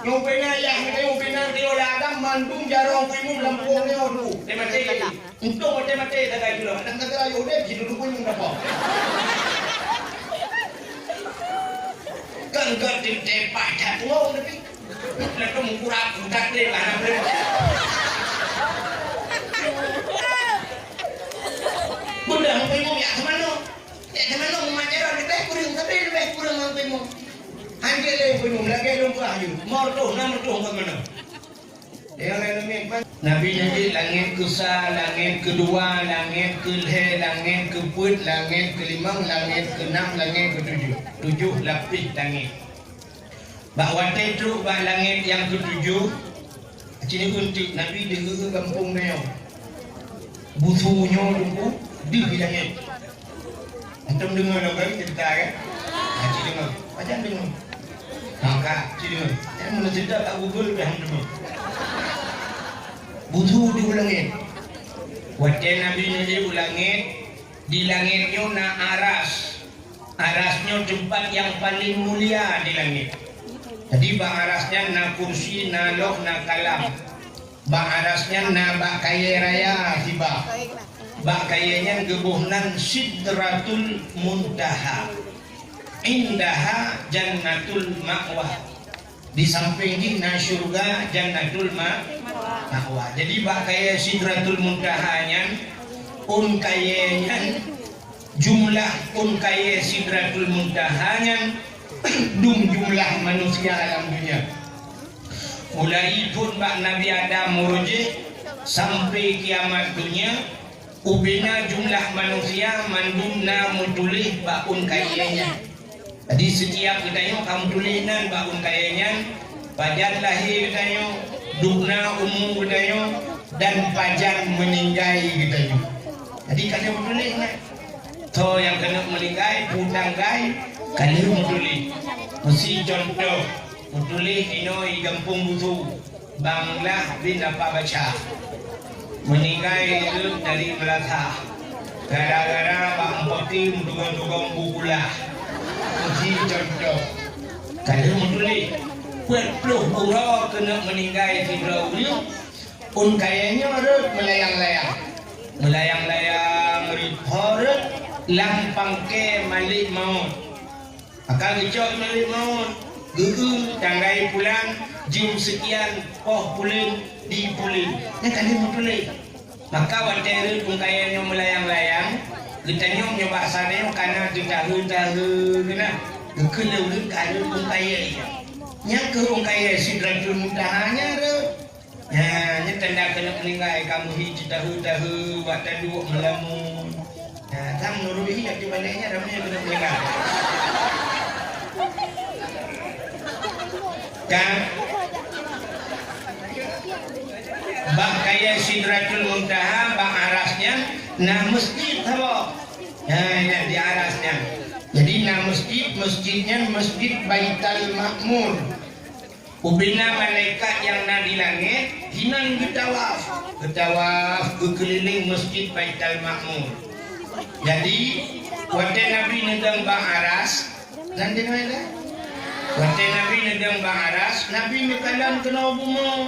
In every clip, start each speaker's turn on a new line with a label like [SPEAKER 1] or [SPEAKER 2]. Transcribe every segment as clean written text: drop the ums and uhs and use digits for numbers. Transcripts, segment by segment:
[SPEAKER 1] Yung pinayah ni kayo pinanti o ladang mandung jarong kayo lampung ni odu. Temate. Untuk temate tagay dulu. Nang tagay udah jidu ko yung dapat. Kan gatin tepat jatuh tapi. Lalu mengkurap budak deh lah. Bunda mau kamu ya kemana? Ya kemana mau macam lebih kurang tapi lebih kurang mau kamu. Anjir lebih kurang lagi lupa ayu. Morto kemana? Dia lain Nabi jadi langit ke-1, langit ke-2, langit ke-3, langit ke-4, langit ke-5, langit ke-6, langit ke-7. 7 lapis langit. Bahawa itu langit yang ke-7 sini kuntik Nabi dia ke kampung dia. Busunya dulu di langit. Antum dengar lagi cerita kan? Haji dengar. Macam dengar. Maka haji dengar. Yang mana cerita tak Google dah dengar. Busu di langit. Wajah Nabi di langit. Di langitnya na aras. Arasnya tempat yang paling mulia di langit. Jadi bak arasnya na kursi, na lok, na kalam. Bak arasnya na bak kaya raya tiba. Bak kayanya gebuhnan sidratul muntaha. Indaha jannatul ma'wah. Di samping ini na syurga jannatul ma'wah. Jadi bak kaya sidratul muntahanya kayanya jumlah kaya sidratul muntahanya jumlah manusia alam dunia. Mulai pun bak Nabi Adam murujih sampai kiamat dunia. Ubina jumlah manusia mandumna mutulih bakun kayanya. Jadi setiap kita kamu tulinan bakun kayanya. Pajan lahir kita dukna umum kita dan pajan meninggai kita. Jadi kalian mutulih nak. So yang kena meninggai putang gai. Kali mutuli, mesti contoh mutuli inoi kampung busu Banglah bin apa baca meninggai itu dari Melaka gara-gara bang poti dugang-dugang bukulah mesti contoh kali mutuli perlu pura kena meninggai di Brawil kayanya merut melayang-layang merut lampang ke malik maut. Akan kecok malik maut, gugur, tanggai pulang, jim sekian, puling, di puling. Ini kan dia puling. Maka wajar pun kayaknya melayang-layang, kita nyoba sana karena kita tahu kena, kelewat kaya pun kayaknya. Yang kerung kaya sidratul muntahanya tu. Ya, ini tanda kena meninggal kamu hiji tahu waktu dua melamun. Ya, kamu nuruhi yang di baliknya ramai kena meninggal. Kan bak kaya sidratul muntaha bak arasnya nah masjid apa ya di arasnya jadi nah masjidnya masjid Baitul Makmur ubina malaikat yang na di langit hinan getawaf kekeliling masjid Baitul Makmur. Jadi waktu Nabi nedang bak aras dan di mana waktu Nabi nedang bang aras, Nabi nekalan kena bumo.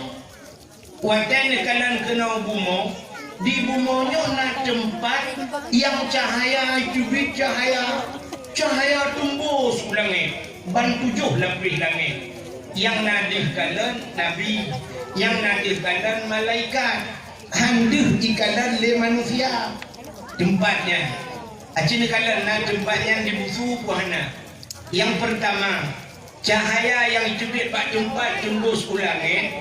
[SPEAKER 1] Waktu nekalan kena bumo, di bumonya nak tempat yang cahaya cubit cahaya tembus langit, ban 7 lapis langit. Yang nadih kalan Nabi, yang nadih kalan malaikat, handih ikalan le manusia. Tempatnya, acin kalan na tempatnya di busu buahna. Yang pertama, cahaya yang cubit pak tempat tembus langit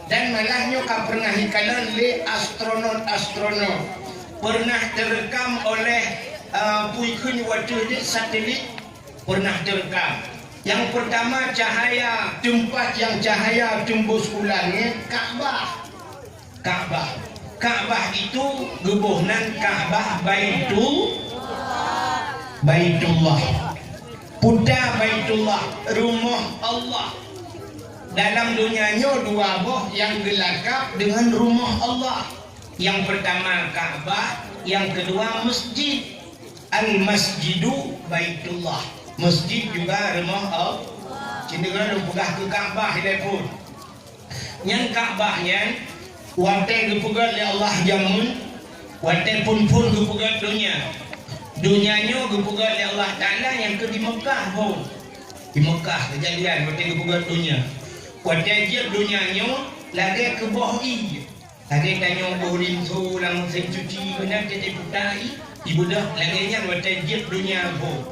[SPEAKER 1] dan malahnya kau pernah ikalan le astronot pernah terekam oleh puikun waktu di satelit pernah terekam. Yang pertama cahaya tempat yang cahaya tembus langit Ka'bah itu gebuhnan Ka'bah Baitullah Buddha Baitullah, rumah Allah. Dalam dunianya dua boh yang gelakap dengan rumah Allah. Yang pertama Ka'bah, yang kedua masjid. Al-Masjidu Baitullah. Masjid juga rumah Allah. cenderung lu pegah ke Kaabah telepon. Yang Kaabahnya wate gepegat oleh Allah jamun, wate pun gepegat dunia. Dunianya gepegat oleh Allah Taala yang ke di Mekah pun. Di Mekah kejadian wate gepegat dunia. Wate je dunianya lagi ke bohi. Lagi tanya bohin tu lang sing cuci benar jadi putai. Ibu dah lagi nya wate je dunia pun.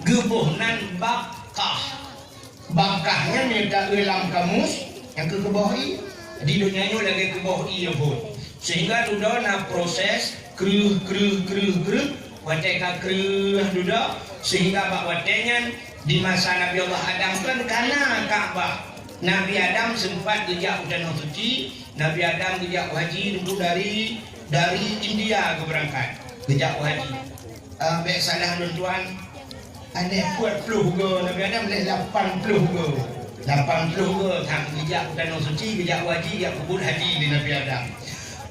[SPEAKER 1] Gebuhnan bakah. Bakahnya ni tak dalam kamus yang ke bohi. Di dunianya lagi ke bohi pun. Sehingga sudah nak proses kruh wate ka kruh sudah sehingga bak watenya di masa Nabi Allah Adam kan kana Kaabah. Nabi Adam sempat gejak tanah suci. Nabi Adam gejak haji dulu dari India ke berangkat gejak haji. Baik salah tuan. Ada buat puluh ke Nabi Adam boleh 80 ke. 80 ke tak gejak tanah suci, gejak haji, gejak kubur haji di Nabi Adam.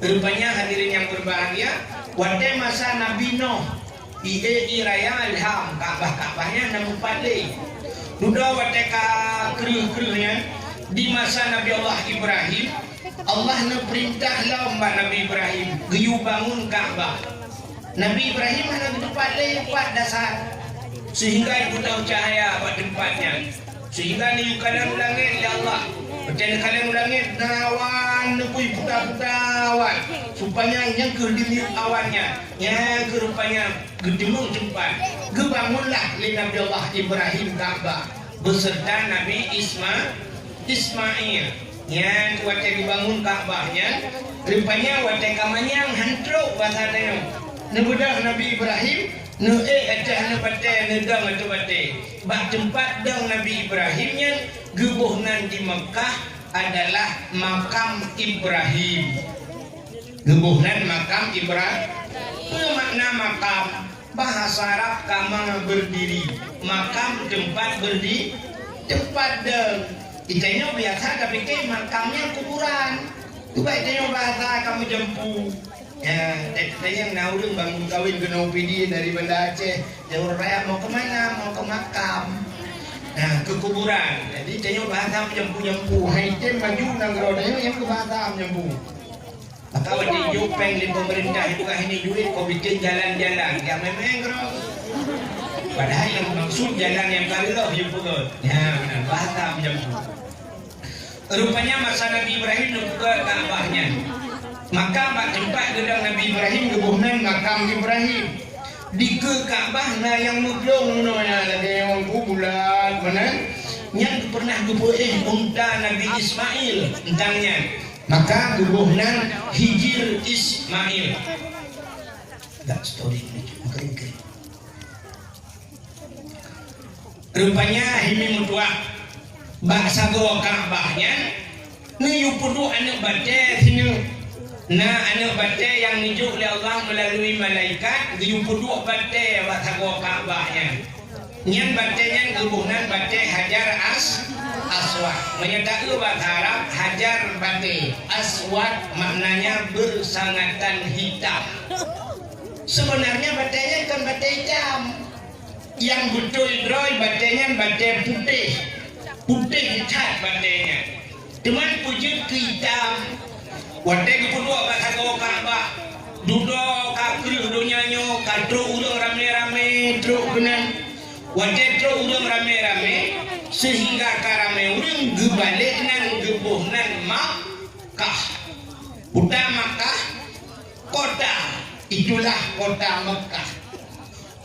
[SPEAKER 1] Rupanya hadirin yang berbahagia, pada masa Nabi Nuh, raya ilham Kaabahnya namun padai. Duda wateka kruh-kruhnya di masa Nabi Allah Ibrahim, Allah perintah lomba Nabi Ibrahim geyu bangun Kaabah. Nabi Ibrahim ada tempat lepat dasar sehingga ibu tahu cahaya pada tempatnya. Sehingga ni kalang langit ya Allah. Percaya kalang langit awan nepui putar-putar supaya yang kedemi awannya yang kerupanya gedemung tempat. Gebangunlah li Nabi Allah Ibrahim Kaabah beserta Nabi Ismail. Yang wate dibangun Kaabahnya rupanya wate kamanya hantruk bahasa dia. Nebudah Nabi Ibrahim acah na bate nedang atau bate. Bak tempat dang Nabi Ibrahimnya gebuhnan di Mekah adalah makam Ibrahim. Gebuhnan makam Ibrahim. Makna makam bahasa Arab kama berdiri. Makam tempat berdiri. Tempat dang. Itanya biasa tapi ke makamnya kuburan. Tu baik tanya bahasa kamu jempu. Ya, yang naurung bangun kawin ke Nopidi dari Banda Aceh, Jawa Raya mau kemana? Mau ke makam. Nah, ke kuburan. Jadi tanya bahasa menyempu. Haitem maju nangrodanya yang ke bahasa menyempu. Maka waktu jupeng di pemerintah itu kah ini duit kau bikin jalan-jalan. Ya memang bro. Padahal yang maksud jalan yang kali loh you pun. Ya, benar bahasa menyempu. Rupanya masa Nabi Ibrahim buka Kaabahnya. Maka pak tempat gedang Nabi Ibrahim gebuhnan makam Ibrahim di ke Kaabah na yang muglong noya lagi yang bulan mana yang pernah gebuh unta Nabi Ismail entangnya maka gebuhnan hijir Ismail tak story ini rupanya himi mutua bahasa goa Kaabahnya ni yupudu anak bate sini. Nah, anak bate yang nijuk oleh Allah melalui malaikat diumpuduk bate bahasa gua Kaabahnya. Yang batenya gebuhnan bate hajar aswad. Menyatakan bahasa Arab hajar bate aswad maknanya bersangatan hitam. Sebenarnya batenya kan bate hitam. Yang betul droy batenya bate putih. Putih cat batenya. Cuman wujud hitam. Wate kedua bahasa kau Kaabah, duduk kakri dunianya, kadro udang rame-rame, truk benar. Wate truk udang rame-rame, sehingga karame udang gebalik nan gebuhnan Makkah. Buta Makkah, kota, itulah kota Makkah.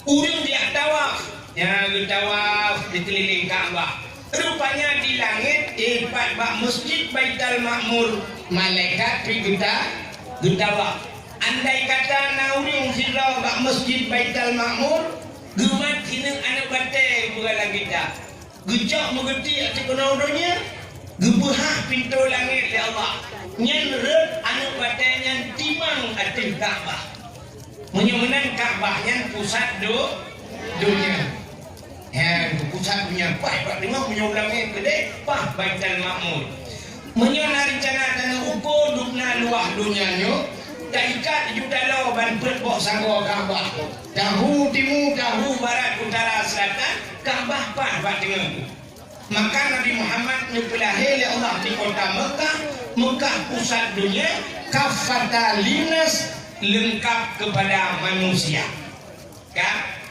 [SPEAKER 1] Udang dia tawaf, ya tawaf dikeliling Kaabah. Rupanya di langit tempat bak masjid Baitul Ma'mur malaikat getawa. Andai kata naurung sirau bak masjid Baitul Ma'mur gemat hina anak bate bukan kita. Gejak mengerti ati penaudonya gebehah pintu langit ya Allah. Nyan red anak bate nyan timang ati Kaabah. Menyemenan Kaabah nyan pusat dunia. Yang pusat punya pak dengar punya ulangnya gede pak Baitul Ma'mur menyona rencana tanah ukur dukna luah dunianya tak ikat juta lau ban perbok sanggo Kaabah tahu timur tahu barat utara selatan Kaabah pak dengar Maka Nabi Muhammad dilahir oleh Allah di kota Mekah. Mekah pusat dunia, kafata linas, lengkap kepada manusia. Kan?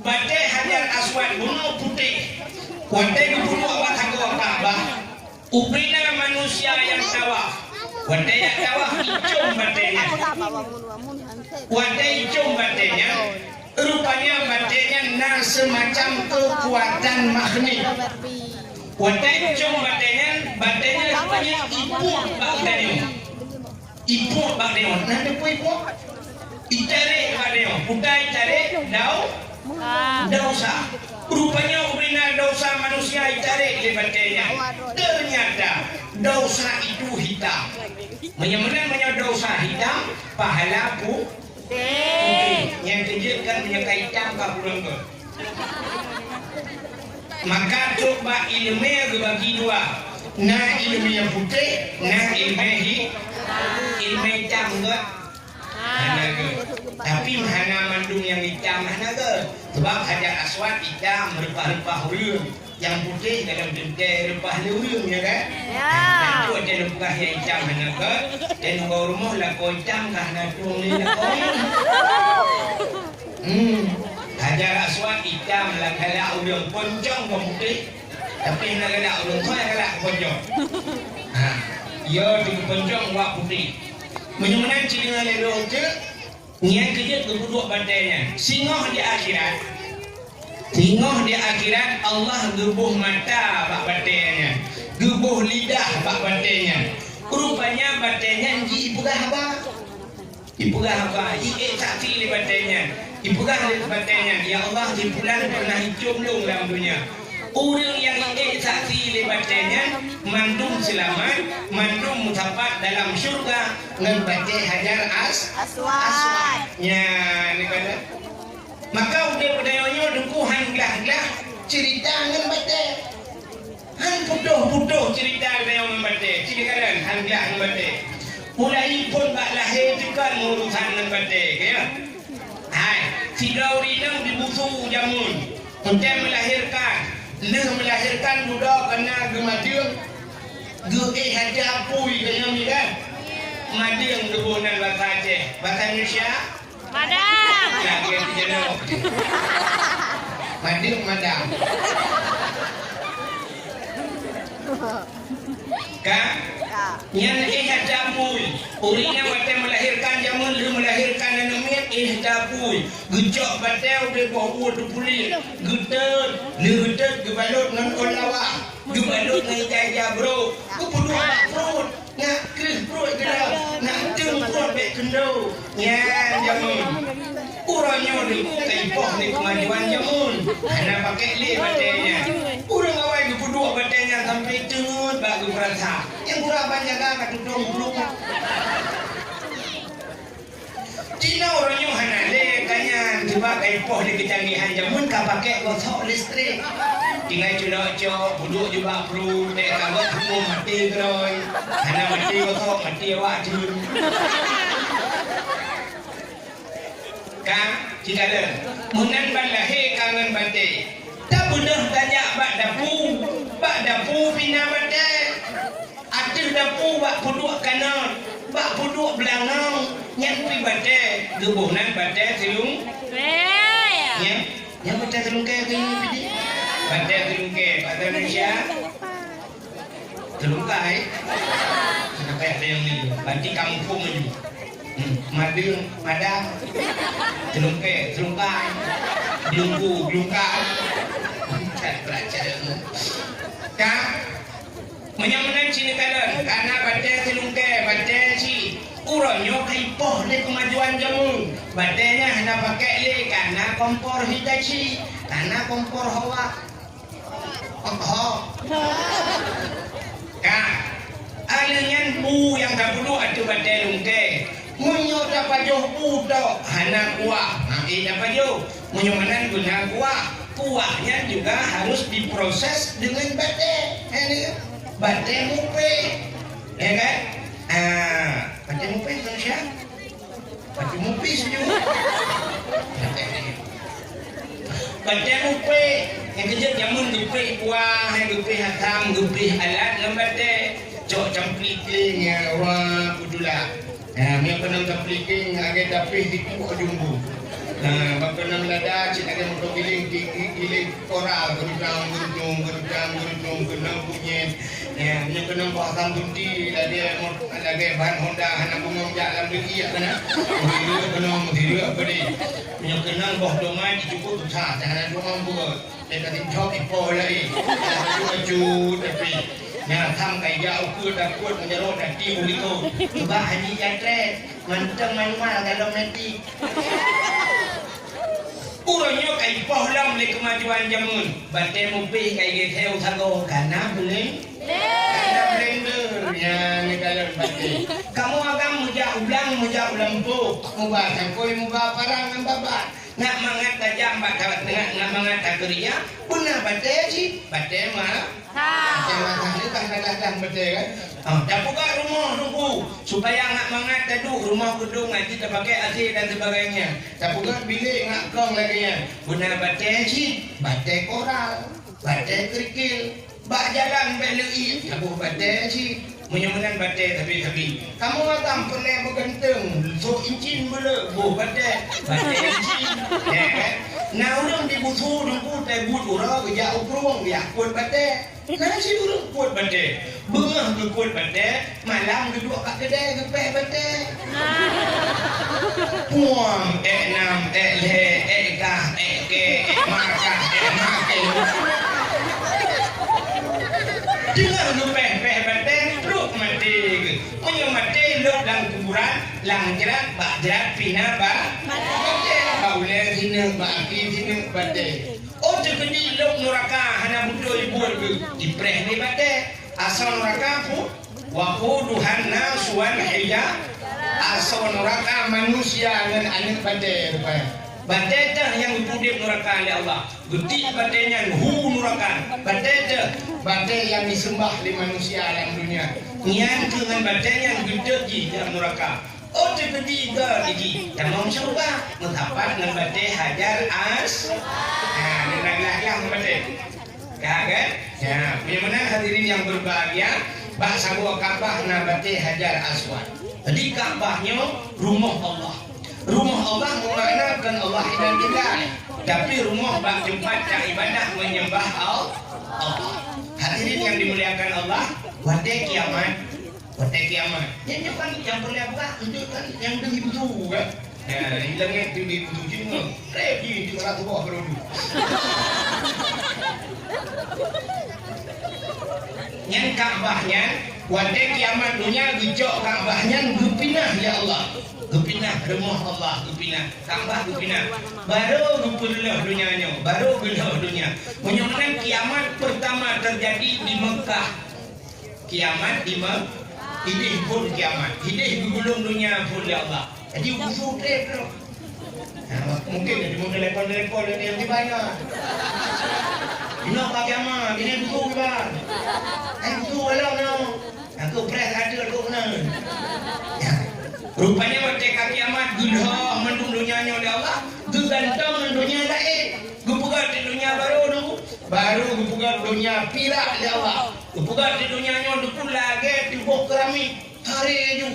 [SPEAKER 1] Badai Hajar Aswad gunung putih. Wadai dibunuh awak haga Ka'bah. Ubrina manusia yang tawaf. Wadai yang tawaf hijau badainya. Wadai hijau badainya. Rupanya badainya na semacam kekuatan magnet. Wadai hijau badainya rupanya ibu bagdanya. Ibu bagdanya. Nanti pun ibu. Itarik bagdanya. Budai tarik daun. Dosa. Rupanya ubrina dosa manusia ditarik di badannya. Ternyata dosa itu hitam. Menyembuhkan dosa hitam, pahala putih. Yang kejutkan menyeka hitam kau pulang tu. Maka coba ilmu bagi dua. Nah ilmu yang putih, nah ilmu hitam enggak. Tapi hana mandung yang hitam hanaga. Sebab Hajar Aswad hitam rempah-rempah ulung. Yang putih dalam dengkai rempah ulung ya kan? Dan itu ada rempah yang hitam hanaga. Dan kau rumah lah kau hitam kah natung ni lah kau. Hajar Aswad hitam lah kalau ulung poncong kau putih. Tapi nak kalau ulung kau yang kalau poncong. Ya tu poncong wak putih. Menyumbang ciri dengan lelong je, niat kerja kedua badannya. Singoh di akhirat Allah gebuh mata bak badannya, gebuh lidah bak badannya. Rupanya badannya di ipugah apa? Iik saksi di badannya, ipugah di badannya. Ya Allah di bulan pernah hidup long dalam dunia. Orang yang iik saksi di badannya mandum selamat, mandum mutapat dalam syurga dengan baca Hajar Aswad. Ya, ni kata. Maka udah berdayanya dukuhan gelah-gelah cerita dengan baca. Han putuh cerita dengan baca. Cerita kan han gelah dengan baca. Mulai pun bak lahir tekan urusan dengan baca. Ya. Hai, si Dauri nang dibusu jamun. Untuk melahirkan budak kena gemadiung. Hajar pui kena ni kan. Madiung gebunan bahasa Aceh. Bahasa Indonesia?
[SPEAKER 2] Madam.
[SPEAKER 1] Ya, dia jenuh. Madam. Kan? Yang Hajar pui. Urinya macam melahirkan jamun, dia melahirkan anak Hajar pui. Gejok batal dia bawa tu pulih. Getet gebalut dengan kolawak. Gebalut dengan jaja bro. Kupudu bro. Nak kris bro kena. Nak teng bro bek kendo. Ya jamun. Urangnya di tempoh ni kemajuan jamun. Hana pakai le batalnya. Urang awal kupudu batalnya sampai tengut bagi perasa. Yang kurang banyak kan tudung belum. Cina orangnya hana le kanya sebab tempoh di kecanggihan jamun kau pakai gosok listrik. Tinggal cunok buduk juga perlu dek kawat hukum mati keroi. Hana mati gosok mati awak cun. Kan jika ada munan balahir kangen bante. Tak bunuh banyak bak dapu bina bante. Atil dapu bak puduk kanan, bak puduk belakang, nyampi bate, gebunan bate selung. Ya, yang bate selung ke ini. Bate selung ke bahasa Indonesia. Selung kai. Kenapa ada yang ni? Banti kampung aja. Madam. Selung kai. Gelungkai. Cari pelajaran. Kan? Menyambutkan sini kalian karena badan selungkai badan si urangnya kaipoh le kemajuan jamun badannya hanya pakai le karena kompor Hitachi karena kompor Hawa kan alian bu yang tak perlu ada badan lungkai munyo dapat jauh budak hanya kuah nanti dapat jauh munyo mana guna kuahnya juga harus diproses dengan badan badan mupe, ya kan? Badan mupe Indonesia, badan mupe sejuk. Badan mupe yang Dia jamun gepih buah, gepih hakam, gepih alat lembate, cok campliking orang budula. Dia pernah campliking agak dapih di kuah jumbo. Pernah melada, cik agak motor giling koral, gerudang, kenang bunyi. Dia pernah bahkan bunti, lagi bahan Honda, anak bungong jalan lagi, kena. Tidak apa ni? Dia kenal bah domai cukup besar, jangan domang buat. Dia kata chop ipo lagi, maju tapi. Yang tham kai jauh ke takut menjerut hati begitu. Coba haji jatre, mentang manual dalam nanti. Urangnya kai pohlam le kemajuan jamun. Batai mupih kai geteu thago kana beling. Kana blender ya ni dalam batai. Kamu agam muja ulang po. Muba sangkoi muba parang babat. Nak mangat tajam batat nak mangat takriya. Punah batai ji, batai mah. Jangan datang betul kan? Dah buka rumah tunggu supaya nak mangat tadu rumah gedung nanti kita pakai AC dan sebagainya. Dah buka bilik nak kong lagi ya. Guna batai cik, batai koral, batai kerikil, bak jalan belui, tabu batai cik. Menyemenan batai tapi kamu matang pernah bergantung so incin bela bu batai incin ya kan. Nah orang dibutuh dulu teh butuh orang kerja ukurung ya kuat batai. Nah si dulu kuat batai, bengah tu kuat batai, malam duduk kat kedai gepeh batai. Puang enam le ekah eke markah makin. Dengar gepeh batai teruk mati. Punya mati lok dalam kuburan, lang jerat, bak jerat, pina bak. Batai bau le sini bak sini batai. Oh jadi lok neraka hana butuh ibu dipreh ni batai. Asal neraka pun waquduhan nasuan hija. Asal neraka manusia dan anak batai rupanya. Batai dah yang dipudip neraka oleh Allah. Getik batainya hu neraka. Batai yang disembah oleh manusia dalam dunia. Nian dengan batai yang gede di dalam neraka. Oh ketiga lagi tamam syurga mengapa dengan batai hajar as. Nah, yang batai. Ya kan? Ya, bagaimana hadirin yang berbahagia? Bahasa buah Ka'bah na batai hajar aswad. Jadi Ka'bahnya rumah Allah. Rumah Allah memaknakan Allah dan kita. Tapi rumah bak tempat ibadah menyembah Allah. Hadirin yang dimuliakan Allah, wadai kiamat. Yang perlu apa? Tunjukkan yang demi betul kan? Ya, hilangnya demi betul juga. Revi 300 bawah produk. Yang Ka'bahnya, wadai kiamat dunia gejok Ka'bahnya gepinah ya Allah. Gepinah rumah Allah, gepinah Ka'bah gepinah. Baru gepinah dunianya, baru gepinah dunia. Menyebutkan kiamat pertama terjadi di Mekah. Kiamat di Mekah. Ini pun kiamat. Ini gulung dunia pun ya Allah. Jadi usul trip tu. Mungkin jadi mau telepon yang dibayar. Ini apa kiamat? Ini usul kan? Usul lah. Aku press ada tu mana? Rupanya mereka kiamat gulung mendung dunianya oleh Allah. Gegantong dunia lain. Gupugat di dunia baru dulu. Baru gupugat dunia pirak ya Allah. Gupugat di dunia nyon dukun lagi di bawah keramik. Hari ju.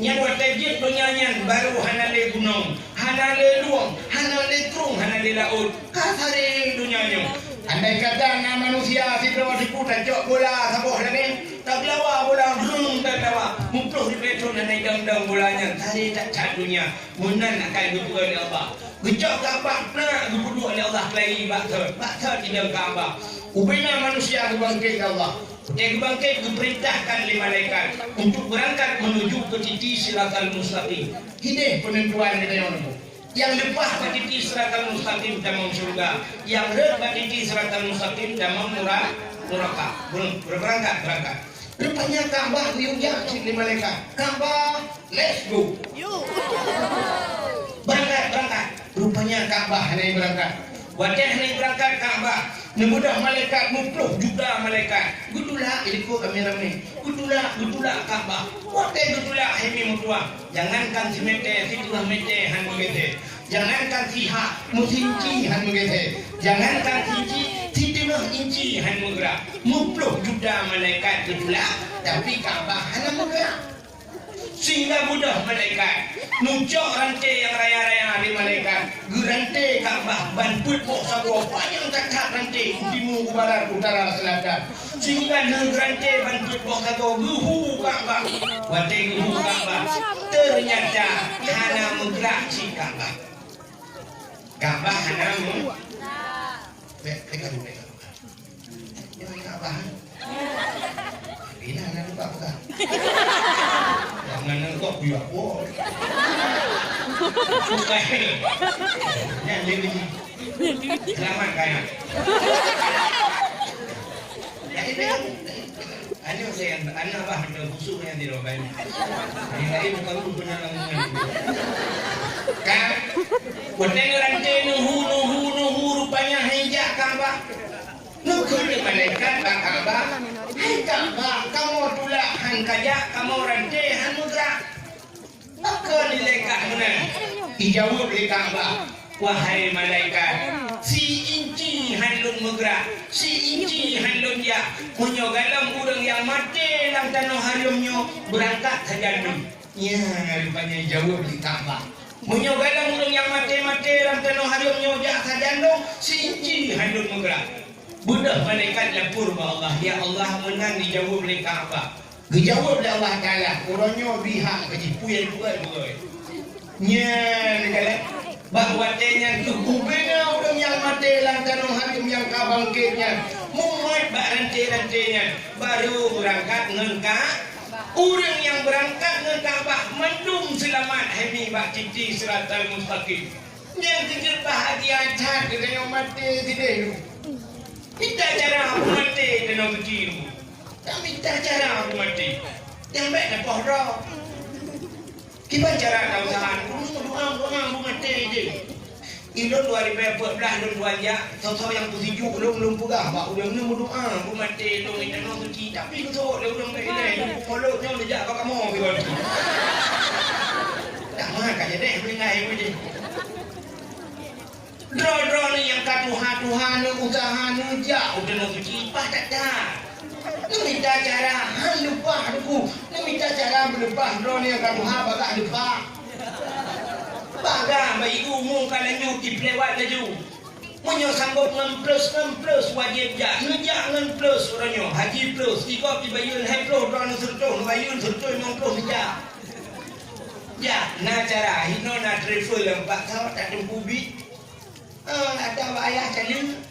[SPEAKER 1] Yang buat tajik dunia nyan baru hanale gunung, hanale luang, hanale krung, hanale laut. Hari dunia nyon. Andai kata na manusia si berapa diputar jok bola sabuh lagi. Tak lawa bola brung tak lawa. Mumpluh di beton dan dang bolanya. Tadi tak cat dunia. Munan akan gupugat Allah. Gejok Ka'bah nak duduk oleh Allah kelahi bakar di dalam Ka'bah. Ubina manusia kebangkit Allah. Dia kebangkit diperintahkan oleh malaikat untuk berangkat menuju ke titik Siratal Mustaqim. Ini penentuan kita yang itu. Yang lepas ke titik Siratal Mustaqim damam surga. Yang lepas titik Siratal Mustaqim damam neraka. Berangkat. Rupanya Ka'bah diujar oleh malaikat. Ka'bah, let's go. Berangkat. Rupanya Ka'bah ni berangkat. Wajah ni berangkat Ka'bah. Nemudah malaikat mupluh juga malaikat. Gudulah ikut kamera ni. Gudulah Ka'bah. Wajah gudulah hemi mutua. Jangankan si mete, si tulah mete han begete. Jangankan si hak musinci han begete. Jangankan si 50 inci han bergerak 50 juta malaikat itulah tapi Kaabah hanya bergerak sehingga mudah malaikat nuncok rantai yang raya-raya di malaikat gerantai Kaabah banput bok sago panjang cakap rantai timur barat utara selatan sehingga gerantai banput bok sago guhu Kaabah wate guhu Kaabah ternyata hanya bergerak si Kaabah hanya pegang ini Kaabah ini hanya lupa bukan jangan kok biar woi bukan yang lebih selamat kayak jadi pegang ini saya anak apa ada busuk yang di bawah ini lain bukan benar langsung kan buatnya rantai nuhu rupanya hijak Kaabah nukul malaikat Kaabah hai Kaabah kamu tulak han kajak kamu rantai han mudra maka nilaikat mana dijawab oleh Kaabah wahai malaikat si inci handlun mugrak si inci handlun ya punyo galam urang yang mati dalam tanah harimnya berangkat ke jannah ya rupanya jawab di Kaabah punyo galam urang yang mati dalam tanah harimnya jak ke jannah si inci handlun mugrak budak malaikat lapor ke Allah ya Allah menang dijawab oleh Kaabah dijawab oleh Allah Ta'ala orangnya bihak kejipuan buat nya negara bahawa tanya kubena orang yang mati lantaran hakim yang kabangkitnya muat rantai-rantainya baru berangkat ngengka orang yang berangkat ngengka mendung selamat hemi bak cici siratal mustaqim yang kejar bahagia cak dengan mati tidak minta cara aku mati dengan begitu tak minta cara aku mati yang baik dan pohon gimana cara kau usahaan doa mati je ilun 2014 ilun 2 ya tahu yang positif belum pegah bak udah ni berdoa aku mati tu minta no suci tapi tu dia udah mai follow-nya dia kau kamu biar tak mah kan jadi mengai je Dro ni yang Tuhan usaha ni ja udah no suci pas tak dah. Ni minta cara lupa aku. Ni minta cara berlepas dro ni yang Tuhan bagak lupa. Baga bayi umum kalau nyuki lewat laju. Munyo sanggup plus wajib ja. Ngejak ngan plus orangnya haji plus. Tiga bayun hai plus dro ni serto bayun serto 60 ja. Ya, na cara hino na travel lempak kau tak tempubi. Ada ayah cakap,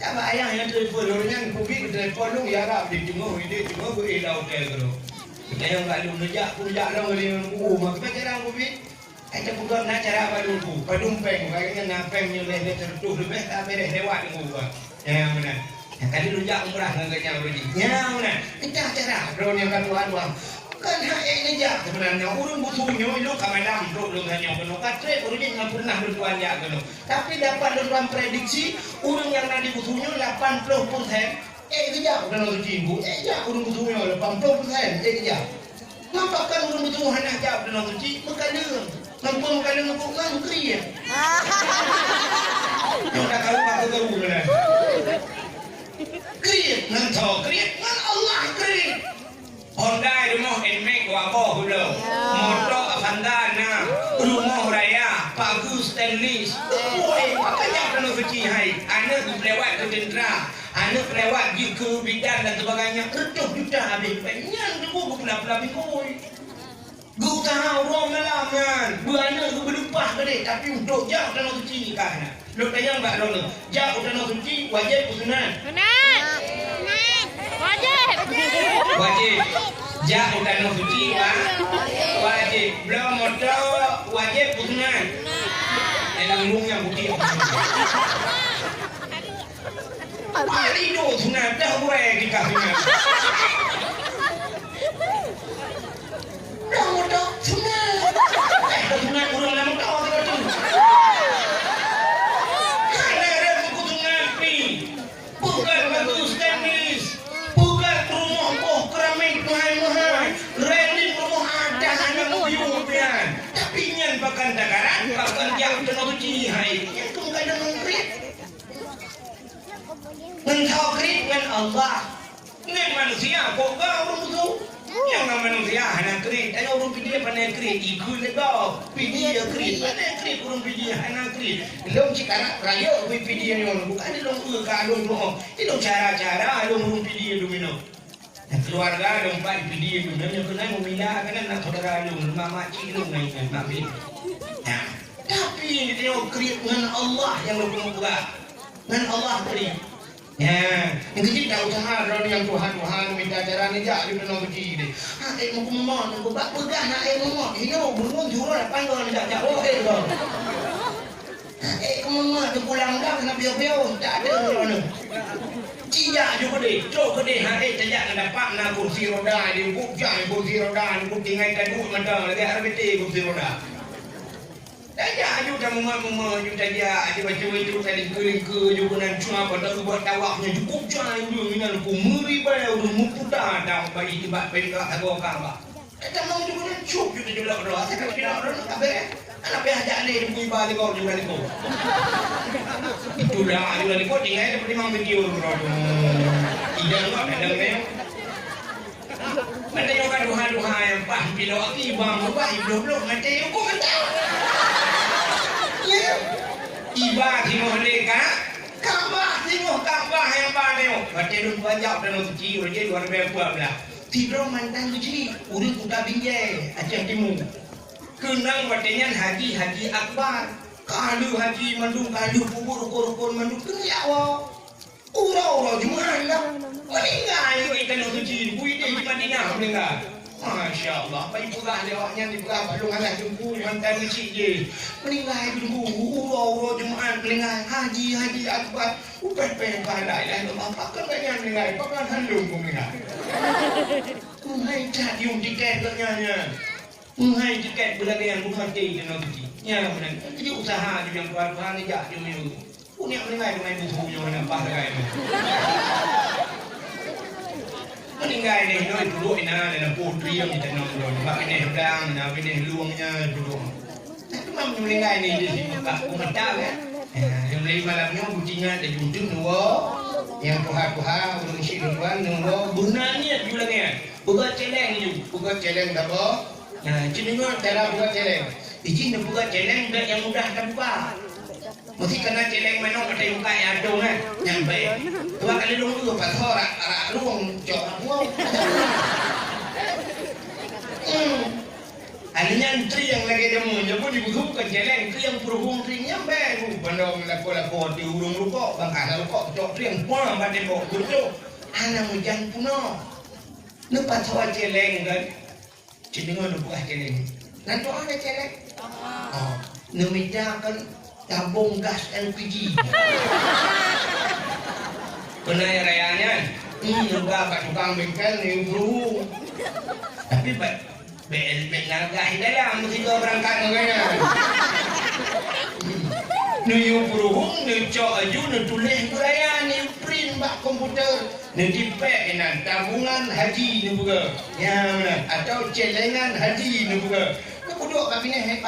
[SPEAKER 1] tak ayah yang telefon orangnya publik telefon lu ya rap di tengah gue elau hotel tu. Kita yang kat lu nejak long dia mak cara publik. Kita bukan nak cara padumpeng, bagainya napeng yang leh tertuh lebih tak beres lewat gua. Yang mana? Kali lu jak umrah ngaganya berji. Yang mana? Kita cara drone yang kat Tuhan bang. Kan hak ini je sebenarnya urang butuhnya itu kamadam dok dengan penuh katre urang yang pernah bertuan ya gitu tapi dapat dalam prediksi urang yang nanti butuhnya 80% kejap udah lalu cimbu ya urang butuhnya 80% kejap nampakkan urang butuh hanya jawab dalam suci makanan nampak ngeri ya yang dah kalau benar kriet nantau kriet ngan Allah kriet Honda rumah Nmax wabah udah motor Avantana rumah raya bagus stainless makanya penuh suci hai anak lewat ke tentera anak lewat ke bidan dan sebagainya kerja juta habis penyan tu buku pula-pula bikoi gue tahu orang malam kan anak gue berlupa ke tapi untuk jauh penuh suci kan lu tanya mbak lo jauh penuh suci wajib usunan wajib jauh dan suci pak wajib belum modal wajib putungan lambung yang putih mari do sunat dah gue di kafinya dah modal sunat sunat urang lama tahu tu ada putungan pi bukan bagus tenis keramik mahal renin rumah ada hanya mobil tapi nyan bahkan dakaran bahkan jauh dan suci hai yang kadang mengkrit Engkau kredit dengan Allah. Dengan manusia kok baru tu. Yang nama manusia hanya kredit. Ayo orang pilih pandai kredit. Ikut lega. Pilih kredit. Pandai kredit orang pilih hanya kredit. Long cikarak raya pilih ni orang. Bukan long long long. Itu cara-cara long pilih domino. Keluarga dong pak pilih itu. Dan yang kena memilah kan nak saudara long. Mama cik long naikkan nabi. Nah, tapi ini tengok kredit dengan Allah yang long buat. Dengan Allah kredit. Ya, yang kecil tak usaha orang yang Tuhan minta cara ni jak di dalam kecil ni. Mau kemana? Mau bak pegah nak mau. Ini belum jurus apa kau nak jak oh kau. Kemana tu pulang dah kena biau-biau tak ada orang. Cia juga deh, cok deh tajak nak dapat nak kursi roda di bukjang kursi roda ni tinggal kadut mata lagi harap bete kursi roda. Tajak aja dah mama ju tajak aja baca itu tadi ke juga nan cuma pada buat tawaknya cukup jangan ju minan ku muri bayar mupuda dah bagi tiba pengak agak apa. Kita mau juga nan cuk juga juga doa saya kira orang tak beres. Anak ajak ni di balik kau juga ni kau. Itulah juga ni kau tinggal seperti mang video bro. Tidak kau ada ni. Mata yang duha yang pah bila aki bang apa hidup mata yang kau kata. Iba tengok mereka Kaabah tengok Kaabah yang banyak baca dulu banyak dan suci raja luar biasa belah tidur mantan suci urang kuda binjai Aceh Timur kenang batenya haji akbar kalu haji mandung kalu kubur rukun mandung kenyawa urau jumahan lah meninggal ikan suci bui dia di Madinah meninggal. Masya Allah, apa ibu lah lewatnya di belah balung anak jumpu mantan kecil je. Meninggal jumpu, urau jemaat meninggal haji akbar. Upen pandai lah Allah. Pakai banyak meninggal, pakai handung pun meninggal. Menghai cat yung tiket katanya. Menghai tiket berlarian bukan mati kena kecil. Ya benar. Jadi usaha juga yang keluar-keluar ni jak dia menunggu. Punya meninggal dengan bukunya nampak dekat itu. Meninggal ni noi duduk ina dalam putri yang kita nak duduk. Bak ini pedang, nak ini luangnya duduk. Tapi mam meninggal ni di sini bak umatah kan. Yang dari malamnya kucingnya ada junjung dua, yang puha urang si duluan dua. Gunanya juga ni. Buka celeng apa? Nah, cenderung cara buka celeng. Izin buka celeng yang mudah tak buka. Mesti kena celeng mana ada buka yang ada kan. Nyampe. Dua kali dulu pas orang luang jok buang. Alnya antri yang lagi demo je pun dibuka celeng tri yang perhubung tri nyampe. Bandong lako di urung rukok bangkah rukok jok tri yang puang pada bok betul. Anak mujang puno. Lepas hawa celeng kan. Cenderung buka celeng. Nanti ada celeng. Oh, nemida kan tabung gas LPG. Kena rayanya, juga kat tukang bengkel ni bro. Tapi BLP naga dalam mesti kau berangkat makanya. Ni bro, ni cok aju ni tulis raya ni print bak komputer. Ni dipek nan tabungan haji ni buka. Ya mana? Atau celengan haji ni buka. Kau duduk kat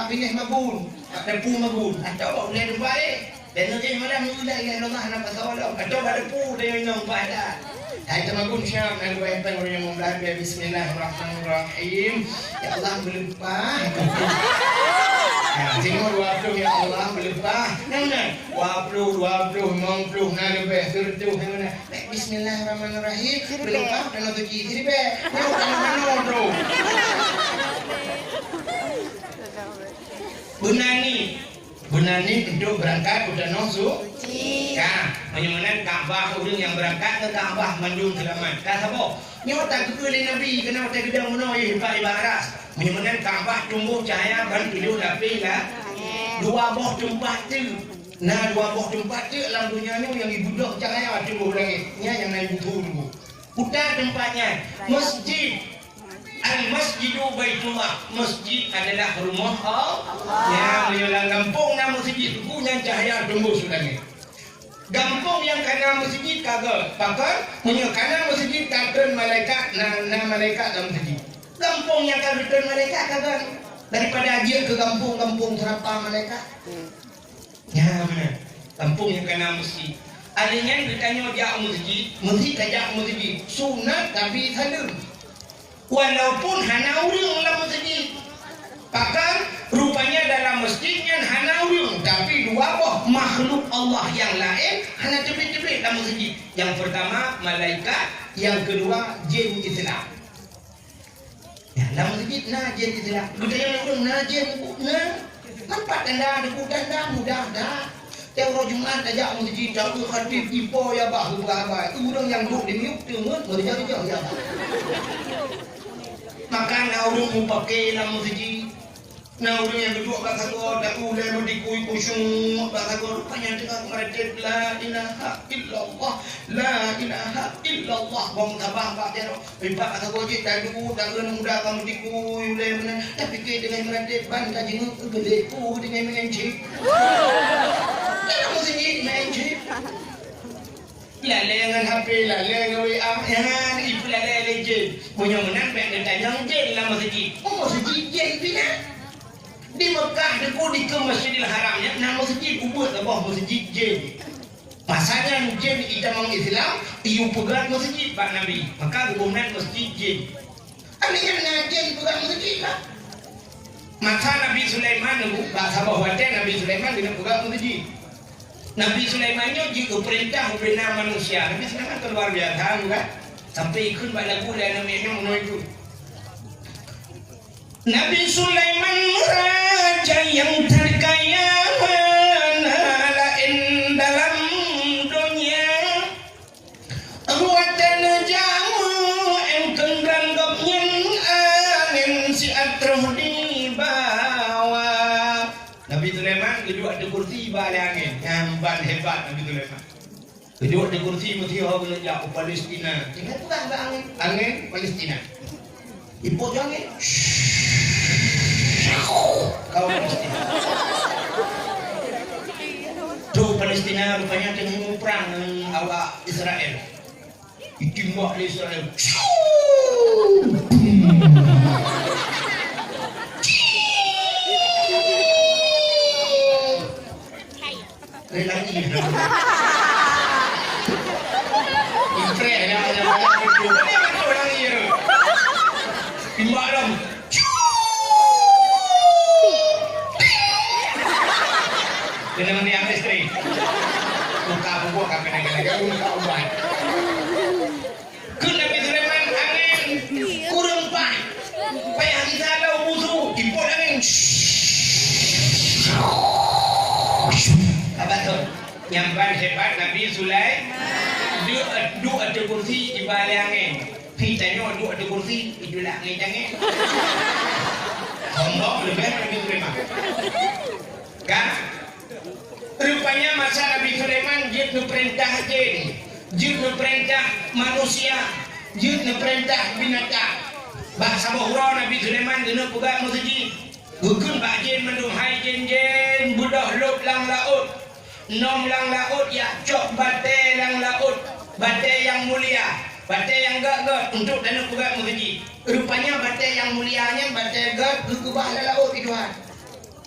[SPEAKER 1] bineh mabun. Ada pu magun, atau boleh baik. Dan nanti mana mula yang Allah nak pasal atau ada pu dia yang pada. Hai temagun syam dan baik pen orang yang membaca Bismillahirrahmanirrahim. Ya Allah berlimpah. Tengok 20 ya Allah berlimpah. Mana? 20 50 nak lebih tertuh mana? Bismillahirrahmanirrahim. Berlimpah dan rezeki diri mana bro? Benar ni untuk berangkat udah nongsu. Kan, bagaimana Kaabah orang yang berangkat ke Kaabah mandung selamat. Dah apa? Nyata kekali Nabi kena tak gedang mana hebat ibarat. Bagaimana Kaabah tumbuh cahaya ban 7 lapis lah. 2 buah tempat tu. Nah 2 buah tempat tu dalam dunia ni yang ibudah cahaya tumbuh lagi. Ni yang naik dulu. Putar tempatnya masjid. Al-Masjidu Baitullah. Masjid adalah rumah Allah. Ya, dalam kampung nama masjid punya cahaya tumbuh sulangnya. Kampung yang kena masjid kagak. Pakar punya kena masjid kagak malaikat na malaikat dalam masjid. Kampung yang kagak malaikat kagak. Daripada aja ke kampung terapa malaikat. Ya, mana? Kampung yang kena masjid. Alingan bertanya jak masjid kajak masjid. Sunat tapi salam. Walaupun hana urang dalam masjid. Bahkan rupanya dalam masjidnya hana urang, tapi dua makhluk Allah yang lain hana tebik-tebik dalam masjid. Yang pertama malaikat, yang kedua jin Islam. Ya, dalam masjid nah jin Islam. Bertanya urang nah jin nah. Nampak tanda tanda mudah dah. Tiap orang Jumaat ajak masjid tahu khatib ipo ya bah berapa. Orang yang duduk di miuk tengok berjauh-jauh ya. Maka orang mau pakai dalam masjid. Orang yang duduk kat sana dak ulai mendikui kusung kat sana rupanya tengah meredet la ilaha illallah la ilaha illallah bang tabah pak dia riba kat sana je dak duduk dak kena muda kamu dikui ulai mana tapi ke dengan meredet ban dak jenguk gede ku dengan mengencik. Dalam masjid mengencik. Lale dengan HP, lale dengan WA, jangan ibu lale legend. Punya menang baik ditanya je dalam masjid. Oh masjid je pina. Di Mekah deku di ke Masjidil Haramnya nama masjid ubud abah masjid je. Masanya je di Idamang Islam, iu pegat masjid Pak Nabi. Maka gugunan masjid je. Alihnya ngaji pegat masjid lah. Maka Nabi Sulaiman deku bahasa bahwatan Nabi Sulaiman dengan pegat masjid. Nabi Sulaimannya juga perintah membina manusia. Nabi Sulaiman itu luar biasa kan? Sampai ikut pada lagu dan namanya menuju. Nabi Sulaiman raja yang terkaya lain dalam dunia. Ruatan jamu engkang ganggapnya angin si atruh di bawah. Nabi Sulaiman duduk di kursi balik angin. Yang hebat Nabi Sulaiman. Duduk di kursi mesti orang belajar Palestina. Tinggal tukang angin. Angin Palestina. Ibu jangan. Kau Palestina. Tuh Palestina rupanya tengah perang dengan awak Israel. Ditembak di Israel. Lagi. Ifre ada macam-macam itu. Ini macam orang ini. Timbak dong. Dengan yang istri. Buka buku kami lagi buka ubat. Kun Nabi Sulaiman angin kurang pak. Payah kita ada musuh dipot angin. Apa tu? Nyampan hebat Nabi Sulaiman. Duduk ada kursi di balik angin. Hitanya duduk ada kursi di belakang angin. Sombong lebih Nabi Sulaiman. Kan? Rupanya masa Nabi Sulaiman dia perintah jin, dia perintah manusia, dia perintah binatang. Bahasa bahura Nabi Sulaiman dia pegang masjid. Gugun bak jin mendung hai jin budah lop lang laut. Nom lang laut ya cok bate lang laut. Bate yang mulia, bate yang gagak untuk dan pegang masjid. Rupanya bate yang mulianya bate gagak kekubah laut itu han.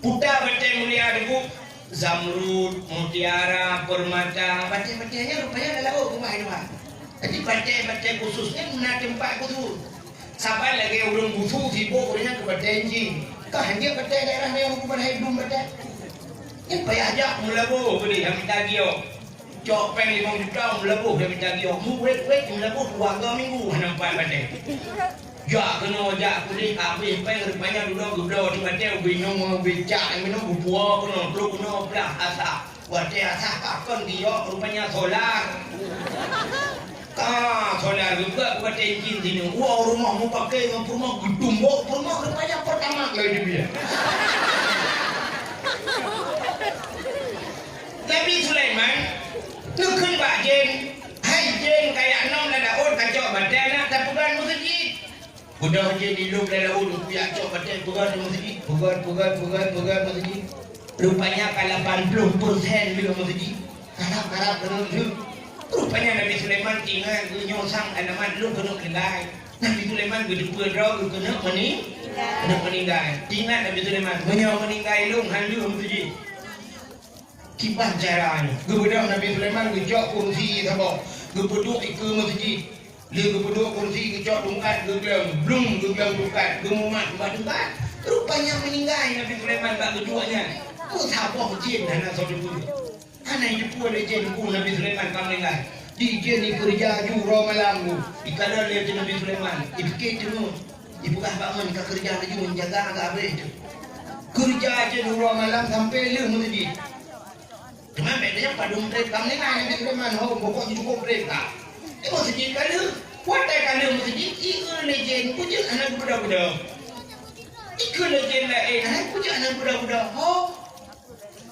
[SPEAKER 1] Putar bate mulia debu Zamrud, mutiara, permata, batik-batiknya rupanya adalah rumah itu. Jadi batik-batik khususnya guna tempat khusus. Sampai lagi orang khusus sibuk dengan batik jin. Kau hanya batik daerah yang hukuman hidung batik. Ini payah ajak melabuh beli yang minta gio. Cok peng 5 juta melabuh yang minta gio. Wait melabuh 2 minggu nampak batik. Jak kena jak kulit habis peng rupanya duduk di batik bingung becak minum bubua kena peluk kena belah asap. Batik asap kakon dia rupanya solar. Solar juga batik jin sini. Wah rumah mau pakai rumah gedung rumah rupanya pertama kali dia. Nabi Sulaiman nukun Pak Jin. Hai Jin kayak nom dah daun kacau batik nak tapukan masjid. Udah jadi lu dalam ulu pihak cok batik pegat masjid. Pegat masjid. Rupanya 80% bila masjid. Karap kena. Rupanya Nabi Sulaiman tinggal nyosang alamat lu kena kelai. Nabi Sulaiman berdua draw kena meninggal. Tinggal Nabi Sulaiman meninggal lu handu masjid. Kibah caranya. Gebedak Nabi Sulaiman gejok kursi sama. Gebeduk ke masjid. Dia gebeduk kursi gejok tungkat gegelam. Blum gegelam tungkat. Gemumat tungkat. Rupanya meninggal Nabi Sulaiman tak keduanya. Kau sabah jin dan saudara pun. Anak itu pun ada jin pun Nabi Sulaiman kan meninggal. Di jin ni kerja juro malam. Ikadar dia Nabi Sulaiman. Ikit tu. Ibu kah bangun ke kerja lagi menjaga agak apa itu. Kerja je juro malam sampai le masjid. Cuma bedanya padung mereka ni kan Nabi Sulaiman. Oh pokoknya cukup mereka. Masjid kalau. Watai kalau masjid. Ikut legend. Pujuk anak budak-budak. Ikut legend lain. Anak pujuk anak budak-budak. Oh.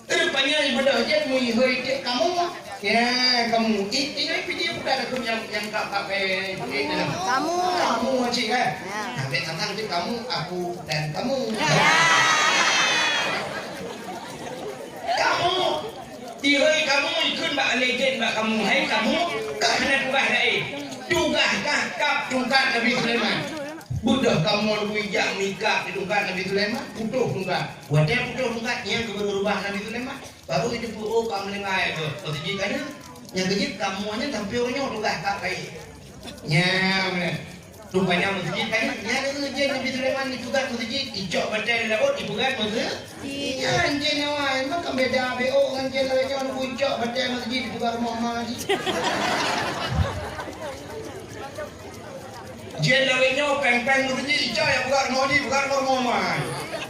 [SPEAKER 1] Rupanya ibadah je muihoi kamu. Ya kamu. Ini video bukan aku yang tak pakai. Kamu cik kan. Sampai tentang itu kamu, aku dan kamu. Kamu. Ihoi kamu ikut mbak legend mbak kamu. Hai kamu. Kerana tugas lain. Tugaskah kap tungkat Nabi Sulaiman. Budak kamu wijak nikah di tungkat Nabi Sulaiman. Putuh tungkat. Wadah putuh tungkat. Yang berubah Nabi Sulaiman. Baru itu oh kamu lengai tu. Terus kan yang kejip kamu hanya sampai orangnya tugas kap baik. Ya, rupanya masjid kan. Ya kerja Nabi Sulaiman itu kan masjid. Icok baca laut dibuat masjid. Ya anjing awak. Emang kan beda BO anjing lawan jangan icok baca masjid dibuat rumah mati. Jen lawenya peng-peng masjid icok yang buat rumah di bukan rumah mati.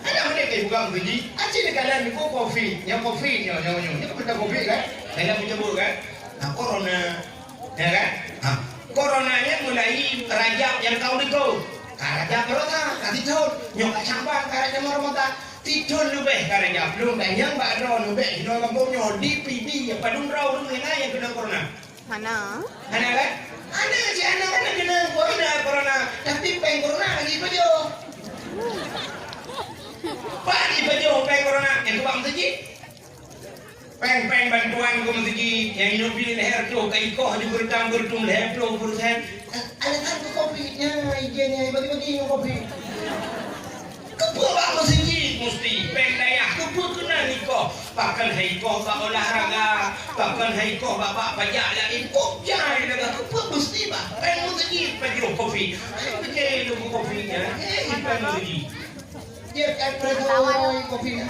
[SPEAKER 1] Ada mereka bukan masjid. Acik negara ni kopi. Yang kopi nyo. Ni kan benda kopi kan. Dalam menyebut kan. Nah corona. Ya kan? Coronanya mulai Rajab yang tahun itu. Rajab berapa? Tidun. Nyok campang Rajab berapa? Tidun lebih Rajab. Belum banyak mbak Ron lebih. Hino kampungnya DPD. Padung raw lu yang kena corona. Mana kan? Ada si anak kan kena corona. Tapi peng corona lagi baju. Pagi baju peng corona. Yang tu bang saji. Peng bantuan ke masjid yang nyubi leher tu ke ikoh di bertum leher tu berusaha alasan ke kopinya izinnya bagi-bagi kopi kepo bak masjid mesti peng dayah kepo kena ikoh pakan haikoh bak olahraga pakan haikoh bak pajak lain kok jari dah kepo mesti bak peng masjid bagi kopi bagi lu kopinya peng masjid dia kan kopinya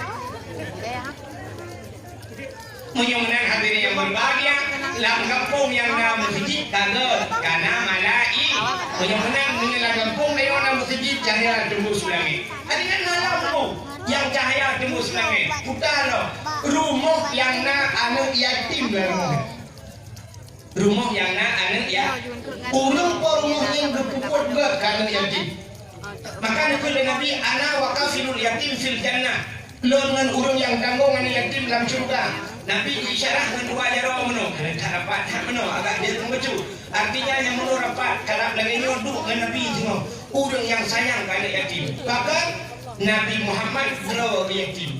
[SPEAKER 1] Mudah-mudahan hadirin yang berbahagia dalam kampung yang nama masjid kaget karena malai mudah-mudahan dalam kampung yang nama masjid cahaya tembus langit hadirin malam yang cahaya tembus langit putar rumah yang na anak yatim rumah yang na anak ya urung rumah yang berpukul ke anak yatim maka nakul Nabi ana wakafilul yatim fil jannah dengan urung yang tanggung anak yatim dalam surga Nabi isyarah dengan dua jaro menu. Tak dapat menu agak dia tunggu. Artinya yang menu rapat kalau lagi nyoduk dengan Nabi semua. Orang yang sayang kepada yatim. Bahkan Nabi Muhammad beliau yatim.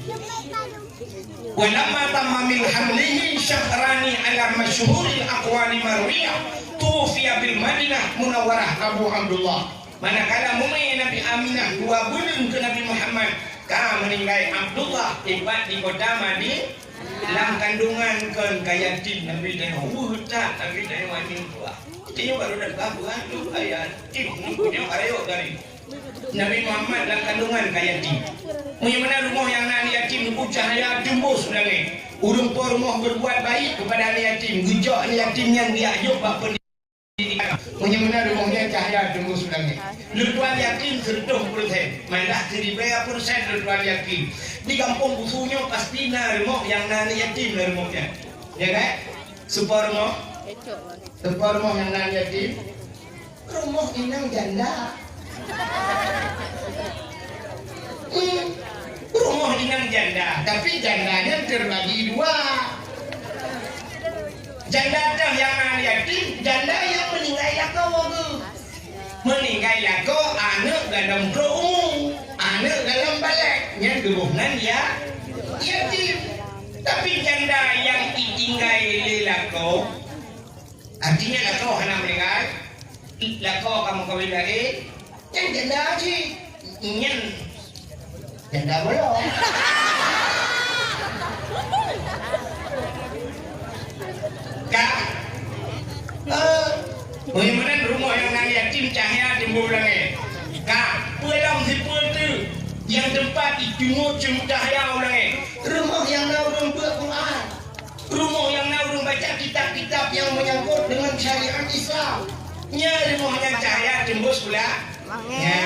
[SPEAKER 1] Walamma tamma min hamlihi syahrani ala masyhuril aqwali marwiyah tufiya bil Madinah Munawwarah Abu Abdullah. Manakala mumi Nabi Aminah 2 bulan ke Nabi Muhammad ka meninggal Abdullah ibat di kota Madinah dalam kandungan kan yatim Nabi dan tak Nabi dan yatim tua. Itu baru dah kabuan tu yatim punya karyo dari Nabi Muhammad dalam kandungan yatim. Bagaimana rumah yang anak yatim itu cahaya tembus lagi. Urung po rumah berbuat baik kepada anak yatim, gejok anak yatim yang diajuk bab pendidikan. Bagaimana rumahnya cahaya tembus lagi. Lutuan yatim 100%, malah 1000% lutuan yatim. Di kampung busunya pasti na rumah yang nani yatim na rumahnya. Ya kan? Supaya rumah yang nani yatim. Rumah inang janda. Rumah inang janda, tapi jandanya terbagi 2. Janda yang nani yatim, janda yang meninggal lakau. Meninggal lakau anak dalam kerumung, anak dalam balik. Yang kebunan ya yatim. Tapi janda yang ditinggal lakau, artinya lakau hanya meninggal. Lakau kamu kawin lagi, yang janda sih, ingin janda belum. Kemudian rumah yang nang yatim cahaya timbul lagi. Kak, pulang si tu yang tempat dijumuk cahaya lagi. Rumah yang naurung Quran. Rumah yang naurung baca kitab-kitab yang menyangkut dengan syariat Islam. Nya rumahnya cahaya tembus pula. Ya,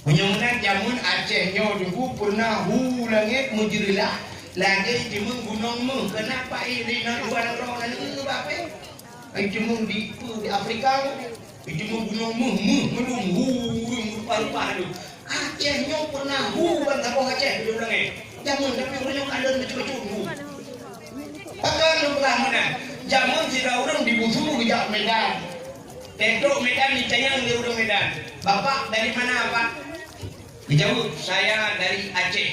[SPEAKER 1] Menyemunan jamun Aceh nyo dulu pernah langit mujirilah lagi jamun gunung mu kenapa ini nak buat orang ini bape? Jamun di Afrika, jamun gunung mu melum paru-paru. Aceh nyo pernah bukan kampung Aceh dia bilang jamun tapi orang kalian macam-macam. Akan lupa mana? Jamun tidak orang dibusuh di Medan. Tentu Medan dicayang di urang Medan. Bapak dari mana Pak? Dijawab saya dari Aceh.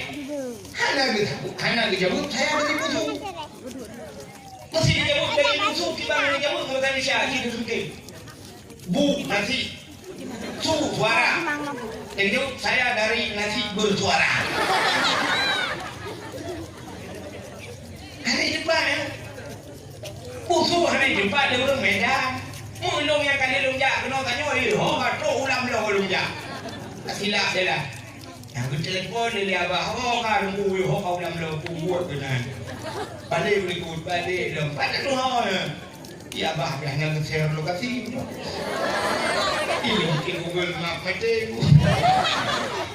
[SPEAKER 1] Karena dijawab saya dari Busu. Masih dijawab dari Busu kita dijawab bukan Indonesia gitu mungkin. Bu nasi su suara. Dijawab saya dari nasi bersuara. Hari depan ya. Busu hari depan di urang Medan. Mulung yang kali lunjak kena tanya ho atau ulam lo lunjak. Silap dia lah. Yang telepon dia abah ho kan mu ho kau ulam lo buat benar. Pandai berikut pandai dong. Pandai tu ho. Ya abah dia hanya share lokasi. Ini mungkin Google Map macam.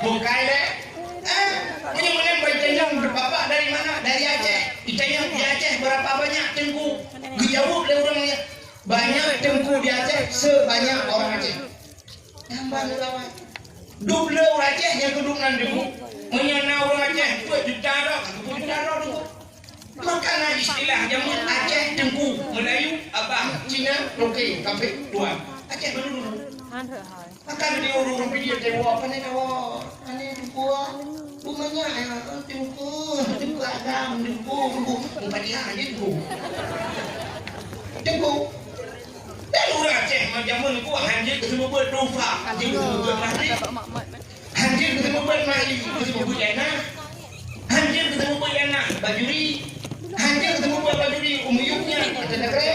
[SPEAKER 1] Bukai deh. Menyembunyikan berjayang bapak dari mana? Dari Aceh. Ditanya di Aceh berapa banyak tengku? Dijawab oleh orangnya. Banyak tengku di Aceh sebanyak orang Aceh. Tambah lawan. Dulu orang Aceh yang duduk nanti menyana orang Aceh buat juta dulu. Makanya istilah jamun Aceh tengku Melayu abang Cina Roke kafe tuan Aceh dulu. Maka dia orang video tengok apa ni awak ani buah rumahnya tengku agam tengku dia aja tengku. Dan orang Aceh macam mana gua hanjir ketemu buat dofa, hanjir ketemu buat mati, hanjir ketemu buat mati, ketemu buat yana, hanjir ketemu buat yana, bajuri, hanjir ketemu buat bajuri, umuyuknya, mata negeri,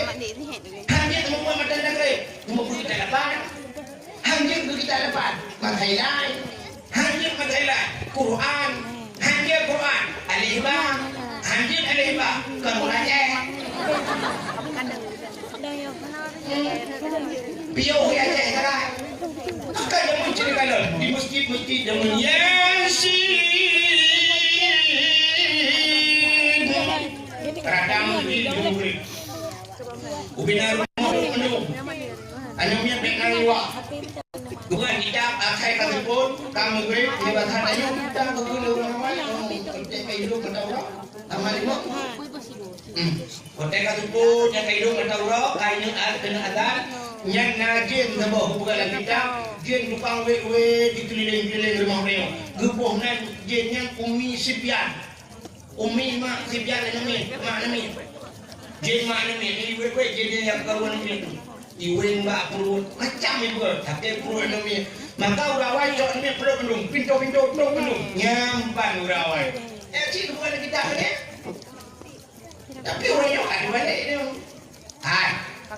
[SPEAKER 1] hanjir ketemu buat mata negeri, ketemu buat kita dapat, hanjir kita dapat, mathailai, hanjir mathailai, Quran, hanjir Quran, alihbah, hanjir alihbah, kamu Aceh. Biar ya Aceh sekarang. Akan yang mencari kalau di masjid-masjid yang Yasin. Radam di Jumri. Ubinar rumah penuh. Anumnya penganiwa. Bukan kita akai kasipun kamu gue jabatan ayo kita berguna ramai kita hidup bertaurah amal lima. Kotek kasipun yang hidup bertaurah kainnya kena adan yang najin nabah bukan kita jin tukang we dikeliling-keliling rumah beliau. Gepohnan jin yang umi sipian. Umi mak sipian nami, mak nami. Jin mak nami, ini we jin yang kawan itu. Iwin mbak perut macam itu tapi perut nami maka urawai jauh ni perut penuh pintu penuh nyampan urawai cik bukan kita ni tapi orang yang ada balik ni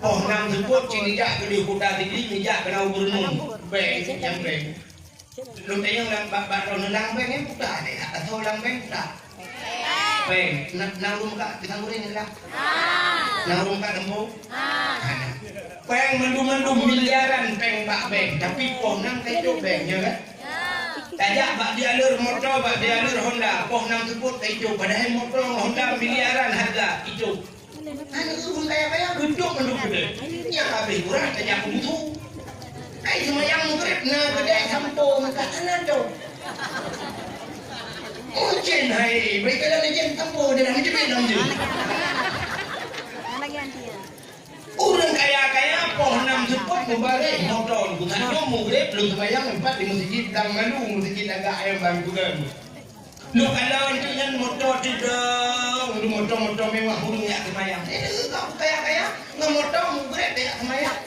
[SPEAKER 1] oh nam sebut cik nijak ke kota tinggi nijak kena bernum beng yang beng lu tanya yang bak tahun lang beng yang buka ni atau lang beng buka beng nang rumah kita ngurin ni lah nang rumah tembok peng mendung miliaran peng bak beng tapi poh nang kaitu bengnya kan tajak bak dialur motor bak dialur Honda poh nang sebut kaitu padahal motor Honda miliaran harga itu anu urung kaya gedung mendung gede ya kabeh kurang tajak butuh ai semayang murid na gede sampo maka ana do ujen hai mereka dah jen sampo dia dah macam dia orang kaya poh nam sebut membalik motor bukan murid belum bayang empat di masjid dang malu masjid agak ayam bang juga lu kalau dengan motor tidak motor mewah punya kemayang kau kaya motor murid tidak kemayang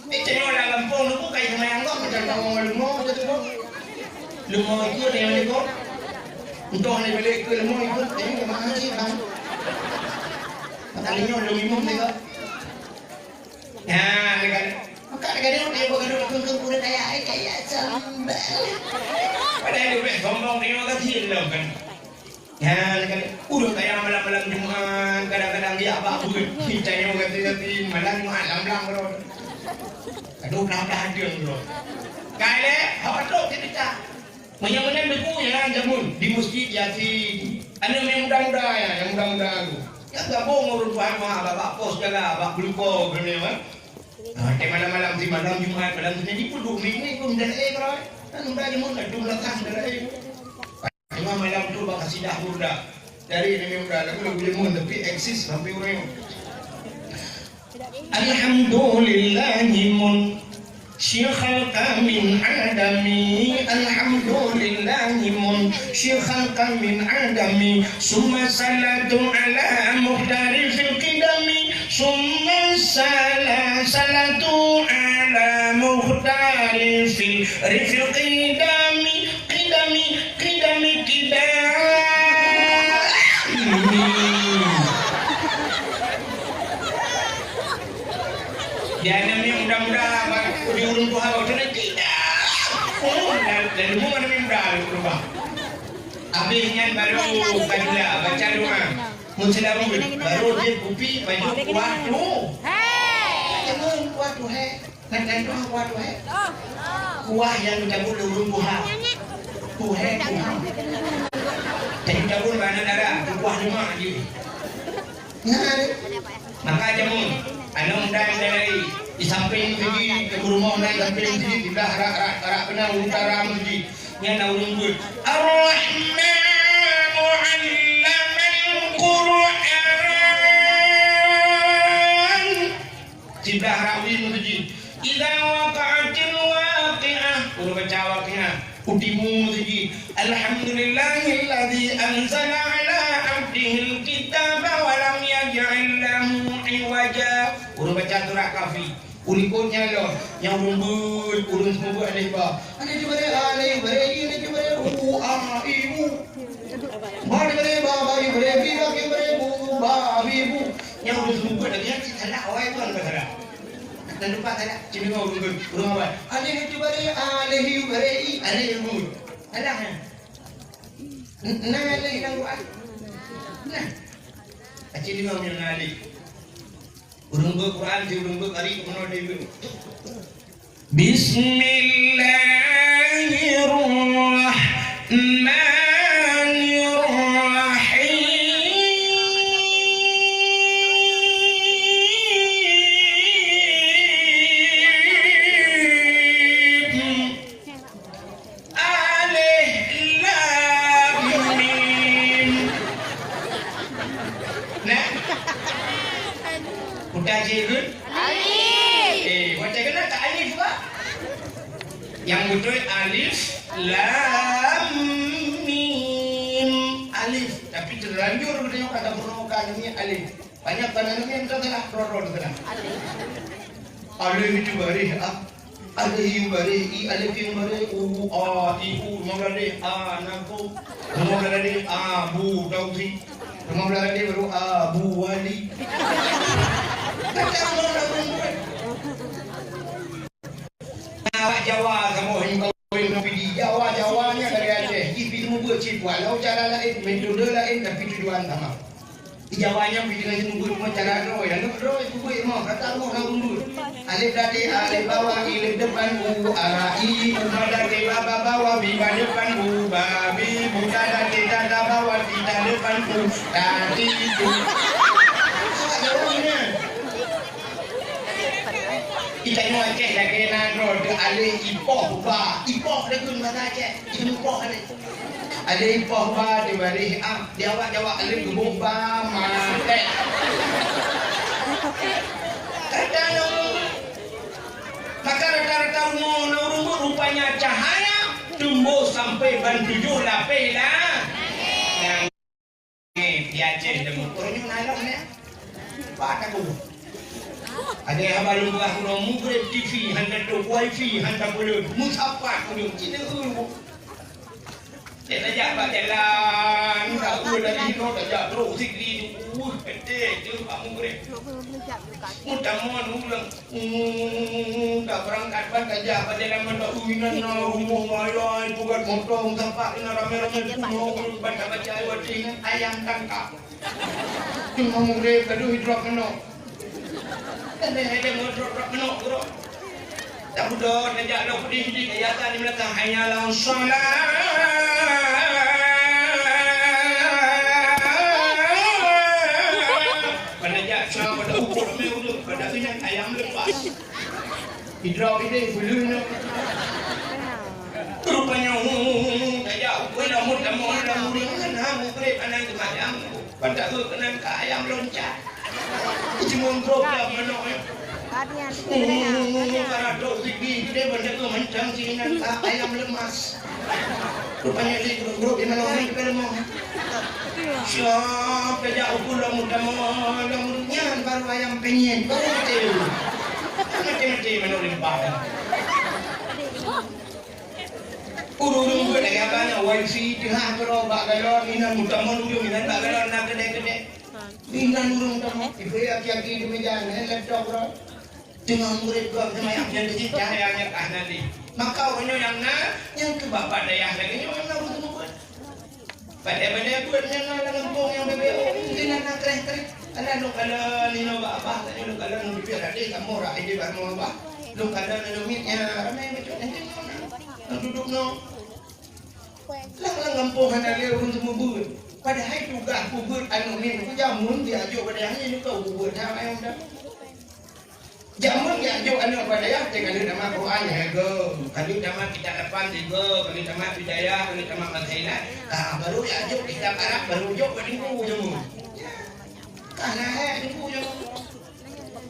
[SPEAKER 1] itu orang kampung lu kayak kemayang kok macam orang lumo lumo itu dia ni kok untuk ni balik ke lumo itu ini kemana sih bang makanya lu minum ni kok Nah, kadang-kadang dia bukan dukung kuda kayak sambal. Padahal dia sombong dia mah kecil loh kan. Ya, udah kayak malam-malam Jumat, kadang-kadang dia apa pun, hijaunya ganti-ganti, malam lam bro. Aduh, kenapa hadir bro? Kaya, awak tu kita. Menyamakan beku yang jamun di masjid Yasin. Ada yang muda-muda ya, yang muda-muda tu. Ya gabung urut Tuhan mah, bapak pos jaga, bapak gluko, gini mah. Di malam-malam di malam Jumat, malam Senin pun 2 minggu pun dah bro. Kan udah jamun, dah belakang dah. Cuma malam tu bakal sidah muda dari ini muda lagu boleh mun tapi eksis sampai orang. Alhamdulillahimun syekhalqa min adami. Alhamdulillahimun syekhalqa min adami. Summa salatu ala muhtari fil qidami. Summa salatu ala muhtari fil qidami. Dia namanya mudah-mudah di urung Tuhan waktu tidak. Dan dulu mana mudah berubah. Habisnya baru kajilah baca doa. Muncul baru dia kopi baju waktu. Jangan waktu kan doa waktu kuah yang dicabut di urung Tuhan. Tuhan. Jadi cabut mana darah kuah cuma aja. Maka jamun anak muda yang dari di samping segi ke rumah naik samping segi di belah rak benar utara segi yang nak urung Ar-Rahmanu 'allamal Qur'an di belah rawi segi idza waqa'atil waqi'ah urung baca waqi'ah utimu segi alhamdulillahilladzi anzala 'ala 'abdihil kitaba wa lam yaj'al lahu iwaja. Urung baca surah Kahfi ulikutnya loh yang rumbut urung semua alif ba ada juga alif bare ini juga u a ibu ba bare ba ba bare bi ba ke bare bu ba ibu yang urung semua lagi yang salah awai tu kan salah dan lupa salah cuma urung apa alif juga alif bare i alif ibu salah nah alif yang buat nah acil lima yang alif urung Quran di urung hari kemudian dia Bismillahirrahmanirrahim. Alif lam mim. Nah. Udah jegun? Alif. Baca kena tak alif juga? Yang betul alif lam mim. Alif. Tapi terlanjur tengok kata permukaan ini alif. Banyak kanan yang tertelah rorol tertelah. Alif itu bari alif yang bari alif yang bari a ibu mengalih anakku mengalih abu dausi mengalih baru abu wali. Awak Jawa kamu hingga di Jawanya dari Aceh. Ibu itu membuat cip walau cara lain, metode lain tapi tujuan sama. Di Jawanya bikin membuat cara roy dan roy itu buat mau kata mau nak undur. Alif tadi alif bawah alif depan u arai umada ke bawah biba depan u babi buka dari dada bawah tidak depan u tadi itu. Kita ini Aceh dah kena roh alih ipoh ba ipoh dia guna bahasa Aceh ipoh ada ipoh ba di balik dia awak alih gebuk ba mate kadang maka rata-rata rumah rupanya cahaya tumbuh sampai ban 7 lapis lah yang di Aceh dia mukurnya nalar ni apa aku ada yang baru buat kuno mugrib TV, hantar tu wifi, hantar boleh musafah kuno. Cina Dia tajak pak jalan, tak boleh lagi kau tajak terus sikli tu, pedek je kamu boleh. Mudah mohon ulang, tak berangkat pak tajak pak jalan mana uinan rumah malai bukan motong tempat ina rame-rame tu, baca baca wajib ayam tangkap. Cuma boleh kadu hidrop kena. Ada ngedrop kena bro. Tak mudah tajak dah pedih ayatan di belakang hanya langsung pada ukur dulu, pada minyak ayam lepas. Hidrau ini bulunya. Rupanya kayak udah mudah kan hamu kerep anak itu ayam. Pada tu kena ke ayam loncat. Cuma problem mana? Karena dok tinggi dia benda tu macam sini ke ayam lemas. Rupanya di grup di mana orang kelemo. Siap kerja ukur mudah-mudahan baru ayam penyet baru mati menolak bahan. Urung gue dah katanya wifi tengah berubah galon minan mudah-mudahan minan galon nak gede minan urung temu ibu aki-aki di meja ni laptop bro tengah murid gua sama yang jadi cahayanya kah nanti maka orang yang ke bapak dayah lagi ni orang nak bertemu buat pada buatnya nak lempung yang BBO mungkin nak keren ada lu kalau ni no apa tadi lu kalau nu bibir ada kamu rak ide baru apa lu kalau nu mitnya ramai macam nanti nak duduk no lang lempung ada dia urung semua buat padahal juga buat anu min ku jamun dia ajuk pada yang ni kau buat apa yang dah jamun dia ajuk anu pada yang dengan nama Quran ya go kalau nama kita depan juga kalau nama hidayah kalau nama mazhalah baru dia ajuk kita Arab baru ajuk pada ku jamun karena ibu yang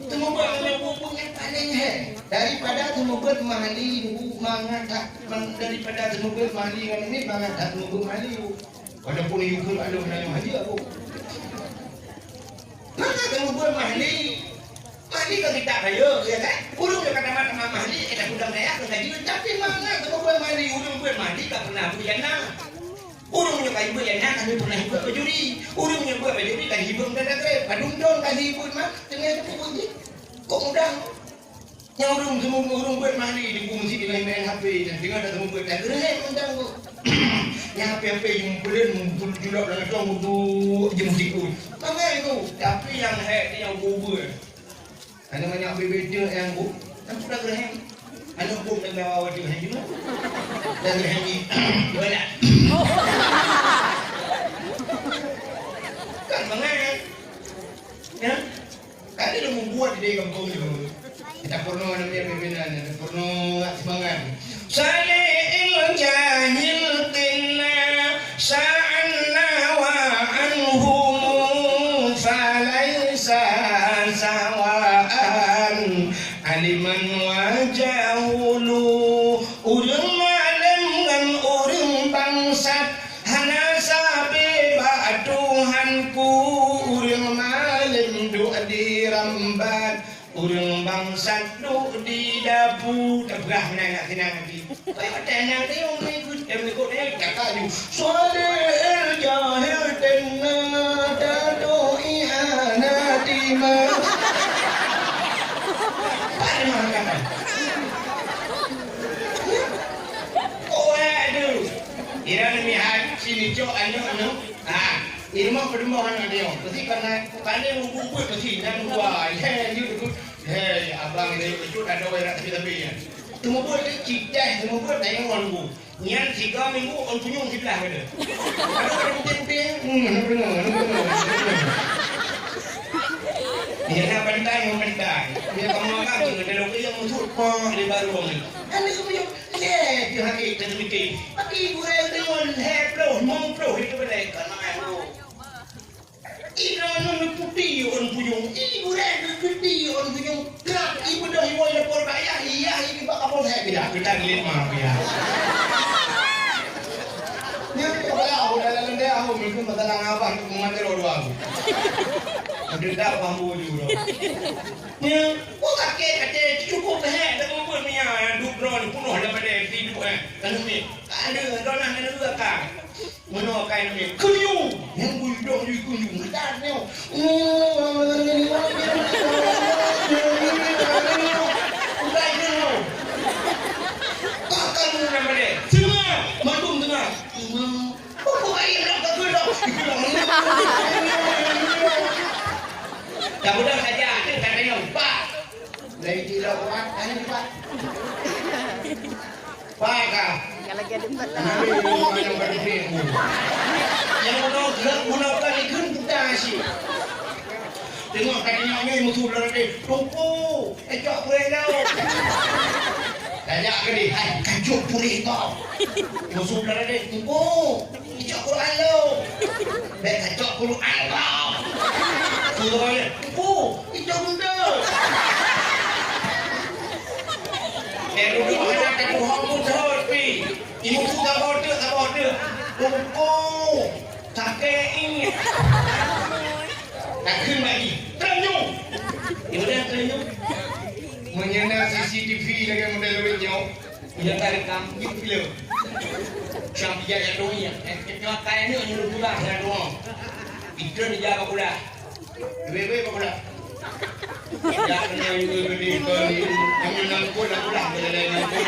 [SPEAKER 1] semua buku yang paling daripada semua mahali ibu mengangkat daripada semua mahali kan ini mengangkat semua mahali walaupun ibu ada menanya mahali aku maka semua mahali kalau kita kaya ya kan urung dia kata nama mahali kita sudah layak tadi tapi mana semua mahali urung mahali tak pernah berjana urung punya ibu yang nak kami pernah hidup berjuri urung punya buat berjuri kan hidup dan ada padundon kan hidup mah tengah tu pun kok mudah yang urung buat mali di fungsi dengan main HP dan dengan ada semua buat dah gerak undang tu yang HP yang bulan muncul julak dalam tu untuk jemutiku mana itu tapi yang yang bubur ada banyak bebeda yang bu yang sudah gerak anak pun dah bawa dia juga dan gerak ni boleh kan mengenai ya kan dia membuat di kampung itu kita porno namanya pimpinan porno semangat salil jahil qilla sa'anna wa anhum falaysa sawa'an aliman wa jahulu urung malam dan urung bangsat hana sabi Tuhanku urung malam du di rambat urung bangsat du di dapu tebrah nak senang lagi kayak tenang dia orang ikut dia cakap ju solil jahil tenna tadu ihanati ma pada mana kata ira ni hat sini cok anu irma permohonan dia pasti karena kali ngumpul pasti dan gua you abang ini itu ada orang tapi semua buat cipta semua buat tayang orang nyan 3 minggu on punyung sebelah ada dia nak pandai dia kamu makan dia lokal yang musuh di baru ni anda semua dia hakik dan mikir tapi ibu saya dengan heplo mongplo itu boleh kan makan ina nunu putih on punyung ibu saya putih on punyung kerap ibu dah ibu lapor bayar iya ini bak kapal saya tidak kita ngelit maaf ya ni kepala aku dalam dia aku mungkin masalah apa aku mengajar orang aku ada tak bambu juga ni oh kakek kata cukup dah dah buat ni duk drone penuh daripada hidup kan ni ada donah ada juga kan Menua kain ni kunyu yang budak ni kunyu ngedan ni. Udah ni. Kakak ni nama dia. Tengah, madum tengah. Apa air nak kegedak? Dah budak saja, kan dia lupa. Dari dilawan, ani lupa. Pakah.
[SPEAKER 2] Yang lagi ada empat lah.
[SPEAKER 1] Yang udah kali kan kita sih. Tengok katanya ni musuh dalam dia. Tunggu, ejak pulih kau. Tanya ke dia, hai kajuk pulih kau. Musuh dalam dia. Tunggu, ejak Quran kau. Baik kajuk Quran kau. Tunggu kau ni. Tunggu, ejak bunda. Duduk anak ke Tuhan pun terus pi. Ibu suka bodoh. Tunggu, sakit ini. Tak kena lagi. Terenyum. Ibu dah terenyum. Menyana CCTV lagi model lebih jauh. Dia tak rekam. Dia film. Syam dia yang doi. Kita kain ni nyuruh pulang dengan doang. Itu ni jaga pula. Bebe pula. Ya kena juga gede kali. Kami nangkut nak pulang ke dalam nangkut.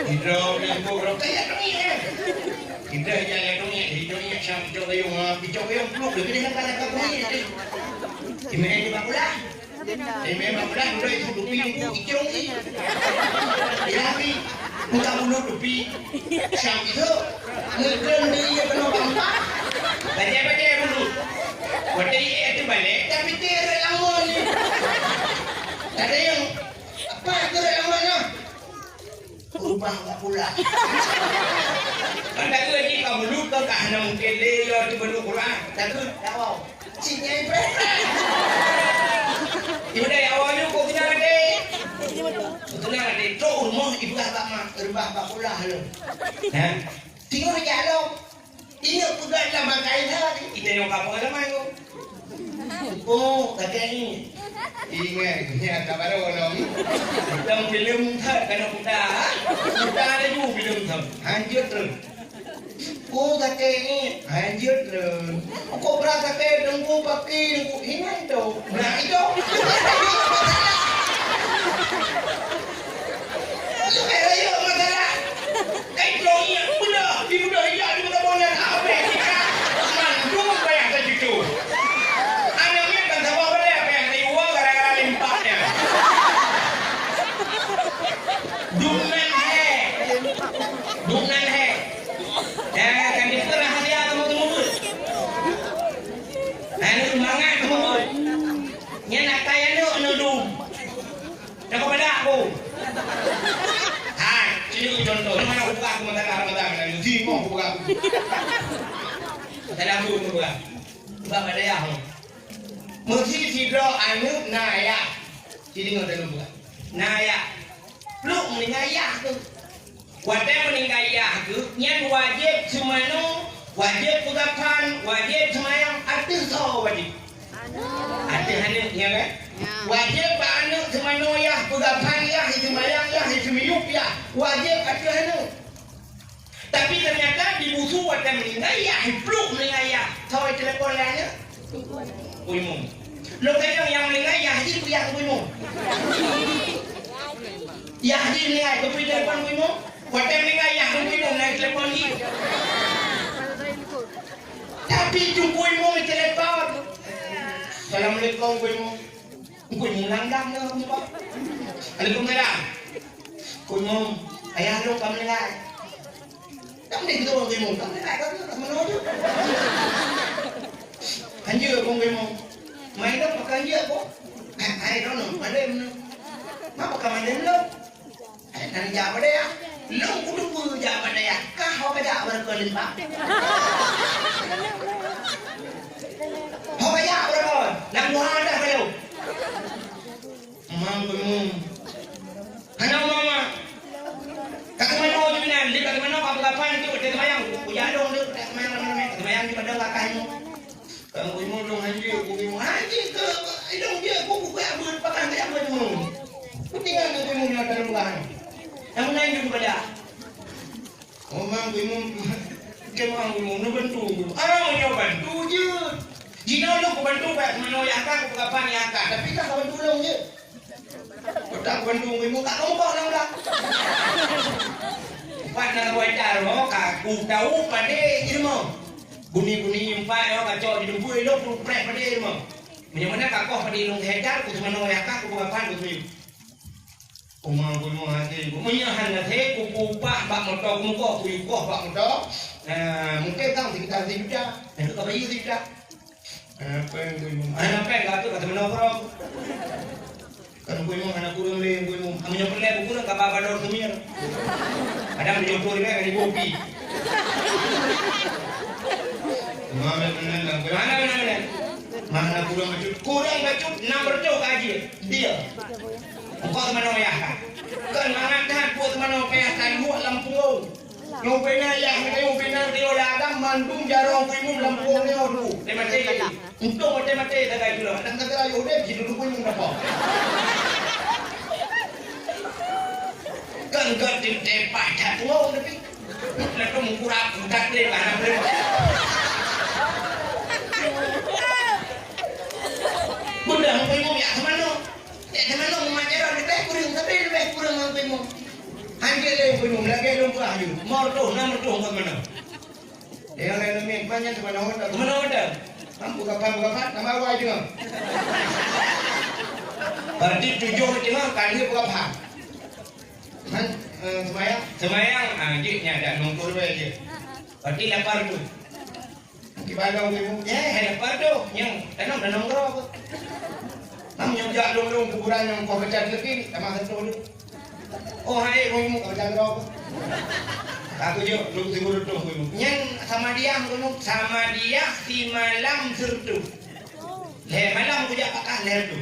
[SPEAKER 1] Hidau nangkut berapa kaya doi. Kita jalan doi ni Syam jauh yang peluk dia kena kala kau ni. Ini ni bakulah. Ini bakulah udah itu dupi hijau ni. Ya ni muka mulut dupi. Syam itu ngeken dia kena bangpa. Baca dulu. Wadai itu balik tapi dia lama ni. Ada yang apa tu lamanya? Ubah pula. Anda tu lagi kamu lupa kah nak mungkin lelaki tu belu Quran. Takut tak mau. Cinyai berat. Ibu dah awalnya kau kena ada. Kena ada. Tok rumah ibu bapak mak, rebah bapak pula lu. Hah? Tengok jalan. Ini juga dalam kain hari. Kita yang kapal lama tu. Oh, kakek ni. Ingat, ni ada baru orang. Dalam film tak kena kita. Kita ada juga film tak. Hancur terus. Oh, kakek ni hancur terus. Kau berasa kakek tunggu pakai tunggu ini tu. Nah itu. Supaya yo masalah. Kain klonya benar. Ibu dah hilang di mata bola. Apa kita? Mandu bayar saja tu. Anaknya kan sama boleh apa yang saya uang gara-gara limpahnya. Dunan hai. Ya kan itu rahasia kamu tunggu. Anu semangat tunggu. Nya nak kaya nudum. Dah kepada aku. Hai, sini contoh. Mana buka aku mata ni mau buka. Saya aku buka. Buka pada yang. Mesti sidro anu naya. Sini ngoten buka. Naya. Lu meningayah tu. Wadah meningayah tu nyan wajib semanu, wajib pugapan, wajib semayang artis so wajib. Artis hanya ya kan? Wajib anu semanu ya pugapan ya semayang ya semiyup ya. Wajib artis hanya. Tapi ternyata di musuh wadah meningayah, peluk meningayah. Tahu telepon lainnya? Kuimung. Lo kadang yang meningayah itu yang kuimung. Ya di ni ai kopi telepon kuimung. Wadah meningayah kuimung naik telepon ni. Tapi tu kuimung di telepon. Assalamualaikum kuimung. Kuimung langgang ke apa? Waalaikumsalam. Kuimung, ayah lu kamu dengar. Kamu ni kita orang kuimung, kamu dengar kau tak mana tu? Kanjur kau kuimung. Main dah pakai kanjur kau. Hai kau nak mana mana? Mak pakai mana lu? Nanti jawab dia. Lu kudu jawab dia. Kau kerja berapa limpah? Kau kerja berapa? Nak buat dah kau. Mama, hana mama. Kakak mana tu ni? Di kakak mana kau berapa ni tu? Kita mayang. Puja dong tu. Mayang di pada kakakmu. Kamu mau dong haji, haji ke? Dong dia, aku bukan berpakai macam tu. Tinggal tu kamu nak dalam bahan. Yang lain juga pada. Omang gue mau kemang gue mau bantu. Ah mau bantu je. Jino lo ko bantu ba mano ya ka ko kapan ya ka. Tapi ka bantu long je. Kita bantu gue mau ka kompor lang lang. Pat na boy taro ka ku tau pa de je mo. Buni-buni yung pa yo ka cho di dumpu lo pu pre pa de mo. Menyamana ka ko pa di long hektar ko mano ya ka ko kapan ko tu. Umang ko mo hati ko menyahan na the ko pupa bak motor ko ko ko bak motor mungkin kang kita tidak itu ka bayi tidak apa yang ko ana pe ga to ka temen orang kan ko mo ana kurang le ko mo amnya perle ko kurang ka baba dor tumir ada menjotor be ni kopi mama menan lang mana kurang bacut nomor jauh aja dia engkau teman ya kan mengatakan buat teman ya kan buat Lampung yang benar yang benar dia ladang Bandung jarong kuimu Lampung ni odu temate untuk mate dagai dulu dan kata ayo deh hidup kuimu apa kan gatin tepak dah wow tapi lalu mengkurap budak deh karena belum budak kuimu ya kemana teman lo mengajar lebih kurang sampai mau anjir le kuimu lagi lo buah ju mau tuh nama tuh ke mana yang lain main banyak ke mana hotel buka nama awal juga berarti tujuh cuma kali buka apa kan semayang anjirnya ada nongkur aja berarti lapar tuh gimana kuimu lapar tuh yang tanam dan nongkrong nam yang jalan dulu kuburan yang kau baca lagi sama satu dulu. Oh hai kuimu kau baca berapa? Aku juga lu sibuk dulu kuimu. Yang sama dia si malam sertu. Le malam aku jak pakai le tu.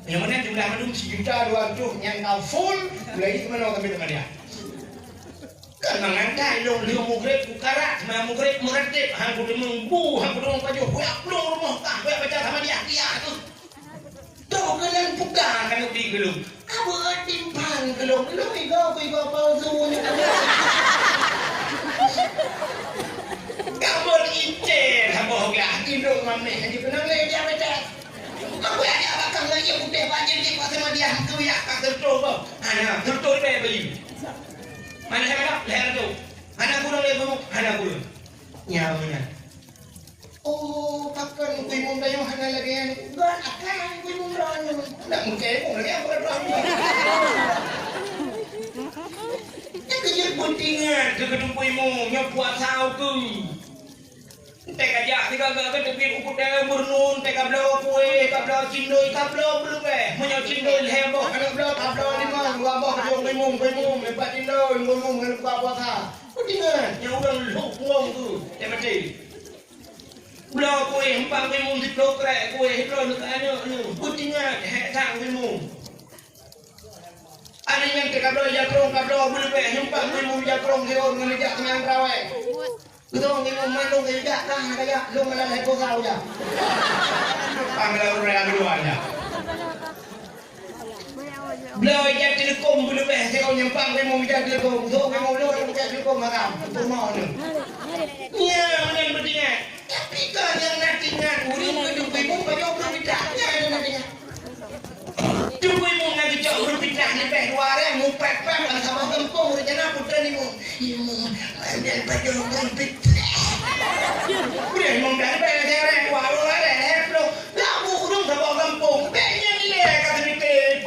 [SPEAKER 1] Yang mana jumlah malam 1.200.000 yang kau full lagi kemana kami dengan dia. Kan mengantai long liu mugrek bukara sama mugrek muratib hangku demengbu hangku demeng paju buat belum rumah kah buat baca sama dia tu. Tuh kalian bukan kan ubi gelung. Apa timpang gelung? Gelung iko palsu ni. Kamu ice, kamu hoga indung mamne. Jadi benar le dia baca. Aku ya bakal lagi udah banjir di pas sama dia aku ya tak tertutup kok. Ana tertutup beli. Mana saya leher tu. Ana kurang le kamu, ana kurang. Nyamanya. Oh, pakai kuimu dayu hana lagi yang gan akan kuimu dayu. Nak mungkin pun lagi apa dayu. Yang kerja pentingan ke gedung kuimu nyobuat tahu tu. Teka jak tiga gak tepit ukur dah bernun teka belo kue kablo cindoi kablo belum menyo cindoi heboh kablo lima dua boh kuimu lepas cindoi kuimu dengan buat ha. Pentingan yang udah lu uang tu temati. Blo kue hempang kuimu di blo krek kue hidro nak anu putingan hek sang kuimu. Ada yang kablo jakrong kablo belum hempang kuimu jakrong hero ngelejak dengan rawe. Betul kuimu mandung ngejak kah kaya lu ngalah heko kau ya. Panggilan orang dua aja. Blo jak telekom belum hero hempang kuimu jak telekom. So kuimu lu jak telekom makam. Rumah ni. Ya, mana pentingnya? Tapi kan yang nantinya uring gedung ibu banyak berbedanya nantinya. Tunggu ibu lagi jauh berbeda ni peh luar mu pepek sama kampung rencana putra ni mu. Ibu ambil baju berbeda. Udah mau dah peh derek luar derek lo. Labu urung sama kampung. Behnya ni kata ni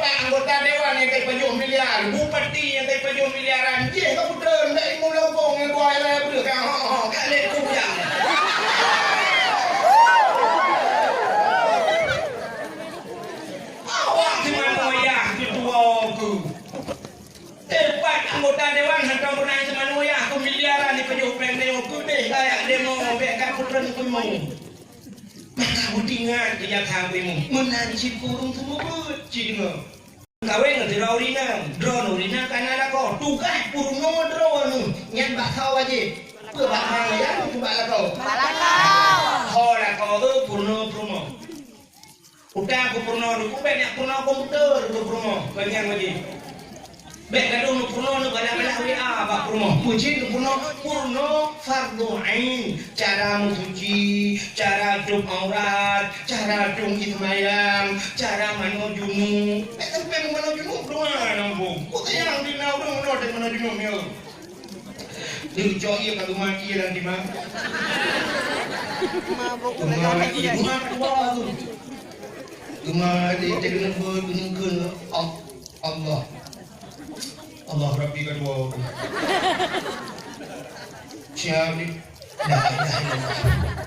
[SPEAKER 1] pak anggota dewan yang kai baju miliar, bupati yang kai baju miliaran. Ye kau putra ndak ibu lampung yang buai lah betul kan. Kan le kujang. Anggota dewan hantar pernah semanu ya aku miliaran ni pejuh pendek aku deh kayak demo bekat putran kuimu. Maka butingan kenyataan kuimu menanci kurung semua bercinga. Kawin ngerti drone urina kanada kau tugas purno drone nyan bakau aja. Kebakang ya coba lah kau. Hola kau purno promo. Udah aku purno aku banyak purno komputer aku promo banyak aja. Baik kadang nu purno nu banyak WA apa purno? Puji itu purno fardu ain. Cara mensuci, cara duk aurat, cara duk ismayang, cara manojunu. Tapi manojunu doang nambung. Kok yang dinau dong dan manojunu mil. Diucoki kalau mati nanti mah.
[SPEAKER 2] Mabuk
[SPEAKER 1] Mati mah tua tu. Mati dengan berguna Allah. Allah Rabbi kedua. Siapa ni? La ilaha illallah.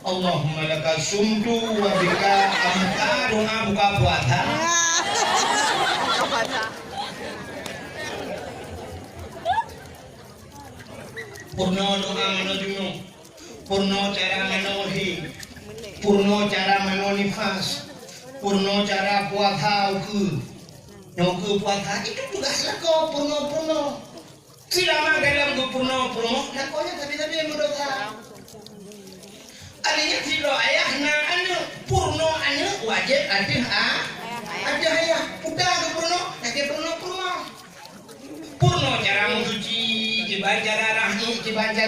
[SPEAKER 1] Allahumma laka sumtu wa bika amka doa buka puasa. Purno doa menuju, purno cara menuhi, purno cara menonifas, purno cara puasa uku, nuku puasa itu juga selako purno. Selama dalam purno, lakonya tapi mendosa. Adanya tidak ayah na anu purno anu wajib ada ayah udah ke purno, lagi purno. Purno cara mensuci, dibaca rahmi, dibaca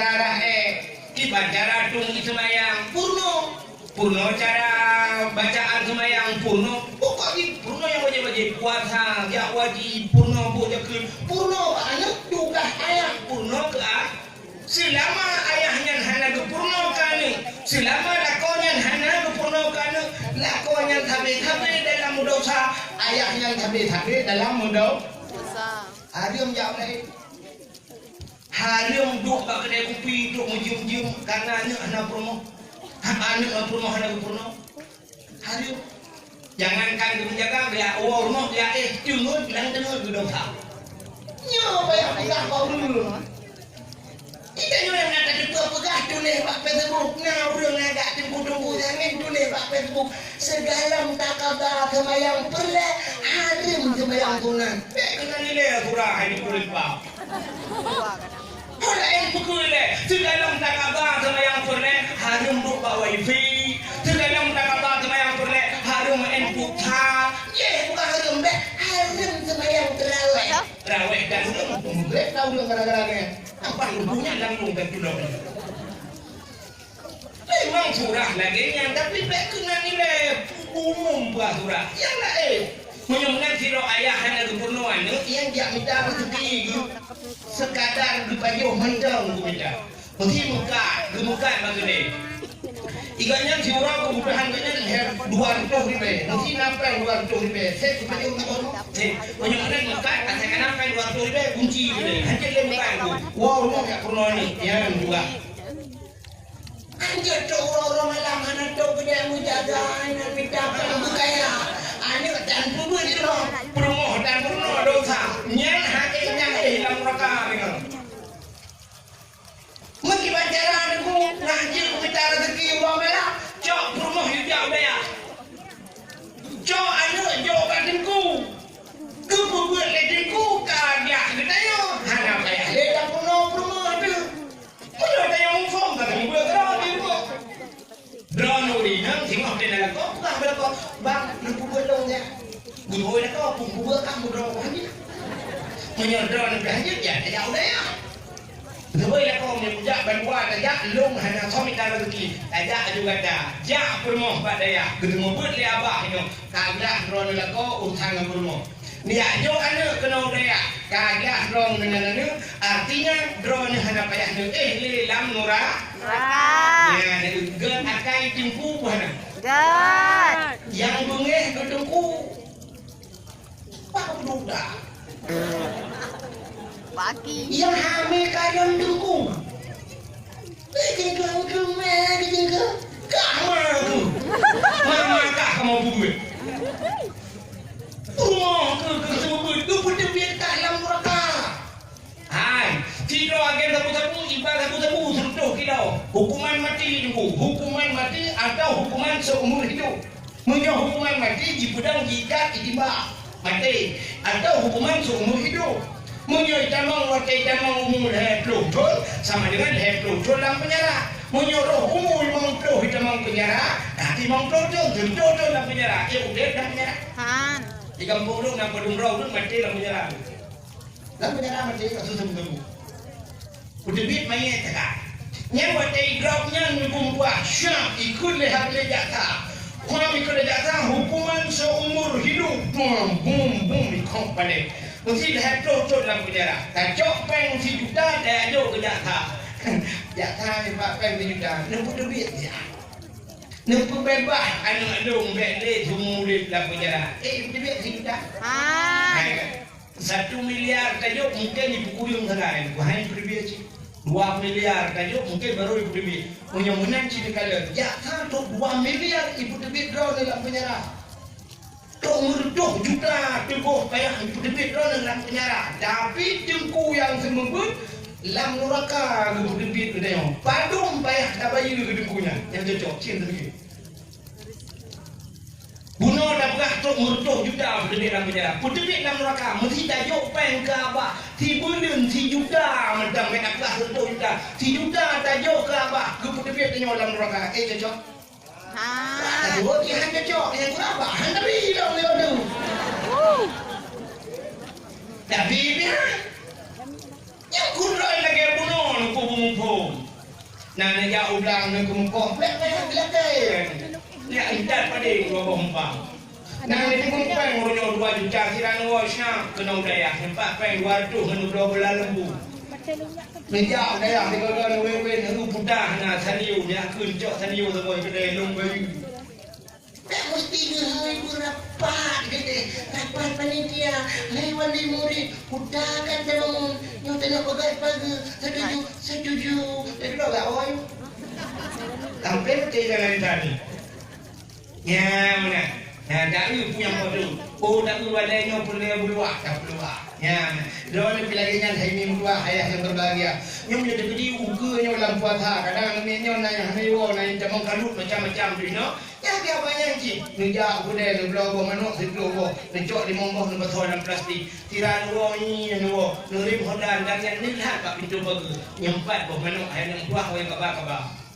[SPEAKER 1] tung semayang purno cara bacaan semayang purno. Pokoknya purno yang wajib puasa, ya wajib purno purno anu juga ayah purno ke selama ayahnya hana ke purno kanu, selama lakonya hana ke purno kanu, lakonya tabe dalam dosa, ayahnya tabe dalam dosa. Harium jauh lagi. Harium duk bak kedai kopi duk menjum karena anak promo. Anak promo anak promo. Harium. Jangankan menjaga dia rumah dia tunggu bilang tunggu dosa. Nyo bayar pegah kau dulu. Kita juga nak ada pegah tu ni pak Facebook. Nah urang agak tunggu jangan tu ni pak Facebook. Segala takabah semayang perle harim semayang tunan. Kena nilai surah ini kulit pak. Orang yang pukul le, segala takabah semayang perle harim buka wifi. Segala takabah semayang perle harim enputa. Ye bukan harim deh, harim semayang terawih dan boleh tahu dong gara-garanya. Apa lumpuhnya langsung berjuang. Memang surah lagi yang tapi kena nilai umum buat surah. Yang lain menyebutkan siro ayah hanya kepenuhan yang dia minta rezeki sekadar dipajuh mendang minta. Mesti muka maksudnya. Iganya surah kebutuhan kena 200 ribu. Mesti nampak 200 ribu. Saya dipajuh menyebutkan muka asalkan nampak 200 ribu kunci ini. Hanya lembaga itu. Wow rumah tak pernah ni yang juga. Anjir tu orang malam mana tu kerja menjaga anak kita kaya. Ani dan pun di rumah promo dan promo dosa. Nyang hakiknya hilang mereka dengan. Mesti bacaran aku lanjut kita rezeki orang malam. Cok promo hijau dia. Cok anu jauh batinku. Kebuat ledinku kagak katanya. Hana kaya leda promo tu. Mana ada yang mufong kata buat drone itu. Drone ni nang tengok dia dalam kau bukan berapa bang lu bolongnya. Gua nak kau pun buat kamu drone ni. Menyerah drone belanja dia jauh dia. Dua yang kau menjak bantuan ajak long hana suami tak rezeki. Ajak juga dah. Jak promo pada ya. Ketemu buat dia abah ni. Kagak drone lah kau utang promo. Ni ajo anu kena dia. Kagak drone dengan anu artinya drone hana payah ni lam nurah. Ya, ni gen akai timpu mana?
[SPEAKER 2] Gan.
[SPEAKER 1] Yang bengeh gedengku. Pak budak.
[SPEAKER 2] Baki.
[SPEAKER 1] Yang hamil kadang dengku. Kejengkau kejengkau. Kamar tu. Mama kah kamu buat? Rumah ke semua itu pun dia dalam neraka. Hai, tidak agen sapu-sapu ibarat sapu-sapu sentuh kita. Hukuman mati itu, hukuman mati atau hukuman seumur hidup. Menyo hukuman mati di pedang jidat itibah mati atau hukuman seumur hidup. Menyo tamang mati tamang umur heplutol sama dengan heplutol dalam penjara. Menyuruh umur 50 hitamang penjara, nanti 50 tentu dalam penjara. Ya udah dalam penjara.
[SPEAKER 2] Han.
[SPEAKER 1] Di kampung lu nak pedung rau tu mati dalam penjara. Lalu penjara mati kat susah temu. Udah bit main tak. Nyawa tay dropnya hukum buah syam ikut lihat jatah. Kalau ikut jatah hukuman seumur hidup. Boom boom boom ikut balik. Mesti lihat terus dalam penjara. Kacok peng si juta dah ada ke jatah. Jatah ni pak peng si juta. Nampak duit dia. Nampak bebas anak dong beli semua di dalam penjara. Duit si juta. 1 miliar tajuk mungkin dipukul sekarang. Bukan pribadi. 2 miliar tajuk mungkin baru ibu debit. Punya menang ciri kala. Jatah tu 2 miliar ibu debit draw dalam penjara. Tok merduh juta teguh payah ibu debit draw dalam penjara. Tapi jengku yang semembut lam neraka ibu debit tu dia. Padum payah dah bayi ke dengkunya. Yang cocok cinta lagi. Bunuh dah berah tok merduh juta berdebit dalam penjara. Berdebit dalam neraka mesti tajuk peng ke abah. Si bulan si juta mentang nak belah 1 juta. Si juta tajuk ke abah. Ke berdebit tanya dalam neraka. Cocok. Aduh, dia hanya cocok. Yang kurang abah. Hanya bilang dia tu. Tapi dia yang kurang lagi bunuh nak kumpul. Nah, nak ulang nak kumpul. Belakang. Dia ingat pada dua bombang. Nah, ini kumpul ngurunyo 2 juta kirana wasnya kena udaya. Nampak peng 200 kena 12 lembu. Menjauh daya di kau wewe nak pudah nak saniu dia kuncok saniu semua kedai long bayu. Tak mesti hai rapat gede. Rapat panitia, hai wali murid, pudahkan dalam yang tengah pagai setuju. Tapi dah awal. Sampai betul jangan tadi. Ya mana? Ya dah punya modul. Oh tak walainya perlu tak perlu. Ya, doa pelaganya hai mi mudua ayah yang berbahagia. Nyom jadi gede ugenya dalam puasa. Kadang nanya nanya hayo nanya jamang kalut macam-macam tu no. Ya dia banyak ji. Nija budaya blogo manuk seblogo. Necok di momboh nu betul dalam plastik. Tiran wo ni nu nurim hondan dan yang lihat pak pintu bagi. Nyempat boh manuk ayah yang buah yang kabah-kabah.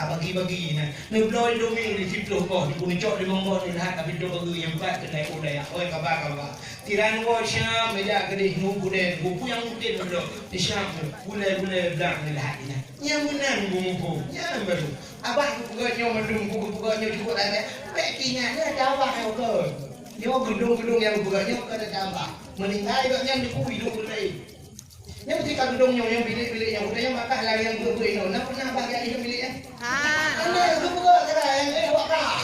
[SPEAKER 1] Bagi-bagi nah. Ni bloy domi di siploh boh di puncak di momboh ni lihat tapi do bagi yang empat kedai udaya. Oi kabah-kabah. Tiran wo syam meja gede nu budaya buku yang mungkin do. Di syam gule-gule blang ni lihat ni. Yang menang buku. Yang baru. Abah puganya mendung buku puganya cukup ada. Pekinya dia ada abah yang ke. Yo gedung-gedung yang puganya ke ada abah. Meninggal juga yang di kuwi hidup lain. Yang mesti kalau dong yang bilik-bilik yang budaya maka lari yang gue itu. Nak pernah bahagia hidup biliknya? Anda gue buka sekarang yang wakah.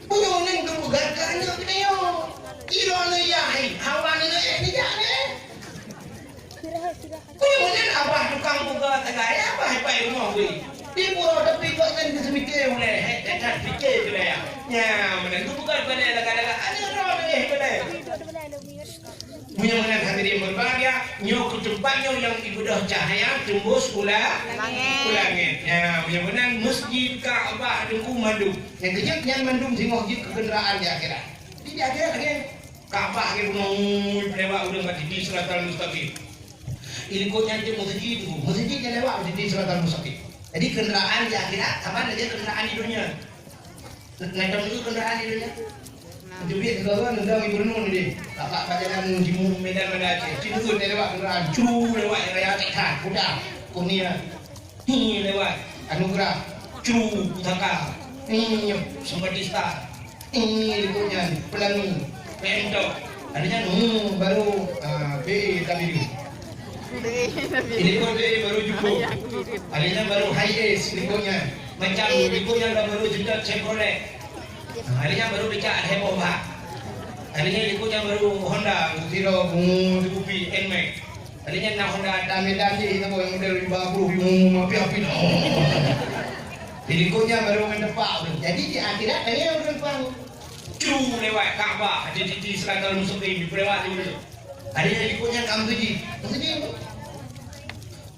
[SPEAKER 1] Punya neng gue buka kerana kita yo. Iro ni yahai, hawa ni ni jadi. Punya neng abah tukang buka sekarang abah hebat rumah gue. Di pulau tapi kau kan kesemikir boleh, tak fikir tu ya. Ya, mana gue buka pada laga-laga ada orang ni pada. Punya mana hadirin berbahagia, nyok ke tempatnya yang ibadah cahaya tembus ulangit. Ya, punya mana masjid Kaabah dengku mandu. Yang kejap yang mandum singoh jik kenderaan di akhirat. Di akhirat lagi Kaabah ke gunung lewat udah mati di Siratal Mustaqim. Ini kau nyari masjid tu, masjidnya lewat di Siratal Mustaqim. Jadi kenderaan di akhirat sama aja kenderaan di dunia. Naik dulu kenderaan di dunia. Jubit kalau nendang ibu nun ni, bapak pajangan jimu Medan Aceh, cinut lewat kenderaan, cu lewat raya Tekan, kuda, Kurnia, hi lewat Anugerah, cu Pusaka, Sempatista, ini likunya Pelangi, Pentok, adanya baru BW. Ini pun baru jumbo, adanya baru Hiace likunya, macam likunya baru juga Chevrolet. Harinya baru bicara heboh pak. Harinya ikut yang baru Honda, Zero, Dupi, Nmax. Harinya nak Honda Medan je, itu yang model 50, api-api. Jadi ikutnya baru mendepak. Jadi di akhirat dia orang pang. Cu lewat Kaabah, di Siratal Mustaqim, lewat dulu. Harinya ikutnya kamu tuji.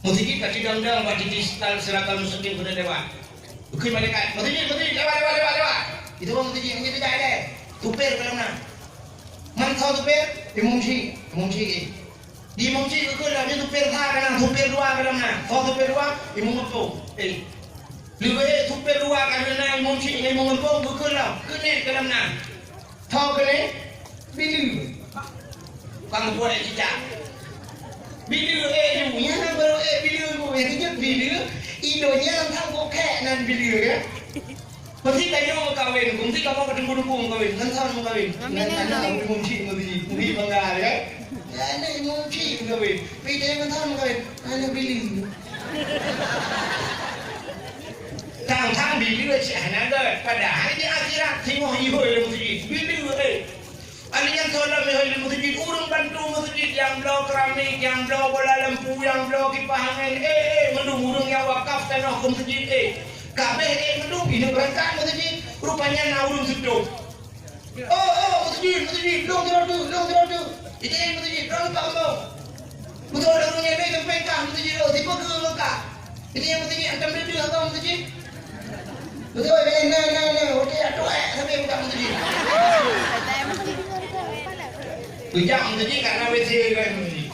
[SPEAKER 1] Masjid kat Cidang-dang, di Siratal Mustaqim sudah lewat. Bukan malaikat. Masjid lewat. Itu orang tu yang kita ada. Tupir kalau mana? Man tahu tupir? Di mungsi. Di mungsi itu kalau dia tupir sah kan? Tupir dua kalau mana? Tahu tupir dua? Di mungsu. Lebih tupir dua kalau mana? Di mungsi, di mungsu bukan lah. Kene kalau mana? Tahu kene? Bilu. Kang buat cicak. Bila nya baru bila yang kerja bila idonya tang kokek nan bila kan. Pasti tayo kawin, kung di ka mo kadungkung kawin, nansan mo kawin. Nan ana mo mumchi mo di bangga kan. Ana mo mumchi kawin. Pwede nansan mo kawin. Ana bili. Tang bila si ana ga padahal di akhirat tengok ibu yang mesti bila Alian solar mehol masjid urung bantu masjid yang blok keramik, yang blok bola lampu, yang blok kipas angin. Mendung urung yang wakaf tanah ke masjid. Kabeh mendung ini berangkat masjid. Rupanya na urung seduk. Masjid, long tu. Itu masjid, long tak mau. Betul orang nyebe sampai kah masjid tiba ke lokak. Ini masjid antam dia atau masjid. Betul nah. Okey atuk sampai buka masjid. Kejap masjid karena WC kan masjid.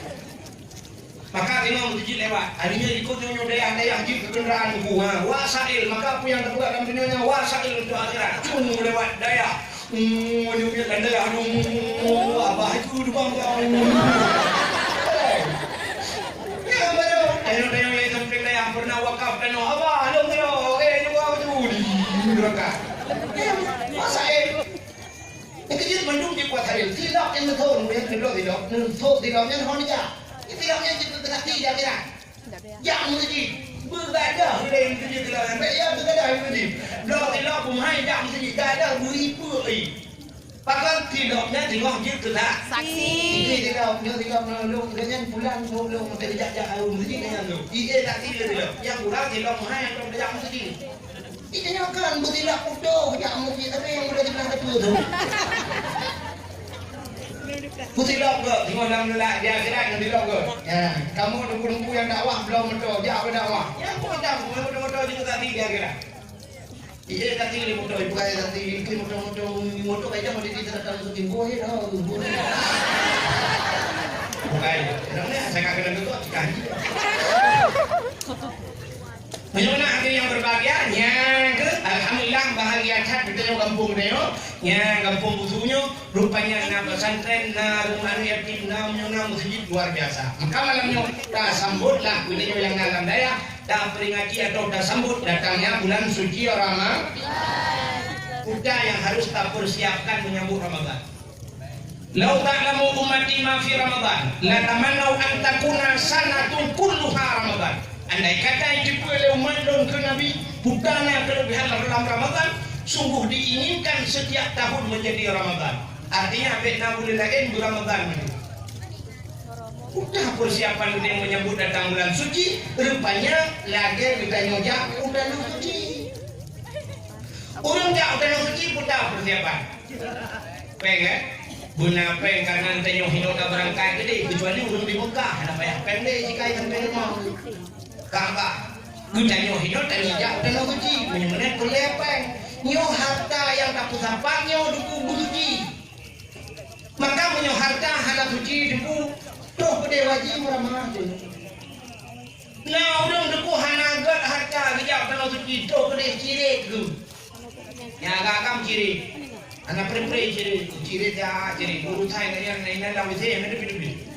[SPEAKER 1] Maka tengok masjid lewat. Harinya ikut nyonya dayah jeep ke kenderaan ku. Wasail, maka apa yang terbuat dalam dunia wasail untuk akhirat. Lewat dayah. Dia punya tanda abah itu dukang kau. Ya baru. Tengok lagi sampai dayah pernah wakaf dan abah dong juga tu di neraka. Wasail. Yang kecil mendung di kuat hari. Tidak yang betul, yang tidak. Tidaknya orang ni tidaknya kita kena tidak kira. Yang mesti berada dalam kerja tidak. Ya berada mesti. Tidak pemahai yang mesti ada beribu. Bahkan tidaknya tengok je tidak.
[SPEAKER 2] Saksi.
[SPEAKER 1] Tidak lalu dengan pulang lalu mesti jaga mesti dengan tu. Ia tak tidak. Yang pulang tidak pemahai yang tidak mesti. Ini kan bertindak bodoh yang mesti tapi yang boleh dibilang ketua tu. Bertindak ke? Tengok dalam lelak dia akhirat yang bertindak ke? Ya, kamu nunggu yang dakwah belum betul, dia berdakwah. Yang pun tak betul juga tadi dia akhirat. Iya tadi ni betul, bukan tadi mungkin motor aja mau diceritakan untuk tinggal dah. Bukan, namanya saya kagak dengar tu kan. Bagaimana akhir yang berbahagia? Alhamdulillah bahagia cat kita kampung dia. Kampung busunya rupanya na pesantren na rumah yatim na masjid luar biasa. Maka malamnya kita sambutlah kita yang dalam daya kita peringati atau kita sambut datangnya bulan suci Ramadan. Kita yang harus kita persiapkan menyambut Ramadan. Lau ta'lamu ummati ma fi Ramadan la tamannau an takuna sanatun kulluha Ramadan. Andai kata itu oleh umat dan ke Nabi bukannya kelebihan dalam Ramadan, sungguh diinginkan setiap tahun menjadi Ramadan. Artinya Vietnam boleh lain di Ramadan. Udah persiapan yang menyambut datang bulan suci, rupanya lagi kita nyojak bulan suci. Orang tak bulan suci putar persiapan. Pengen? Guna peng karena tanya hidup tak berangkat jadi kecuali orang di Mekah, ada banyak pendek jika yang memang. Kakak, kita nyoh hidup dan hijau dan suci, menyembelih kelepeng, nyoh harta yang tak pusapa, nyoh duku suci. Maka menyoh harta hana suci duku, toh pada wajib ramah tu. Nah, orang duku hana agak harta hijau dan suci, toh pada ciri tu. Yang agak ciri, anak perempuan ciri dia ciri guru saya ni dalam saya mana pilih.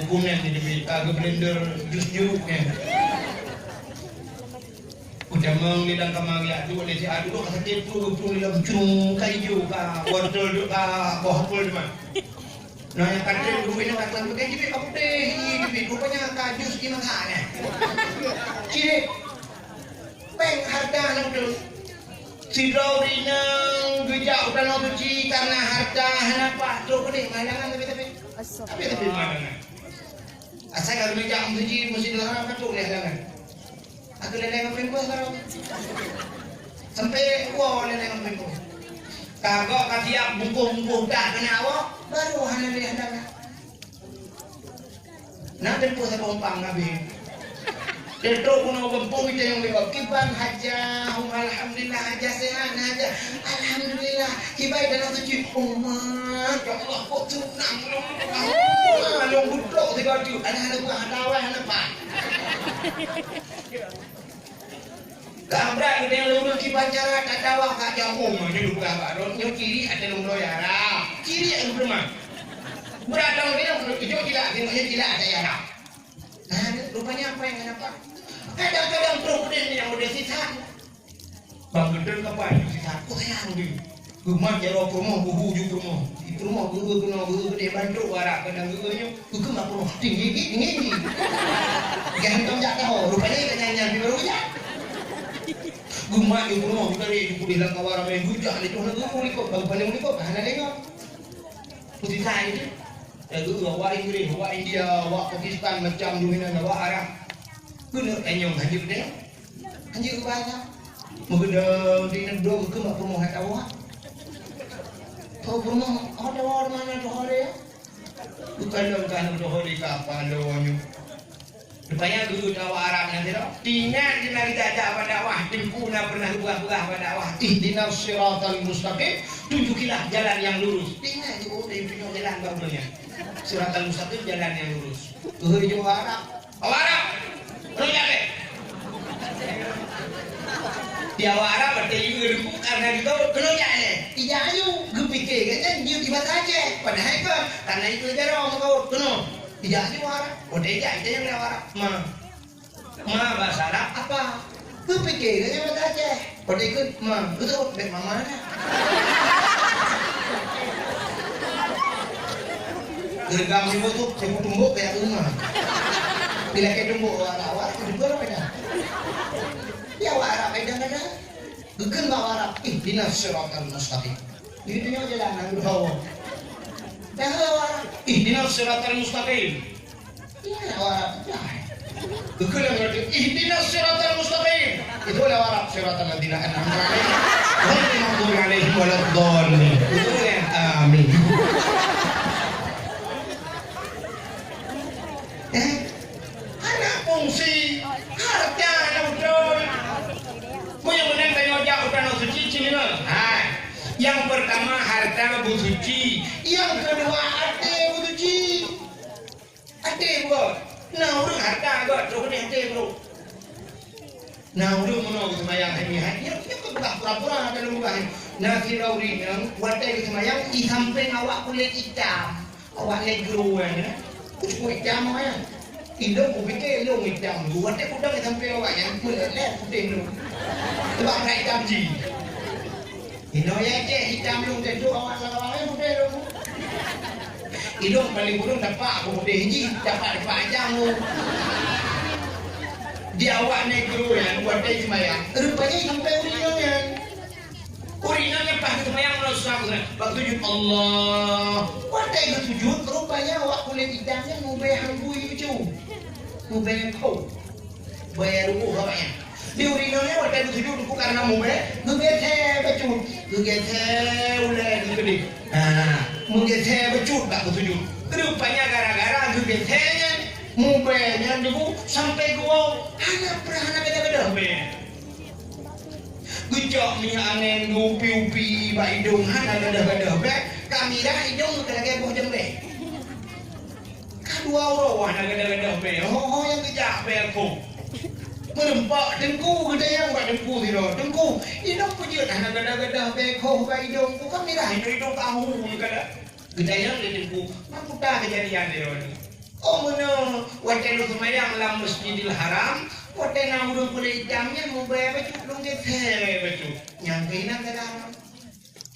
[SPEAKER 1] Kumen ni dia blender jus jeruknya. Udah mengilang kamangya tu ni si adu kata tu dalam cung kayu ka wortel tu ka bohol teman. Nah yang kadang dulu ini kata pakai jibi apa deh jibi rupanya ka jus di mana. Ciri peng harga nang tu. Sidau rinang gejak udah suci karena harta kenapa tu ni malangan tapi tapi mana? Asal kalau meja suci mesti dalam apa tu lehangan. Aku lehangan pengko sekarang. Sampai wah lehangan pengko. Kagak katiak bungkung dah kena awak baru hana lehangan. Nak pengko sa pompang nabi. Dito kuno bempung itu yang lewat kiban haja, alhamdulillah haja sehat haja, alhamdulillah kibai dalam suci umat, ya Allah kok tunang long butlok tiga tu, ada buah ada awal ada apa? Kamera kita yang lulus kiban cara tak tahu kak jauh, macam lupa baru, yang kiri ada long loyara, kiri yang bermah. Beradang dia hijau tidak, tengoknya tidak ada yang nak. Nah, rupanya apa yang kenapa? Kadang-kadang problem yang udah sisan. Bang gedeng kapan sisan? Kok sayang dia? Gemat jaro promo, buhu juga promo. Di promo guru gede bantu warak kadang gurunya. Guru mak promo tinggi. Gantong jatuh, rupanya nyanyi di baru ya. Gemat juga promo, kita di kuliah kawara main hujah itu nak guru ikut, bang paling ikut, hana tengok. Putih saya itu. Guru awak Inggeris, awak India, awak Pakistan macam dominan awak Arab. Guna tanya haji dia. Haji ke bahasa. Mungkin di negara ke mak promo hat awak. Kau promo ada orang mana tu hari ya? Bukan tu hari kapan doanya. Rupanya guru awak Arab nanti dah. Tinggal di negeri jajah pada awak. Timpu nak pernah buah pada awak. Ihdinas siratal mustaqim. Tunjukilah jalan yang lurus. Tinggal di punya jalan barunya. Siratal mustaqim jalan yang lurus. Guru Jawa Arab. Awak Arab. Roja deh. Di awak Arab berarti juga dukung karena itu keroja deh. Tidak ayu, gepikir kan dia di batas aja. Padahal itu karena itu aja orang kau kena. Tidak ayu Arab. Oh dia itu yang lewat Arab. Ma bahasa Arab apa? Gepikir kan batas aja. Padahal itu betul baik mana? Gergam ibu tu saya tumbuk kayak rumah. Bila kayak tumbuk awak itu juga apa dah? Ya awak Arab ada. Gegen bawa Arab. Ihdinas siratal mustaqim. Itu nya jalan nang hawa. Dah awak Arab. Ihdinas siratal mustaqim. Ya awak Arab. Gegen berarti ihdinas siratal mustaqim. Itu awak Arab siratal ladzina an'amta alaihim. Ghairil maghdubi alaihim waladdallin. Itu yang amin. Anak fungsi harta naudol. Punya menang tanya jauh utang suci cina. Yang pertama harta busuci, yang kedua ate busuci. Ate bro, nah urang harta agak terus ni ate bro. Nah urang mana semayang ini hanya kita pura-pura ada lupa. Nah kira urang yang watai semayang di samping awak kulit hitam, awak negro kan. Kulit hitam mana? Indo kupikir lo hitam, gua teh udah sampai awak yang kulit putih lo. Sebab naik hitam ji. Indo ya je hitam lo teh tu awak lawan putih lo. Indo paling burung dapat aku putih ji, dapat panjang lo. Di awak negro yang buat teh semayang, rupanya sampai urinanya. Urinanya pas semayang merosak. Waktu sujud Allah, buat teh sujud rupanya awak kulit hitamnya ngubah hanggu itu. Mubah kau bayar ruku awaknya. Di urinanya waktu itu sujud karena mubah, gegethe becut, gegethe ulai gede. Gegethe becut tak bersujud. Rupanya gara-gara gegethenya mubahnya debu sampai gua hanya pernah beda-beda be. Gejok minyak angin upi-upi ba hidung hana beda-beda be. Kamera hidung kayak buah jembe. Dua orang nak gada-gada be, yang kejap be aku. Merempak dengku gede yang buat dengku tu, dengku. Hidung pujut nak gada-gada be aku, be hidung. Bukan merah hidung tahu ni kada. Gede yang di dengku, mampu tak kejadian dia ni. Oh mana, waktu lu semayang dalam Masjidil Haram, waktu nak urung kulit hitamnya mau bayar becut, lu geteh becut. Yang kena kada.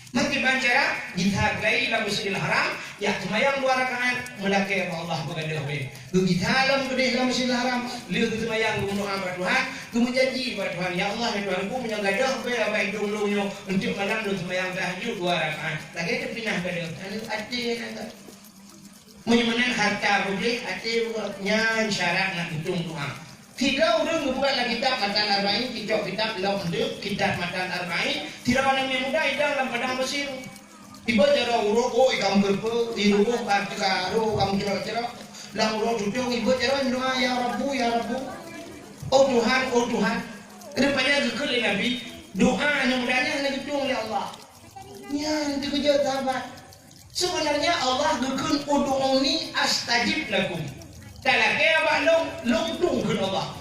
[SPEAKER 1] Mesti bancara dihargai dalam Masjidil Haram, ya semayang 2 rakaat melaki Allah begadang be. Begitu dalam gede dalam Masjidil Haram, liu semayang berdoa kepada Tuhan, kemudian janji kepada Tuhan, ya Allah ya Tuhanku menjaga be apa hidung lu nyo untuk malam lu semayang tahajud 2 rakaat. Lagi tu pindah gadang, anu ati nak. Menyemenan harta boleh, ati buatnya syarat nak hitung doa. Tidak udah ngebuat lagi kitab Matan Arba'in, kitab lawan dek, kitab Matan Arba'in. Tidak orang yang muda idang dalam padang Mesir. Tiba cara urut, oh ikam berpe, iruk, karo, kamu kira-kira. Lang urut duduk, ibu cara doa ya Rabbu. Oh Tuhan. Kedepannya zikir Nabi, doa yang mudahnya lagi hitung oleh Allah. Ya, nanti kerja sahabat. Sebenarnya Allah gekun udu'uni astajib lakum. Dalam kaya abang long tunggu Allah.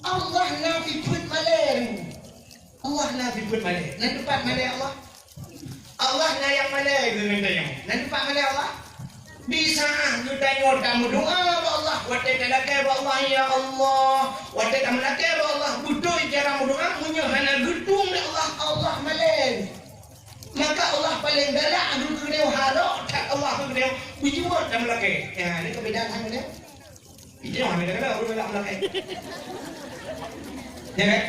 [SPEAKER 1] Allah nafi put malai. Allah nafi put malai. Nanti tempat malai Allah. Allah na yang malai dengan dayang. Nanti tempat malai Allah. Bisa kita tengok kamu doa ba Allah, wate kelake ba Allah ya Allah, wate kamu lake ba Allah, butuh cara doa punya hana gedung ya Allah, Allah maleng. Maka Allah paling galak adu kedeu harok tak Allah kedeu bujur kamu lake. Ya, ini kebedaannya kan. Itu yang kami kata orang galak lake. Ya kan?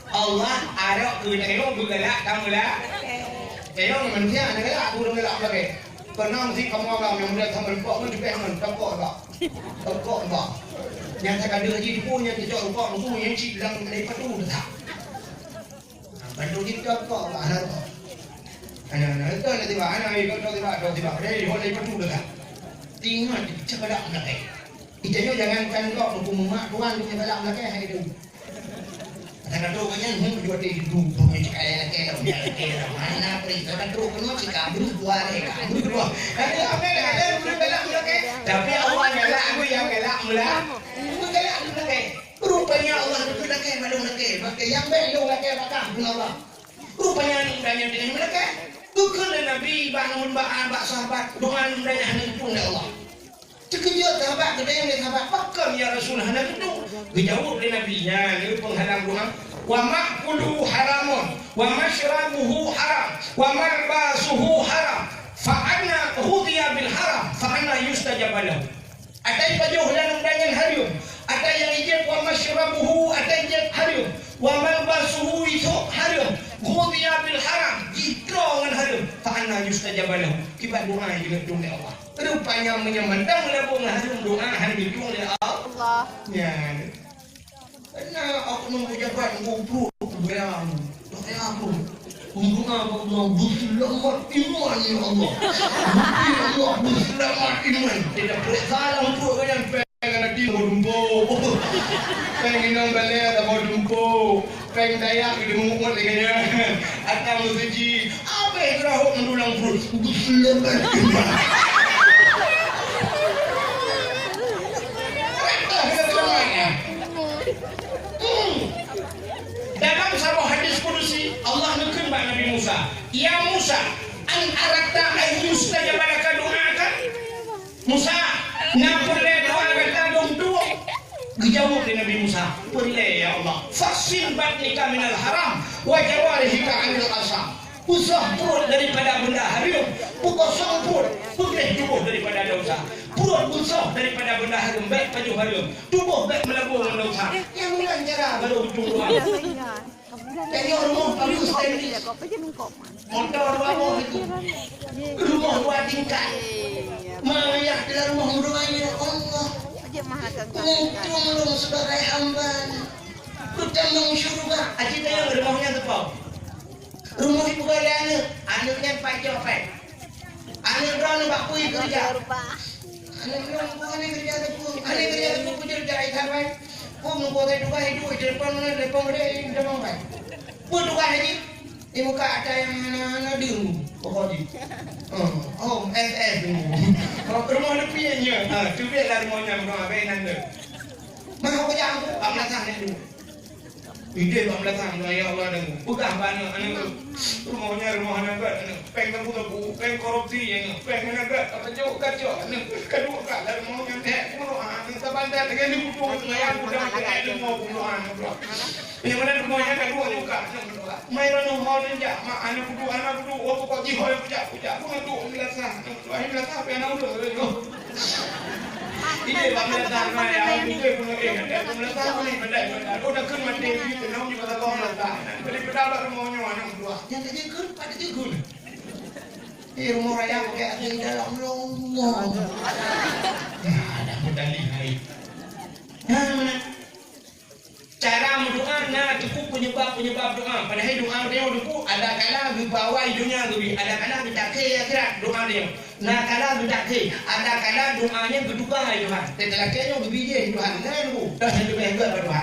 [SPEAKER 1] Allah harok kedeu galak kamu lah. Kayak manusia ada galak orang galak lake. Pernah mesti kamu orang yang muda sama lupa pun juga yang takut tak. Yang tak ada lagi punya tidak lupa musuh yang cik dalam dari patu dah. Bantu kita kok anak. Anak itu nanti bah anak itu tiba dari dari patu dah. Tinggal cepat nak eh. Ijanya jangan kan kau hukum mak tuan punya balak nak eh itu. Kata tu kan yang dua tiga punya kaya kaya mana perintah kan tu kan masih kabur dua kabur dua. Ada galak lagi. Tapi Allah galak aku yang galak mula. Aku galak lagi. Rupanya Allah itu lagi malu lagi. Pakai yang belum lagi bakal Allah. Rupanya ni banyak dengan mereka. Bukan Nabi bangun bak sahabat doa mudahnya pun Allah. Sekejap sahabat kita yang sahabat pakam ya Rasul hendak itu dijawab oleh Nabi-Nya ini penghalang doa wa ma'kuluhu haramun wa mashrabuhu haram wa malbasuhu haram fa anna hudiya bil haram fa anna yustajab lahu atai pajuh dan undangan harum atai yang ijab wa mashrabuhu atai ijab harum wa malbasuhu itu harum hudiya bil haram jikrongan harum fa anna yustajab lahu kibat doa juga oleh Allah. Rupanya menyemendang melabung harum doa hari itu oleh Allah. Ya. Karena aku mengucapkan ngumpul berang. Doa aku. Untuk apa Allah berselamat iman ya Allah. Ya Allah berselamat iman. Tidak boleh salah untuk yang pengen nanti berumpo. Pengen nang balai ada berumpo. Pengen dayak di mungkut leganya. Atau musiji. Apa yang terahuk mendulang perut. Berselamat iman. Dalam sebuah hadis kudusi Allah nukun bak Nabi Musa, ya Musa, an arakta ayyus tajabalaka doakan Musa, nak boleh doa kata dong dua. Dijawab oleh Nabi Musa, boleh ya Allah. Fasil batnika minal haram, wa jawarihika anil asam. Usah perut daripada benda haram, kosong perut, putih tubuh daripada dosa. Perut busuk daripada benda haram, baik baju haram, tubuh baik melabur dosa. Yang bulan cara baru ujung doa. Tengok rumah bagus tadi. Motor bawa itu. Rumah dua tingkat. Mayak dalam rumah doanya Allah. Untung saudara hamba. Bertanggung syurga. Aji tengok rumahnya tepau. Rumah ibu kali anaknya pajak apa? Anak orang nak kuih kerja. Anak orang bukan kerja tu. Anak kerja tu kerja cari kawan. Kau mengkau itu kan itu depan dia depan kan. Pun tu kan lagi. Ibu kak ada yang mana dia pokoknya. Oh SS tu. Rumah lepiannya. Tu biarlah rumahnya rumah benar tu. Mana kau jangan tu amlasan dia tu. Ide bang belakang ya Allah dan bukan banyak anak rumahnya rumah anak peng tebu peng korupsi yang peng anak apa jauh kacau anak kedua kak dari rumahnya teh mau anak terbandar dengan di buku yang udah ada mau puluhan ini mana rumahnya kedua juga main rumah ninja mak anak kudu oh kok jiho yang puja aku tu belakang ini belakang apa yang udah Ide bang belakang ya ide punya ada belakang ni benda udah kan mati itu nama juga tak kau belakang jadi berapa rumahnya anak dua yang tadi kan pada tiga rumah raya pakai ada di dalam rumah ada medali hari mana cara berdoa nah cukup penyebab doa padahal doa dia cukup ada kala di bawah hidungnya lebih ada kala di kaki akhirat doa dia nah kala di kaki ada kala doanya berduka Tuhan tetelaknya lebih dia Tuhan nah lu dah lebih hebat berdoa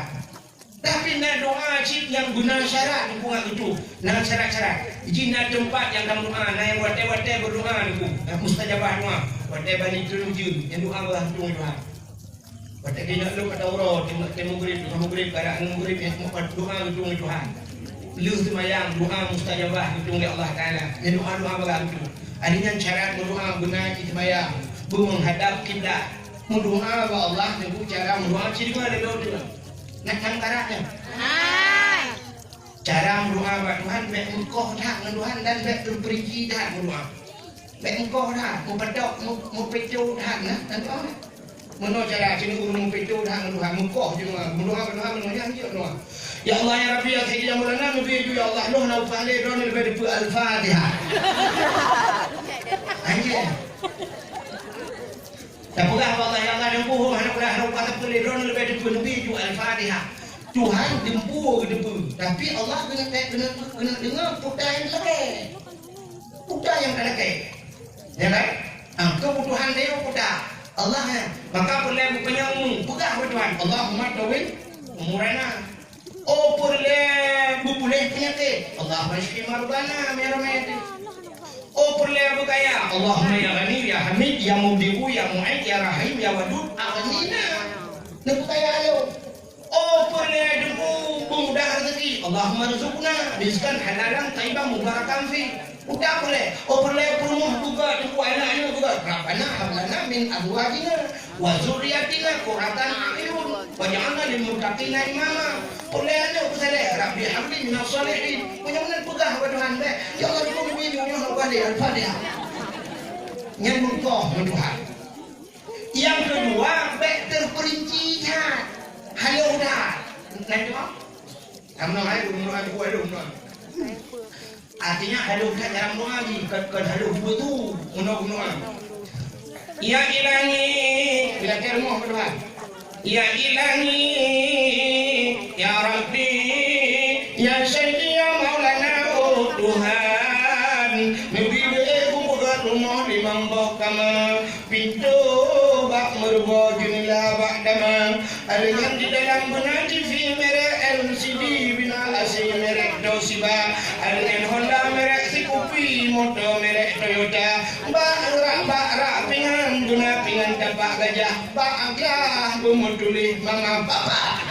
[SPEAKER 1] tapi nah doa cip yang guna syarat hubungan itu nah syarat-syarat jina tempat yang kamu doa nah yang wate-wate berdoa itu mustajabah doa wate bani turun yang doa Allah Tuhan Pada kena lu kat Taurat, temu gurib karang gurib yang doa untuk Tuhan. Lu semayang doa mustajabah untuk Allah Taala. Dan doa bagai itu. Adanya syarat berdoa guna semayang. menghadap kita. Mendoa ke Allah dengan cara mendoa ciri mana doa nak karaknya. Cara mendoa ke Tuhan baik engkau dah dengan Tuhan dan baik terperinci dah mendoa. Baik engkau dah mau pedok mau pecu dah dan doa. Menurut cara ciri mau pecu dah dengan Tuhan engkau juga mendoa ke Tuhan mendoa je doa. Ya Allah ya Rabbi ya Sayyidi ya Maulana nabi ya Allah noh na fale don lebih dari al-Fatihah. Anjir. Tak pegah Allah ya Allah dempuh anak dah nak kata pelidron lebih dari nabi ju al-Fatihah. Tuhan dempuh dempuh tapi Allah kena dengar putar yang lebih. Putar yang ada ke. Ya kan? Kebutuhan dia putar. Allah maka boleh penyang pegah Tuhan. Allahumma tawil umurana. Oh boleh penyakit Allah masih marbana merah. Oh boleh bukaya Allahumma ya Ghani ya Hamid ya Mubdi'u ya Mu'id ya Rahim ya Wadud aghnina bukaya ayo. Oh boleh debu mudah rezeki Allahumma rizqna rizqan halalan thayyiban mubarakan fi. Udah boleh. Oh boleh rumah juga debu anak-anak juga Rabbana hab lana min azwajina wa dzurriyyatina qurratan a'yun waj'alna lil muttaqina imama. Boleh ada pesalah Rabbi habli minas salihin. Benar-benar pegang kepada Tuhan baik. Ya Allah aku meminta Allah balik al-Fatihah. Nyambung kau Tuhan. Yang kedua baik terperinci dah. Halau dah. Nanti apa? Kamu nak halau doa doa. Artinya halau dah dalam doa ni. Kan halau dua tu. Doa. Ya Ilahi. Bila termoh kepada Tuhan. Ya Ilahi. Ya Rabbi, Ya Sayyidi, Ya Maulana, oh Tuhan, memberi aku buka rumah di mambok kama, pintu bak merubah junilah bak dama, aliran di dalam benar TV merek LCD bina asing merek Toshiba, aliran Honda merek Sikopi, motor merek Toyota, bak rak pingan guna pingan tapak gajah, bak aglah bumutulih mama papa.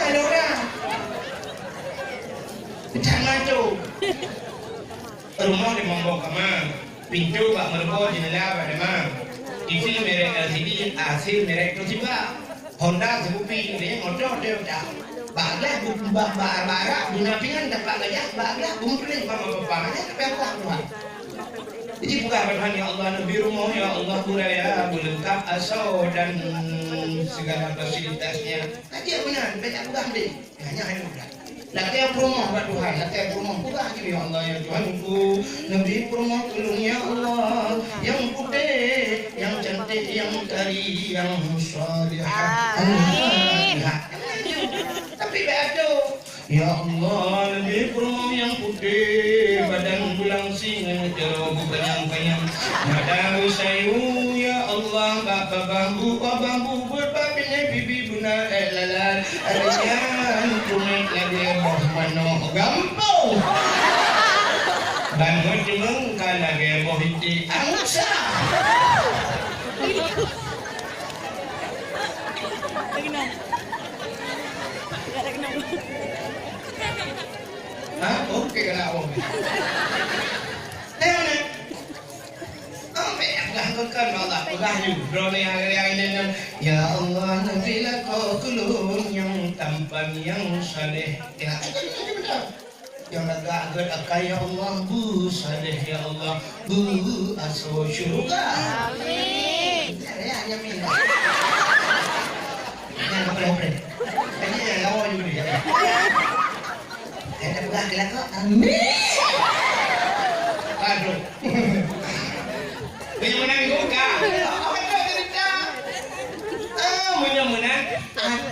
[SPEAKER 1] Ada orang jangan tu rumah di Mambok kama pintu bak mergo jendela bak dama TV merek LCD AC merek Toshiba Honda Scoopy ni motor Toyota baglah barak guna pingan dapat gajah baglah kumpulin mama papa aja tapi apa Tuhan. Jadi bukan Tuhan ya Allah Nabi rumah ya Allah buraya lengkap asal dan segala fasilitasnya. Aja benar banyak bukan deh. Hanya bukan. Latihan rumah buat Tuhan, latihan rumah bukan aja ya Allah ya Tuhanku. Nabi rumah tolong ya Allah yang putih, yang cantik, yang kari, yang salihah. Tapi betul. Ya Allah, lebih rumah yang putih, badan tulang singa, jeruk kenyang-kenyang. Madamu sayu, ya Allah, bapak bambu berpapinya bibi buna lalat. Arian kuning lagi mohmano gampang. Bangun jemeng kalage mohiti angsa. Okey kena awak. Mana? Ambil kan Allah pegah ju. Drone yang ini ya Allah nabilah kau kulun yang tampan yang saleh. Ya yang agak akai ya Allah bu saleh ya Allah bu aso syurga. Amin. Ya hanya minta. Yang boleh. Ini yang lawa juga dia. Ada pegah kelakar. Amin. Aduh. Menang buka. Apa tu cerita? Menang.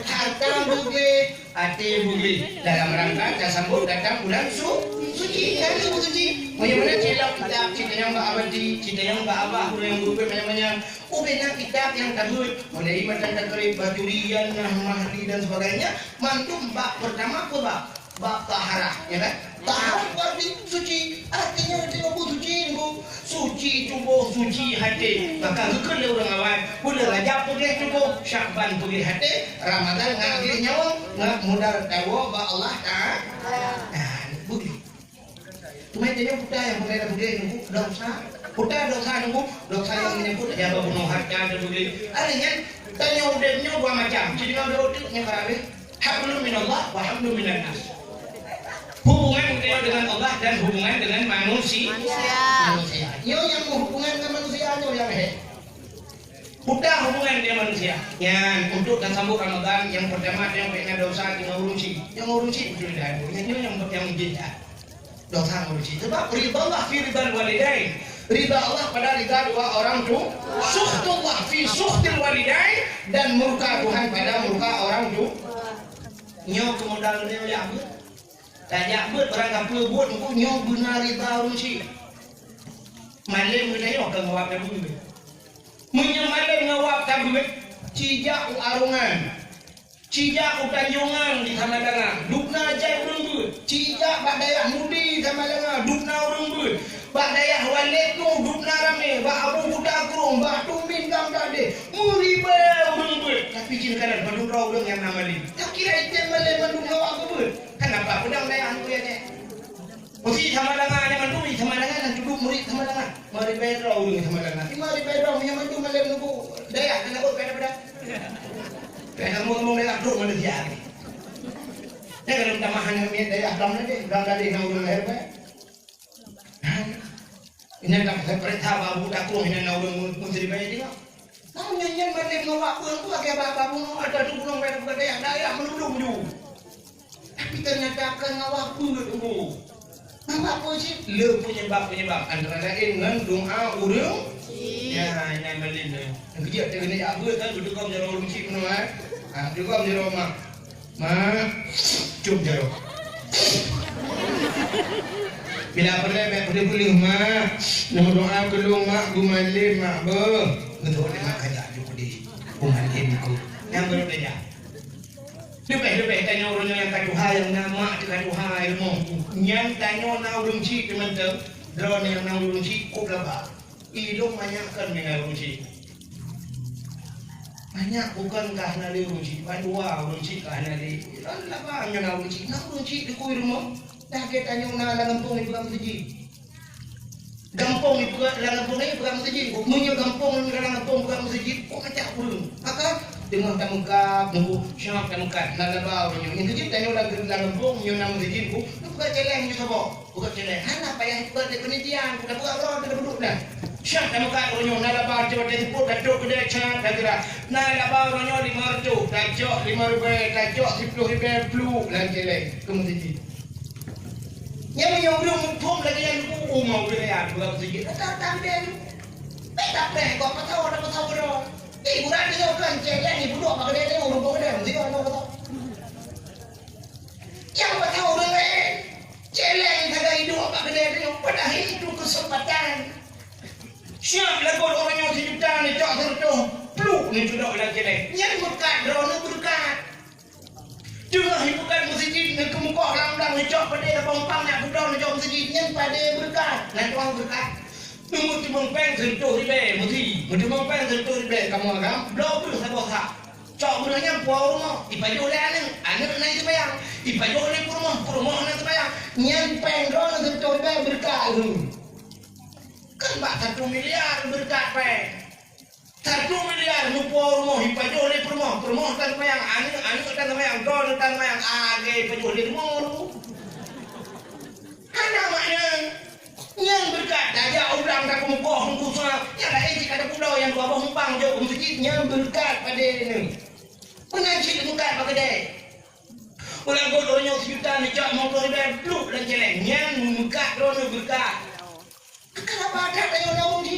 [SPEAKER 1] Harta bugli, hati bugli. Dalam rangka kita sambut datang bulan suci. Hari suci. Bagaimana cilok kita cerita yang abadi, cerita yang abah, yang buku macam-macam. Ubena kitab yang kabut, mulai macam dari baturian, mahdi dan sebagainya. Mantum bab pertama apa? Bab taharah, ya kan? Taharah berarti suci. Artinya tubuh suci, suci tubuh, suci hati. Maka kekal orang awam. Bulan Rajab boleh tubuh, Syakban boleh hati, Ramadan ngakhir nyawa, mudar tawa ba Allah Taala. Begitu. Tumai dia budak yang boleh nunggu, dah usah. Putar dosa nunggu, dosa yang menyebut ada apa bunuh harta ada beli. Artinya tanya udahnya dua macam. Jadi kalau udahnya karabe, hablum minallah wa hablum minan nas. Hubungan dengan Allah dan hubungan dengan manusia. Yo yang hubungan dengan manusia yo yang Udah hubungan dengan manusia. Yang untuk dan sambut Ramadan yang pertama yang kayaknya dosa yang ngurusi betul dah. Yang menjadi dosa ngurusi. Sebab ridha Allah fi ridal walidain. Ridha Allah pada ridha dua orang tua. Sukhtullah fi sukhtil walidain dan murka Tuhan pada murka orang tua. Nyo kemudahan dia ya. Tanya buat orang kapal buat aku nyo benar ridha ngurusi. Malam kita yo ke ngawak kabul. Menyemalam ngawak kabut, cijak arungan, cijak tanjungan di Tamadanga, dukna jai urung cijak bak dayak mudi Tamadanga, dukna urung bak dayak walet tu dukna rame, bak abu budak kurung, bak tumbin gam tade, muriba urung tapi jin kanan padung rau urung yang nama ni. Tak kira item malam mandung ngawak kabut, kenapa pedang dayak tu ya ni? Mesti Tamadanga ni mandung di Tamadanga dan duduk murid Tamadanga. Mari bayar orang Tamadanga. Mari bayar orang yang mandung malam nunggu dayak nak buat pada. Kaya ngomong dayak tu manusia. Ya kalau tamahan kami dayak dam nanti, dam tadi nak urang lahir bae. Ini tak perintah babu tak kurang ini nak urang mesti bayar juga. Kau nyanyian malam ngawak pun tu agak babu ada tu kurang bayar dayak meludung ju. Tapi ternyata akan ngawak pun tu. Apa sih? Le penyebab antara lain dengan doa urang. Ya, ini malin ni. Yang kerja dengan ni apa kan duduk kau jaro runcik mana ah? Duduk kau jaro mak. Cum jaro. Bila perlu baik boleh mak. Nama doa kelung mak gumalin mak be. Betul ni mak kajak juga di. Gumalin aku. Yang baru saja. Lebih tanya orang yang kaduha yang nama kaduha ilmu. Yang tanya na urang cik teman-teman. Drone yang na urang cik kok laba. Ilmu banyakkan dengan urang cik. Banyak bukan kerana dia urang cik. Padua urang cik kerana dia. Laba hanya na urang cik. Na urang cik di kuih rumah. Dah kita tanya na langampung ni pegang masjid. Gampung ni pegang masjid. Punya gampung ni langampung pegang masjid. Kok kacak urang. Maka tengah tamukap nunggu syam tamukap nalaba orang yang kerja tanya orang lampung yang nama masjid ku buka celeng ni sabo buka celeng hana payah buat penelitian buka orang duduk dah syam tamukap orang yang nalaba coba tempur datuk kedai chat kira nalaba orang yang 500 dajuk 5,000 dajuk 10,000 flu lan celeng ke masjid yang belum pun lagi yang mau belajar buka masjid tak dia tak kau tahu dah ibu dah tengok kan celeng ni budak pakai dia tengok orang pakai dia mesti orang tahu. Yang tahu orang lain celeng tagay hidup pakai dia tengok padahal itu kesempatan. Siap lagu orang yang sejuta ni cak tertuh peluk ni sudah lah celeng. Yang berkat drone berkat. Tengah hibukan masjid ni kemuka lamlang ni cak pada pompang nak budak ni cak masjid yang pada berkat. Nak tuang berkat. Tunggu cuma peng sentuh di bawah, mesti. Cuma peng sentuh di bawah, kamu agam. Belum tu saya bosak. Cak mulanya puau rumah, ipaju oleh anak naik sebayang. Ipaju oleh rumah naik sebayang. Nyan peng doang sentuh di bawah berkat tu. Kan bak 1 miliar berkat peng. 1 miliar nu puau rumah, ipaju oleh rumah tak sebayang. Anak tak sebayang, doang tak sebayang. Age ipaju oleh rumah tu. Anak maknya. Yang berkat daya ulang tak mukoh mengkusah yang lain jika ada pulau yang dua hempang jauh masjid yang berkat pada ini mengaji berkat pada dia ulang gol orang yang sejuta ni cak motor dia bluk dan celeng yang berkat orang berkat kenapa ada tanya orang di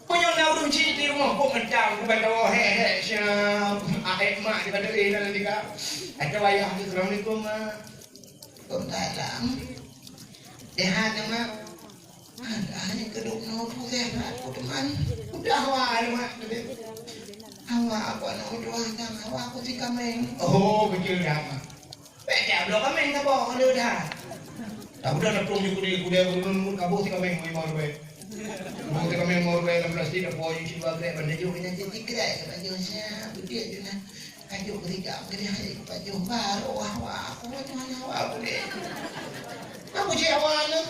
[SPEAKER 1] punya orang di rumah kok mencam kepada he siap aek mak di pada ini nanti kak ada wayah assalamualaikum mak Waalaikumsalam sehat ya mak ada keduk nak pusing aku teman udah awal mak awak apa nak doa sama awak aku si kameng oh kecil dah mak pecah belum kameng tak bawa ada dah tak udah nak tunggu kuda urun kabur si kameng mau baik mau si kameng mau baik 16 tidak bawa cuci bagai pada jauh kena cuci kerai baju siap dia je nak kaju kerja kerja baju baru awak aku macam mana awak boleh aku siapa nak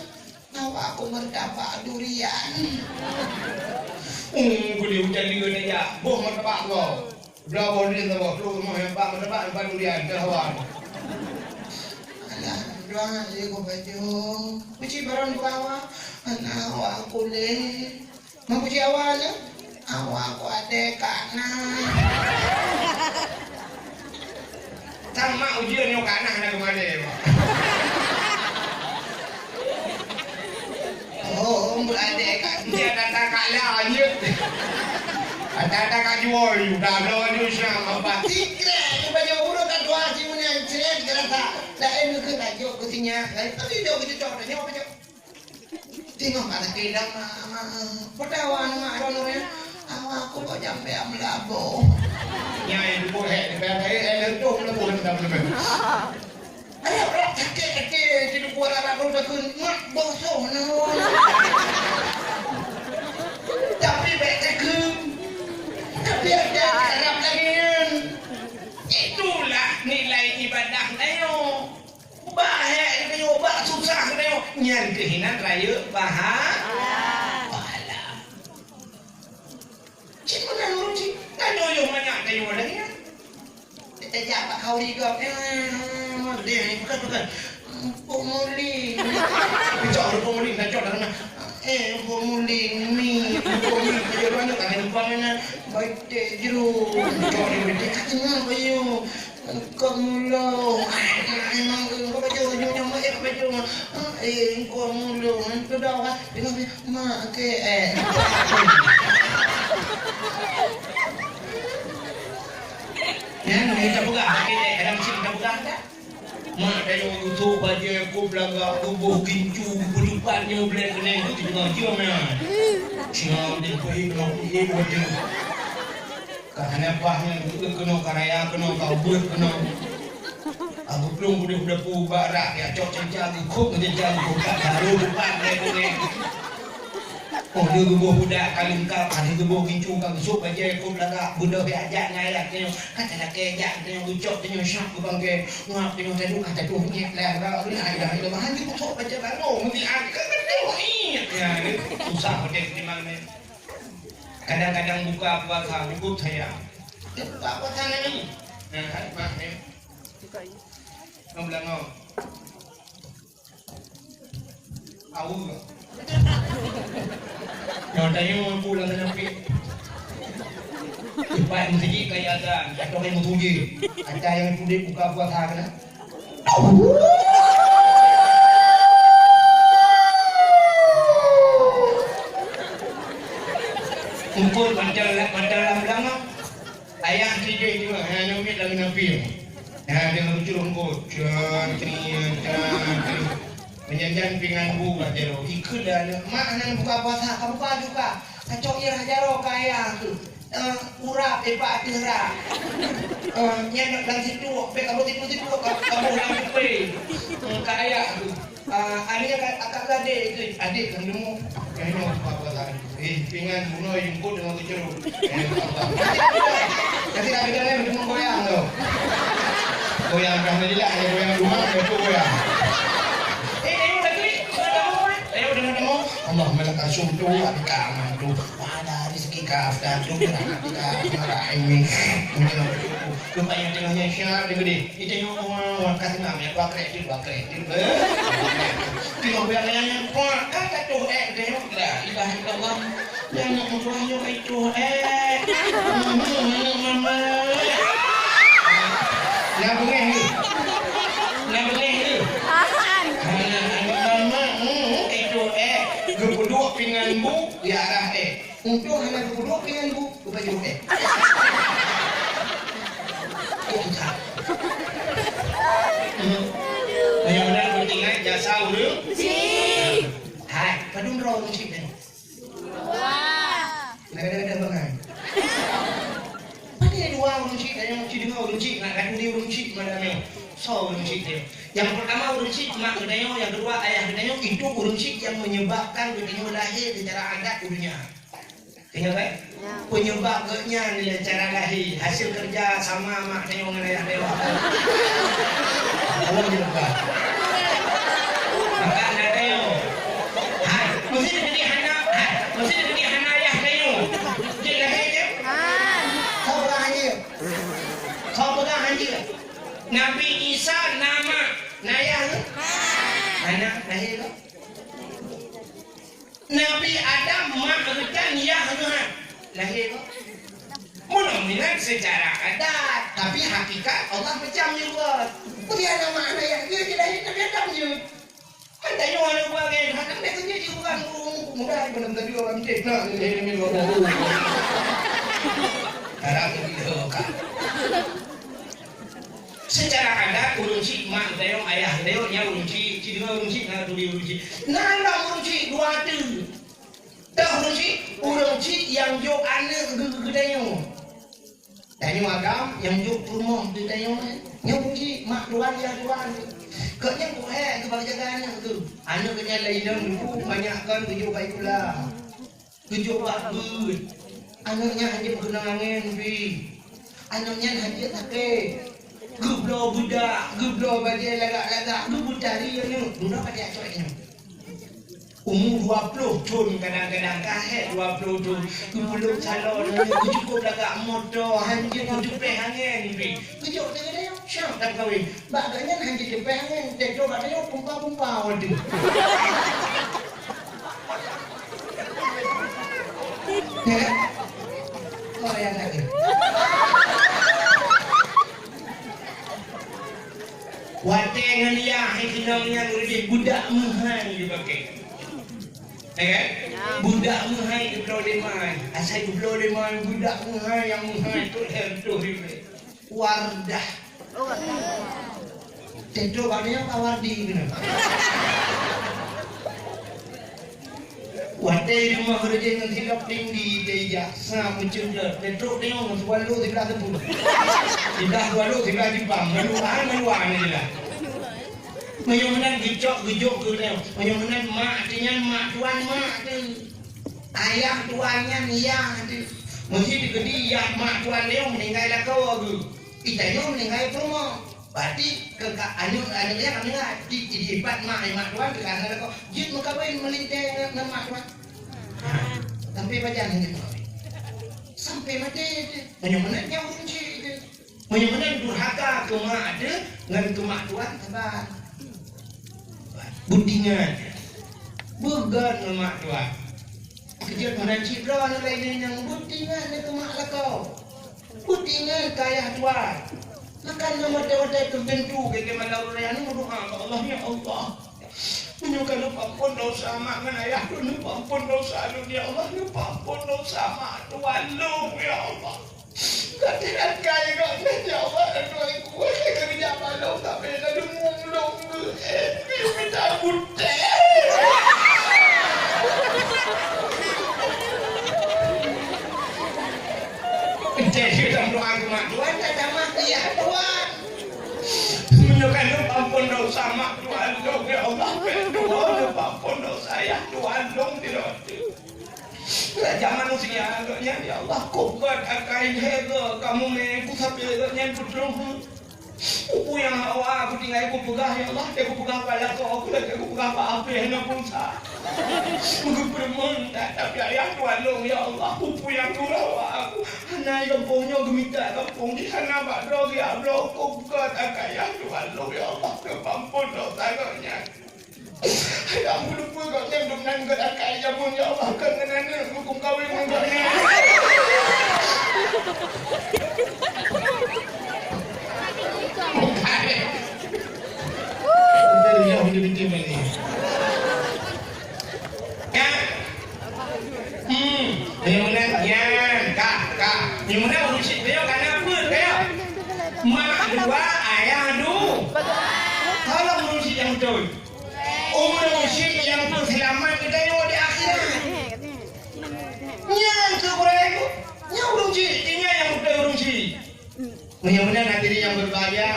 [SPEAKER 3] awak aku merdapak durian.
[SPEAKER 1] Boleh hujan dia ni ya. Boh merdapak kau. Dah boleh tu, lu mau hempak merdapak durian ke awak.
[SPEAKER 3] Alah, doang aja kau baju. Puji baron bawa. Anak awak aku le. Mau puji awak le? Awak aku ada kanan.
[SPEAKER 1] Sama ujian yang kanan nak kemana?
[SPEAKER 3] Oh, berada kat
[SPEAKER 1] Dia datang kat langit. Datang kat jual, dah ada ni siapa apa?
[SPEAKER 3] Tikret, baju buruk kat dua si punya ceret kereta. Lain ke laju ke sini. Lain tu dia ke cocok dah nyawa baju. Tengok ada kedang pertawan mak dononya. Awak aku kau jambe am labo.
[SPEAKER 1] Nyai ibu lentung lebu betul.
[SPEAKER 3] Ayo, kakek tidak buat apa-apa dah kun mak bosong naon. Tapi baik kum. Tapi ada harap lagi.
[SPEAKER 1] Itulah nilai ibadah nayo. Bahaya nayo, bah susah nayo. Nyari kehinan raya pahala.
[SPEAKER 3] Cik mana urut cik?
[SPEAKER 1] Nayo yo banyak nayo lagi kan.
[SPEAKER 3] Kita jawab kau rigap. Dia ni bukan. Pemuli.
[SPEAKER 1] Bicara pemuling, nak dah nak.
[SPEAKER 3] Pemuli ni. Pemuli dia banyak kan depan mana. Baik jeru.
[SPEAKER 1] Bicara ni
[SPEAKER 3] Katanya bayu. Kau mulu. Memang kau baju nyamuk baju. Kau mulu. Tu dah kan. Dengan mak ke
[SPEAKER 1] Ya, kita buka. Kita ada mesti kita buka tak? Mak dari YouTube aja aku belagak tubuh gincu berdepannya boleh kena itu juga cium ya. Cium dia pergi kena pergi baju. Karena apanya itu kena karaya kena kabut kena. Aku belum boleh barak ya cok cancang kok ngejang kok baru depan dia kena. Oh dia gebuh budak kalingkap, ada gebuh gincu kang sup aja aku belagak budak biajak ngayak tengok kata nak kejak tengok ucap tengok syak ke bangke ngap tengok tadu kata tu nyek lah ra ni ada ada bahan tu sok baca baru mesti angkat tengok ni ya ni susah dek di mana kadang-kadang buka puasa nyebut saya
[SPEAKER 3] Buka puasa ni.
[SPEAKER 1] nah mah ni ngom lango au Nyatanya pulang ke Nabi Cepat masjid kaya azan Jatuh yang mutuji Ada yang sudah buka puasa kena Kumpul macam lama Ayah sijik juga Yang nyamit lagi Nabi Dia bercurung kot Menjanjan pingan bu jero ikut dah mak nang buka puasa kamu buka juga kacau irah jaro kaya tu urap pak tira nyak dan situ pe kamu tipu kamu yang pe kaya tu ania akak gade itu adik kan demu yang buka puasa pingan buno jengkut dengan kecuru nanti dah bidangnya bertemu goyang tu goyang dah menjelah goyang rumah itu goyang Allah melaka sumtu adika amantu pada rezeki kafdan tu adika marahimi lupa yang tengahnya syar dia gede itu yang orang kasih nama ya bakret tengok yang kuat kata tu tengok dah ilah Allah yang nak membuahnya itu mama nak bengih ni Gepuduk pingan bu di arah untuk hanya gepuduk pingan bu ke baju itu tak yang benar bertingkat jasa urut hai padung roh musik dan ada bangan pada dua musik dan yang musik dua musik nak lagu dia musik mana so musik dia yang pertama urunsik mak gedayo, yang kedua ayah gedayo itu urunsik yang menyebabkan gedayo lahir secara adat dunia. Tengok kan? Penyebabnya nilai cara lahir hasil kerja sama mak gedayo dengan ayah gedayo. Allah menyebabkan. Maka gedayo Nabi Isa nama nayah anak lahir. Nabi Adam mak rekan yah lahir. Menurut secara adat, tapi hakikat Allah macam juga. Dia nama anak yang dia lahir Nabi Adam je. Anda yang orang buat kan, anak dia kerja dia bukan mudah benar-benar dia orang cek nak ini orang. Harap dia kan. Secara adat urunci mak dayong ayah dayongnya urunci cideng urunci na tuli urunci nanda urunci dua tu dah urunci yang jo anak gedayong dayong agam yang jo rumah gedayong yang urunci mak tuan ya tuan keknya ku ke bagian tu anak kenya lain dulu banyakkan kejo baik pula kejo bagus anaknya hanya berkenang angin bi anaknya hanya takut gublo budak, gublo bagi lagak-lagak, lu budari ni, budak pada acok ni. Umur 20 tahun kadang-kadang kahet 20 tahun, gublo calon, cukup lagak motor, hanjir cepeh angin ni. Kejok dengan dia, syam tak kahwin. Baganya hanjir cepeh angin, tekdo baganya pumpa-pumpa waduh. Kau yang lagi. Watengan dia hikinamnya ngurus budak muhai dipakai. kan? Budak muhai di Pulau Leman. Asal di Pulau Leman budak muhai yang muhai tu tu Wardah. Tentu maknanya Pak Wardi kena. Watai rumah kerja yang hilap tinggi dia sama mencunda. Tentu tengok sewalu sebelah tebu. Sebelah sewalu sebelah Jepang. Meluan ni lah. Menyumenan gejok tu tengok. Menyumenan mak artinya mak tuan mak tu. Ayah tuannya niang tu. Mesti digedi ya mak tuan dia meninggal lah kau aku. Itanya meninggal rumah. Berarti anu dia kan dengar di ibat mak tuan ke kana kau. Jit muka bain melintang dengan mak tuan. Sampai badan ni. Sampai mati menyumenan yang kunci. Menyumenan durhaka ke mak ada dengan ke mak tuan sabar. Budingan bukan mak tuan kerja mana cipra nak lain yang budingan ni ke mak kau budingan kaya tuan makan nama dewa-dewa tertentu bagaimana orang ini berdoa Allah ya Allah menyukai lupa pun dosa mak dengan ayah tu lupa pun dosa lu ya Allah lupa pun dosa mak tuan lu ya Allah katiran kaya kau ya Allah doa ku kerja malu tak bela demung minta budak. Jadi dalam doa mak tuan tak mak dia tuan. Menunjukkan lupa pun dosa mak tuan dong ya Allah berdoa lupa pun dosa ya tuan dong di roti. Raja manusia agaknya ya Allah kuat akan hega kamu mengu sampai agaknya putrung. Aku yang awak aku tinggal aku pegah ya Allah aku pegah kepala kau aku lagi aku pegah apa yang nak pulsa aku berminta tapi ayah tuan long ya Allah aku yang kurang aku anak kampungnya gemita kampung di sana pak dog ya Allah aku bukan ayah tuan long ya Allah kepampun dosa agaknya aku lupa kau yang dengan gerak ayah pun ya Allah kenapa hukum kawin menggaknya Jauh di tim ini. Ya. Yang mana ya, kak. Yang mana urusan dia kan apa dia? Mak dua, ayah dua. Kalau urusan yang betul. Urusan yang betul selamat kita di akhirat. Yang sekurang itu, yang urusan ini yang betul urusan. Yang mana nanti yang berbahaya,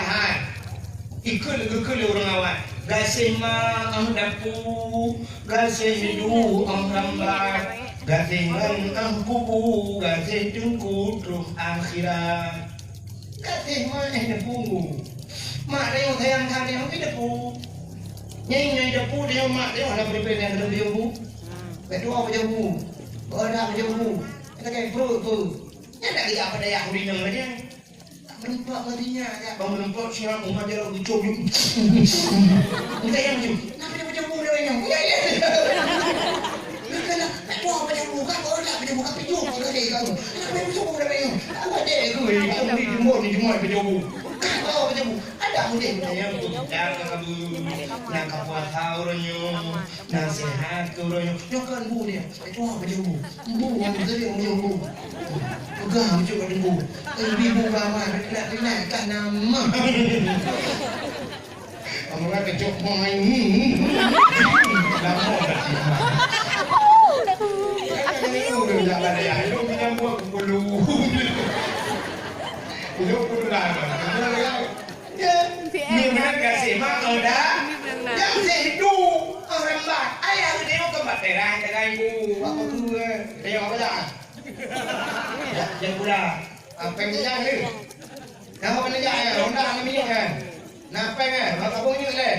[SPEAKER 1] ikut orang awak. Gasih ma ang dapu, gasih hidu ang rambat, gasih ngan ang kubu, gasih tungku terus akhirat. Gasih ma dapu, mak dia sayang kali yang dapu. Nyai dapu dia mak dia ada berbeda dengan dia bu. Kedua apa bu? Ada apa bu? Kita kayak pro tu. Yang tak dia apa daya aku dinang dia.
[SPEAKER 3] Merempak matinya ya. Bang merempak siapa rumah dia lagi coba. Enggak yang macam. Nak macam budak yang. Ya ya. Kalau tak tahu macam buka kau tak macam buka pinjau kau dia kau. Nak macam budak yang. Apa dia kau ni? Kau ni jemur pinjau. Kau macam ada mudah yang jangan kamu nak kapuat tahurannya, nak sehat tahurannya. Jangan bu dia. Itu apa macam bu? Bu yang betul macam bu. Pegang macam kat bu. Ibu ramai nak kan nama. Kamu nak kecok main. Lama dah. Aku dah ada ya. Itu punya buat bulu. Itu bulu lama. Memang kasih mak dah. Yang sehidu orang mak. Ayah dia mau kembat terang dengan ibu. Apa tu? Dia apa dah? Jangan pula. Apa yang dia ni? Nama mana dia? Ronda nama minyak kan? Napa kan? Maka pun minyak le.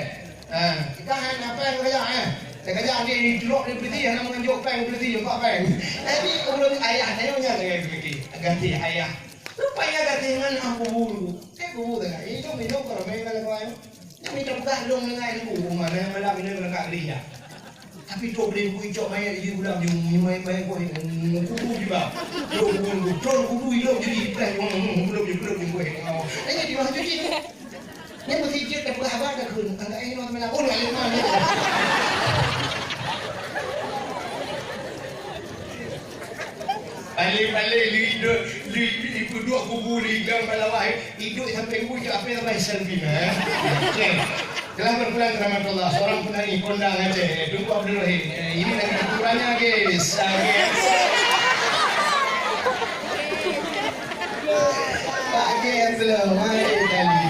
[SPEAKER 3] Kita hanya napa yang kerja kan? Saya kerja dia ni telok dia berhenti. Yang nama menjuk peng berhenti juga peng. Tapi kalau ayah saya punya dengan berhenti. Ganti ayah. Rupanya ganti dengan aku buru. Aku tengah. Itu minum kalau mereka lakukan. Yang minum dah long dengan ibu. Mana yang malam ini mereka dia. Tapi tu boleh buat cok main di ulang di main kau ini kubu juga. Troll kubu hilang jadi plan belum buat. Hanya di mana cuci. Yang mesti cek tak berhabar dah kun. Angkat ini orang melapor lagi mana. Balik hidup dua kubu ligang balawai hidup sampai kubu apa yang baik selfie Telah berpulang ke rahmatullah. Seorang penyanyi kondang aja. Tunggu Abdul Rahim. Ini lagi ukurannya guys. Pak Gen belum. Mari kali.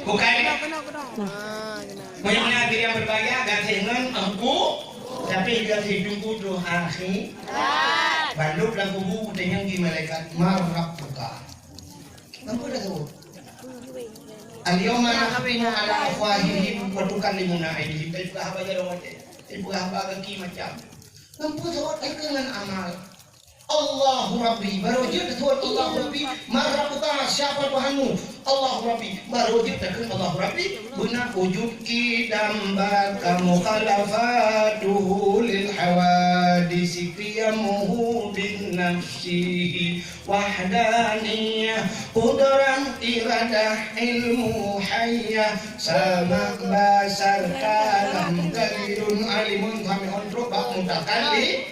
[SPEAKER 3] Bukan. Banyak diri yang berbahagia agak dengan aku. Tapi dia hidupku tu akhir. Baluk dan kubu dengan di malaikat marab buka. Apa dah tahu? Al-yawma nakhtimu ala afwahihim wa tukallimuna aydihim. Tapi bukan apa jadi orang itu. Bukan apa kaki macam. Nampu tahu dengan amal. Allahu Rabbi. Baru je tahu Allahu Rabbi. Marab buka siapa Tuhanmu? Allahu Rabbi. Baru je tahu Allahu Rabbi. Guna wujud kidamba kamu khalafatuhu lil hawadisi qiyamuhu bin nafsihi wahdaniyah qudrah iradah ilmu hayyah sama basar kalam kadirun alimun sami'un rubah mutakallim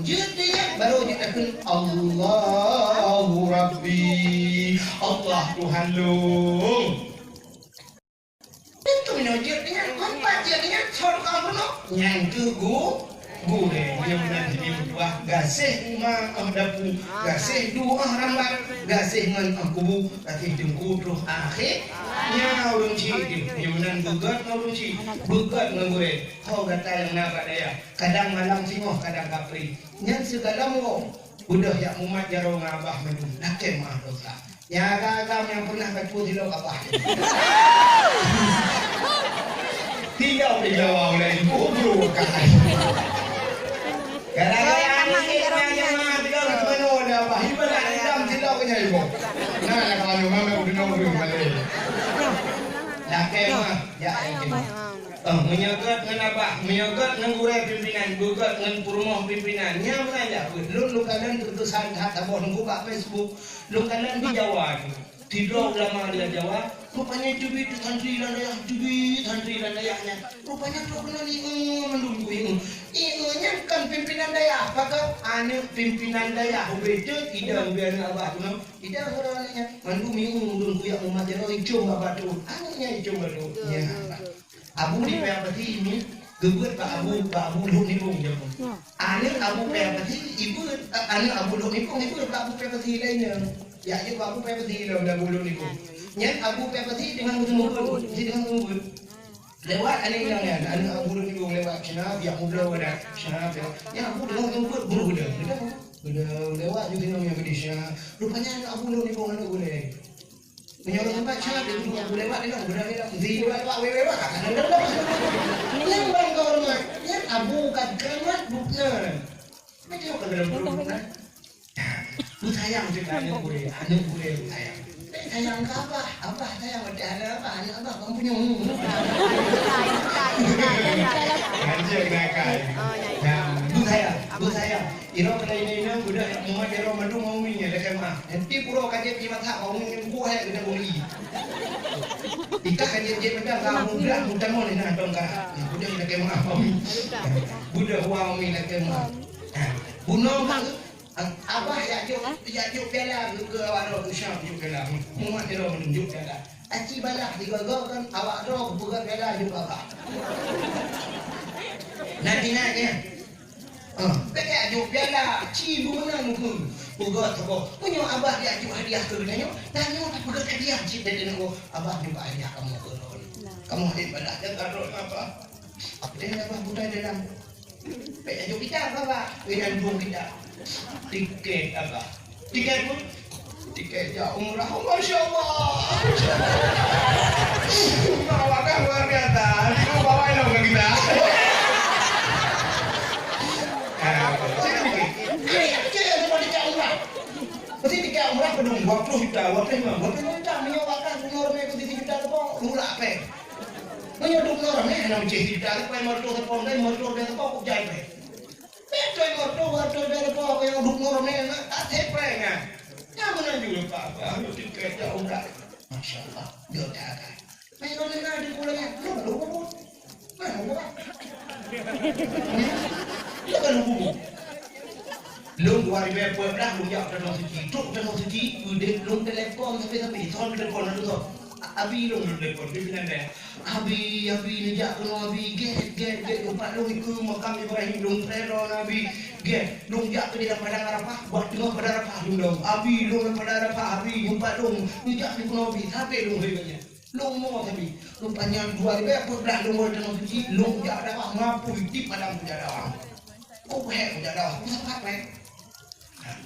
[SPEAKER 3] jadi baru dikatakan Allahu Rabbi. Allah Tuhan lu. Itu menunjuk dengan kompat dia dengan sorga penuh. Yang kegu deh. Dia benar jadi buah gasih rumah ahdapu, gasih dua rambat, gasih ngan kubu, gasih dengku terus akhir. Nya ulun ci, dia benar begat ulun ci, begat ngan gue. Kau kata yang nak dia. Kadang malam singoh, kadang kapri. Yang segala mo, udah yang umat jaro ngabah maju. Nakeh mah dosa. Ya agam yang pernah baca di lok apa? Tidak dijawab oleh ibu kai. Gara-gara ini mah tidak mana ada apa? Ibu nak dendam tidak punya ibu. Nah kalau mama udah nunggu balik. Nakeh mah ya ini. Menyegat dengan apa? Menyegat dengan urai pimpinan, gugat dengan purmoh pimpinan. Nya mengaja. Lu kadang keputusan hak abah nunggu pak Facebook. Lu kadang di Jawa. Tidak ulama dia Jawa. Rupanya cubit santri dan dayah, cubit santri dan dayahnya. Rupanya tu benar ini menunggu ini. Nya kan pimpinan dayah. Apakah ane pimpinan dayah? Betul tidak biar abah tu. Tidak orangnya. Mandu minggu menunggu yang umat jero icung abah tu. Anaknya icung abah tu. Ya. Abu ni payapati ini gegut Pak Abu lu ni pun jam. Anak Abu payapati ibu anak Abu lu ni pun ibu Pak Abu payapati lainnya. Ya je Pak Abu payapati lah dah bulu ni pun. Nya Abu payapati dengan mungkul, dengan mungkul. Lewat anak yang anak Abu lu ni pun lewat sana biar muda ada sana biar. Ya Abu dengan mungkul buru dah. Lewat juga yang kedisnya. Rupanya anak Abu lu ni pun anak boleh. Menyuruh tempat cakap dia duduk boleh buat dia boleh dia di lewat wewe wak yang bang kau rumah yang abu kat kemat bukna macam apa dalam perut Lu sayang juga anak gue lu sayang. Sayang ke apa sayang ada apa anak apa kamu punya anjir nakal. Lu sayang. Iro kena ini udah mau iro madu mau minyak dekat mah. Nanti puro kaje di mata mau minyak buah ya kena beli. Ika kaje je macam kamu udah mudah mau ni nak dongkar. Udah dekat mah mau. Udah mau minyak dekat mah. Bunuh abah ya juk bela ke awak ro usah juk bela muat ro menunjuk bela aci balak digogok kan awak ro bukan bela juk abah nanti bela juk bela ci guna nuku bugot ko punya abah dia juk hadiah ke dia tanya tak bugot hadiah ci dan ko abah juk hadiah kamu ke ro kamu hadiah balak dan ro apa dia abah bukan dalam bela juk kita apa dengan bung kita tiket apa? Tiket pun? Tiket ya umrah. Masya Allah. Bawa kan luar biasa. Kau bawain dong ke kita. Saya sama tiket umrah. Mesti tiket umrah penuh 20 juta. 20 juta menyewakan norme ke 7 juta tu pun murah apa? Menyodok norme nak 7 juta tu pun motor tepung dan motor dia tepung kok jai. Betul motor dari pokok yang duk normal tak tepengnya. Jangan juga apa harus tiket jauh dah. Masya Allah, dia tak ada. Main orang nak di kulanya, lu pun, mana buat? Lu kan lu. Lu luar biasa dah, lu jauh dan suci, udah lu telepon tapi telepon ada tu. Abi lu telepon di mana dah? Abi ni jak kena abi get umpat lu ikut makam Ibrahim lu teror abi get lu jak ke dalam padang Arafah buat tengah padang Arafah lu dong abi lu padang Arafah abi umpat lu jak ni kena abi sampai lu harganya lu mau tapi lu panjang 2000 apa dah lu mau tengah suci lu jak dah ngapu di padang Jadawang kok Jadawang apa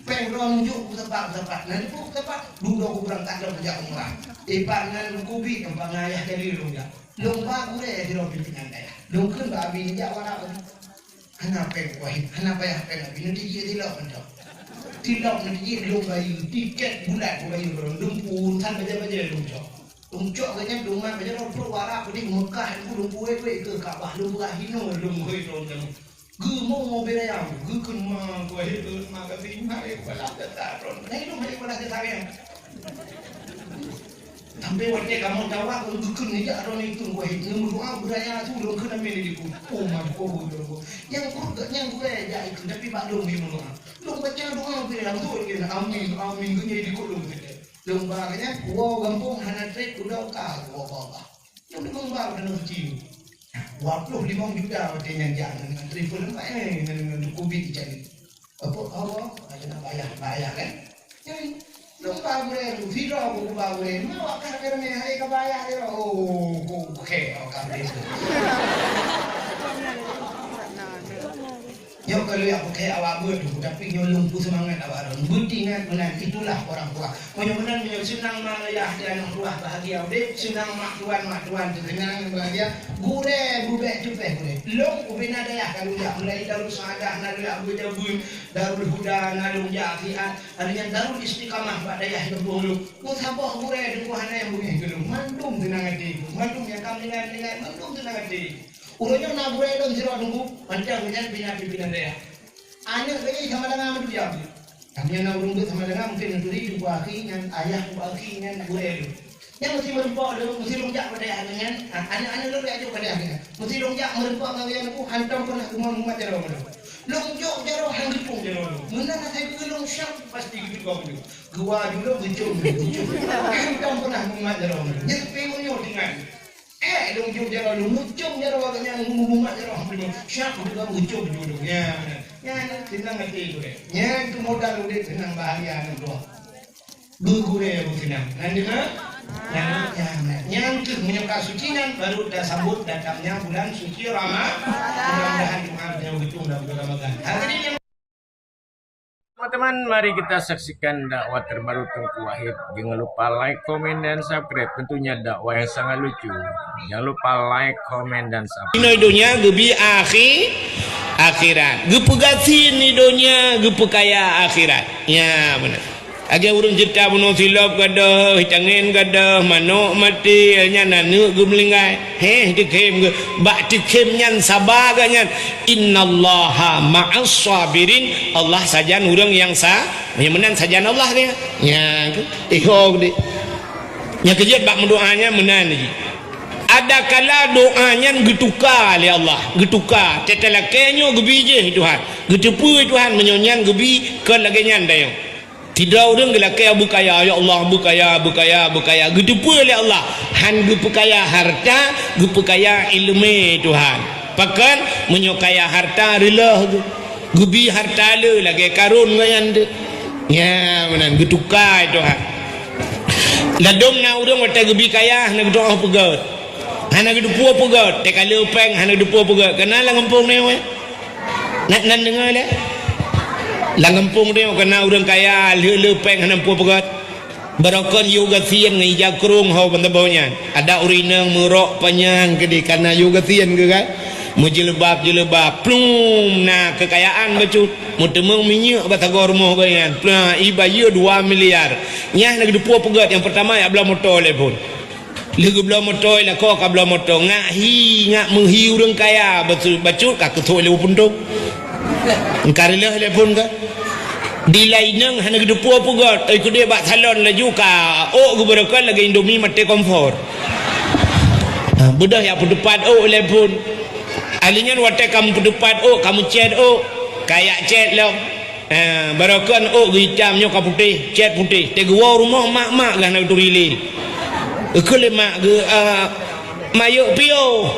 [SPEAKER 3] pengron juk tempat nanti pun tempat lu dah kurang tak ada kerja umrah ibaratnya kubi tempat ngayah dari lu ya lomba gue di robil dengan daya lungkun babi ni jawara kenapa wahid kenapa ya kenapa ini dia tidak nanti lomba itu tiket bulat bukan lumpur sampai baca luncok kayaknya rumah baca robil wara aku di Mekah aku lumpur ke Kaabah lumpur hino lumpur itu gemuk mobil yang gekun mah gue itu maka terima balas taron nah itu macam balas taron sampai waktu kamu tahu aku gekun ni tak ada itu gue itu berdoa beraya tu dong kena meni di ku mampu dong yang gue aja itu tapi pak dong di mana dong baca doa bilang tu kita amin gue jadi ku dong dong baganya wow gampung hana trek udah kah wow yang di gombar dan uji 25 juta dengan jangan dengan triple dengan kubik jadi apa ada bayar kan lupa gue video aku gue mau kan kerana hai kebayar dia oke itu Yo kalau aku kayak awak buat tapi yo lumpuh semangat awak orang buntingan benar itulah orang tua benar-benar yo senang malayah dan anak tua bahagia dek senang mak tuan dengan bahagia gure bubek cepet gure long ubina daya kalau ya mulai darul saadah narul abu jabun darul huda narul jafiat adanya darul istiqamah badayah dulu musabah gure dukuhana yang bunyi gelung mandum tenang hati mandum yang kami dengan mandum tenang hati Urunya nak boleh dong sirah tunggu, macam bina dia. Anak lagi sama dengan amat dia. Kami nak urung sama dengan mungkin nanti dua dengan ayah dua dengan boleh. Yang mesti merempak dulu, mesti lonjak pada dengan anak-anak lu aja pada dengan. Mesti lonjak merempak dengan aku hantam pernah rumah jauh mana. Lonjak jauh hanggipung jauh. Mana nak saya belum syak pasti gitu kau dulu. Gua dulu gejum. Hantam pernah rumah jauh mana. Yang pengennya dengan dong jauh jauh lu muncung jauh agaknya ngumum jauh siapa juga muncung dulu ya tenang hati itu deh ya itu modal udah tenang bahagia nanti gue ya tenang nanti yang ke menyuka sucinan baru dah sambut datangnya bulan suci mudah-mudahan dimaafkan betul dalam Ramadan hari ini
[SPEAKER 4] teman-teman, mari kita saksikan dakwah terbaru Tengku Wahid. Jangan lupa like, komen, dan subscribe. Tentunya dakwah yang sangat lucu. Jangan lupa like, komen, dan subscribe.
[SPEAKER 1] Inoidonya gebi akhi akhirat. Gepegasin ni dunia, gepekaya akhirat. Ya benar. Agak urang cerita bunuh silap gadah, cangin gadah, manuk mati, nya nanu gemelingai. Dikem ge, bak dikem nyan sabar ganyan. Innallaha ma'as sabirin. Allah sajan urang yang yang menan sajan Allah dia. Ya, ihok di. Nya kejat bak mendoanya menan lagi. Ada kala doanya getukar oleh Allah, getukar. Tetelakenyo gebije Tuhan. Getepu Tuhan menyonyan gebi ke lagi nyan dayo. Tidak orang gelak abu kaya, ya Allah abu kaya, abu kaya, abu kaya. Gedepu oleh Allah. Han gepu kaya harta, gepu kaya ilmu Tuhan. Pakan menyokaya harta rela tu. Gebi harta le lagi karun gayan tu. Ya benar getukar Tuhan. Ladom na orang wata gebi kaya na gedoa pegat. Hana gedepu pegat. Tek kala peng hana gedepu pegat. Kenal ngempung ni we. Nak nan dengar le. Langempung dia kena orang kaya lepeng hanam pu pegat barakon yoga sian ngai jakrung ho bantabaunya ada urinang merok panjang gede karena yoga sian ke kan mujilbab plum nah kekayaan bacu mutemeng minyak batagor moh bayan plum ibayu 2 miliar nyah nak depu pegat yang pertama ya bela motor le pun legu bela motor la ko ka bela motor ngak menghi orang kaya bacu ka ketua le pun tu engkarilah le pun ka di lainang hana gedepu apa gat ikut dia bak salon laju ka gubernur lagi Indomie mate kompor budah ya pedepat le pun alinya wate kamu pedepat kamu cet kayak cet lo barakan hitamnya ka putih cet putih te gua rumah mak lah nak turile kele mak ge mayuk pio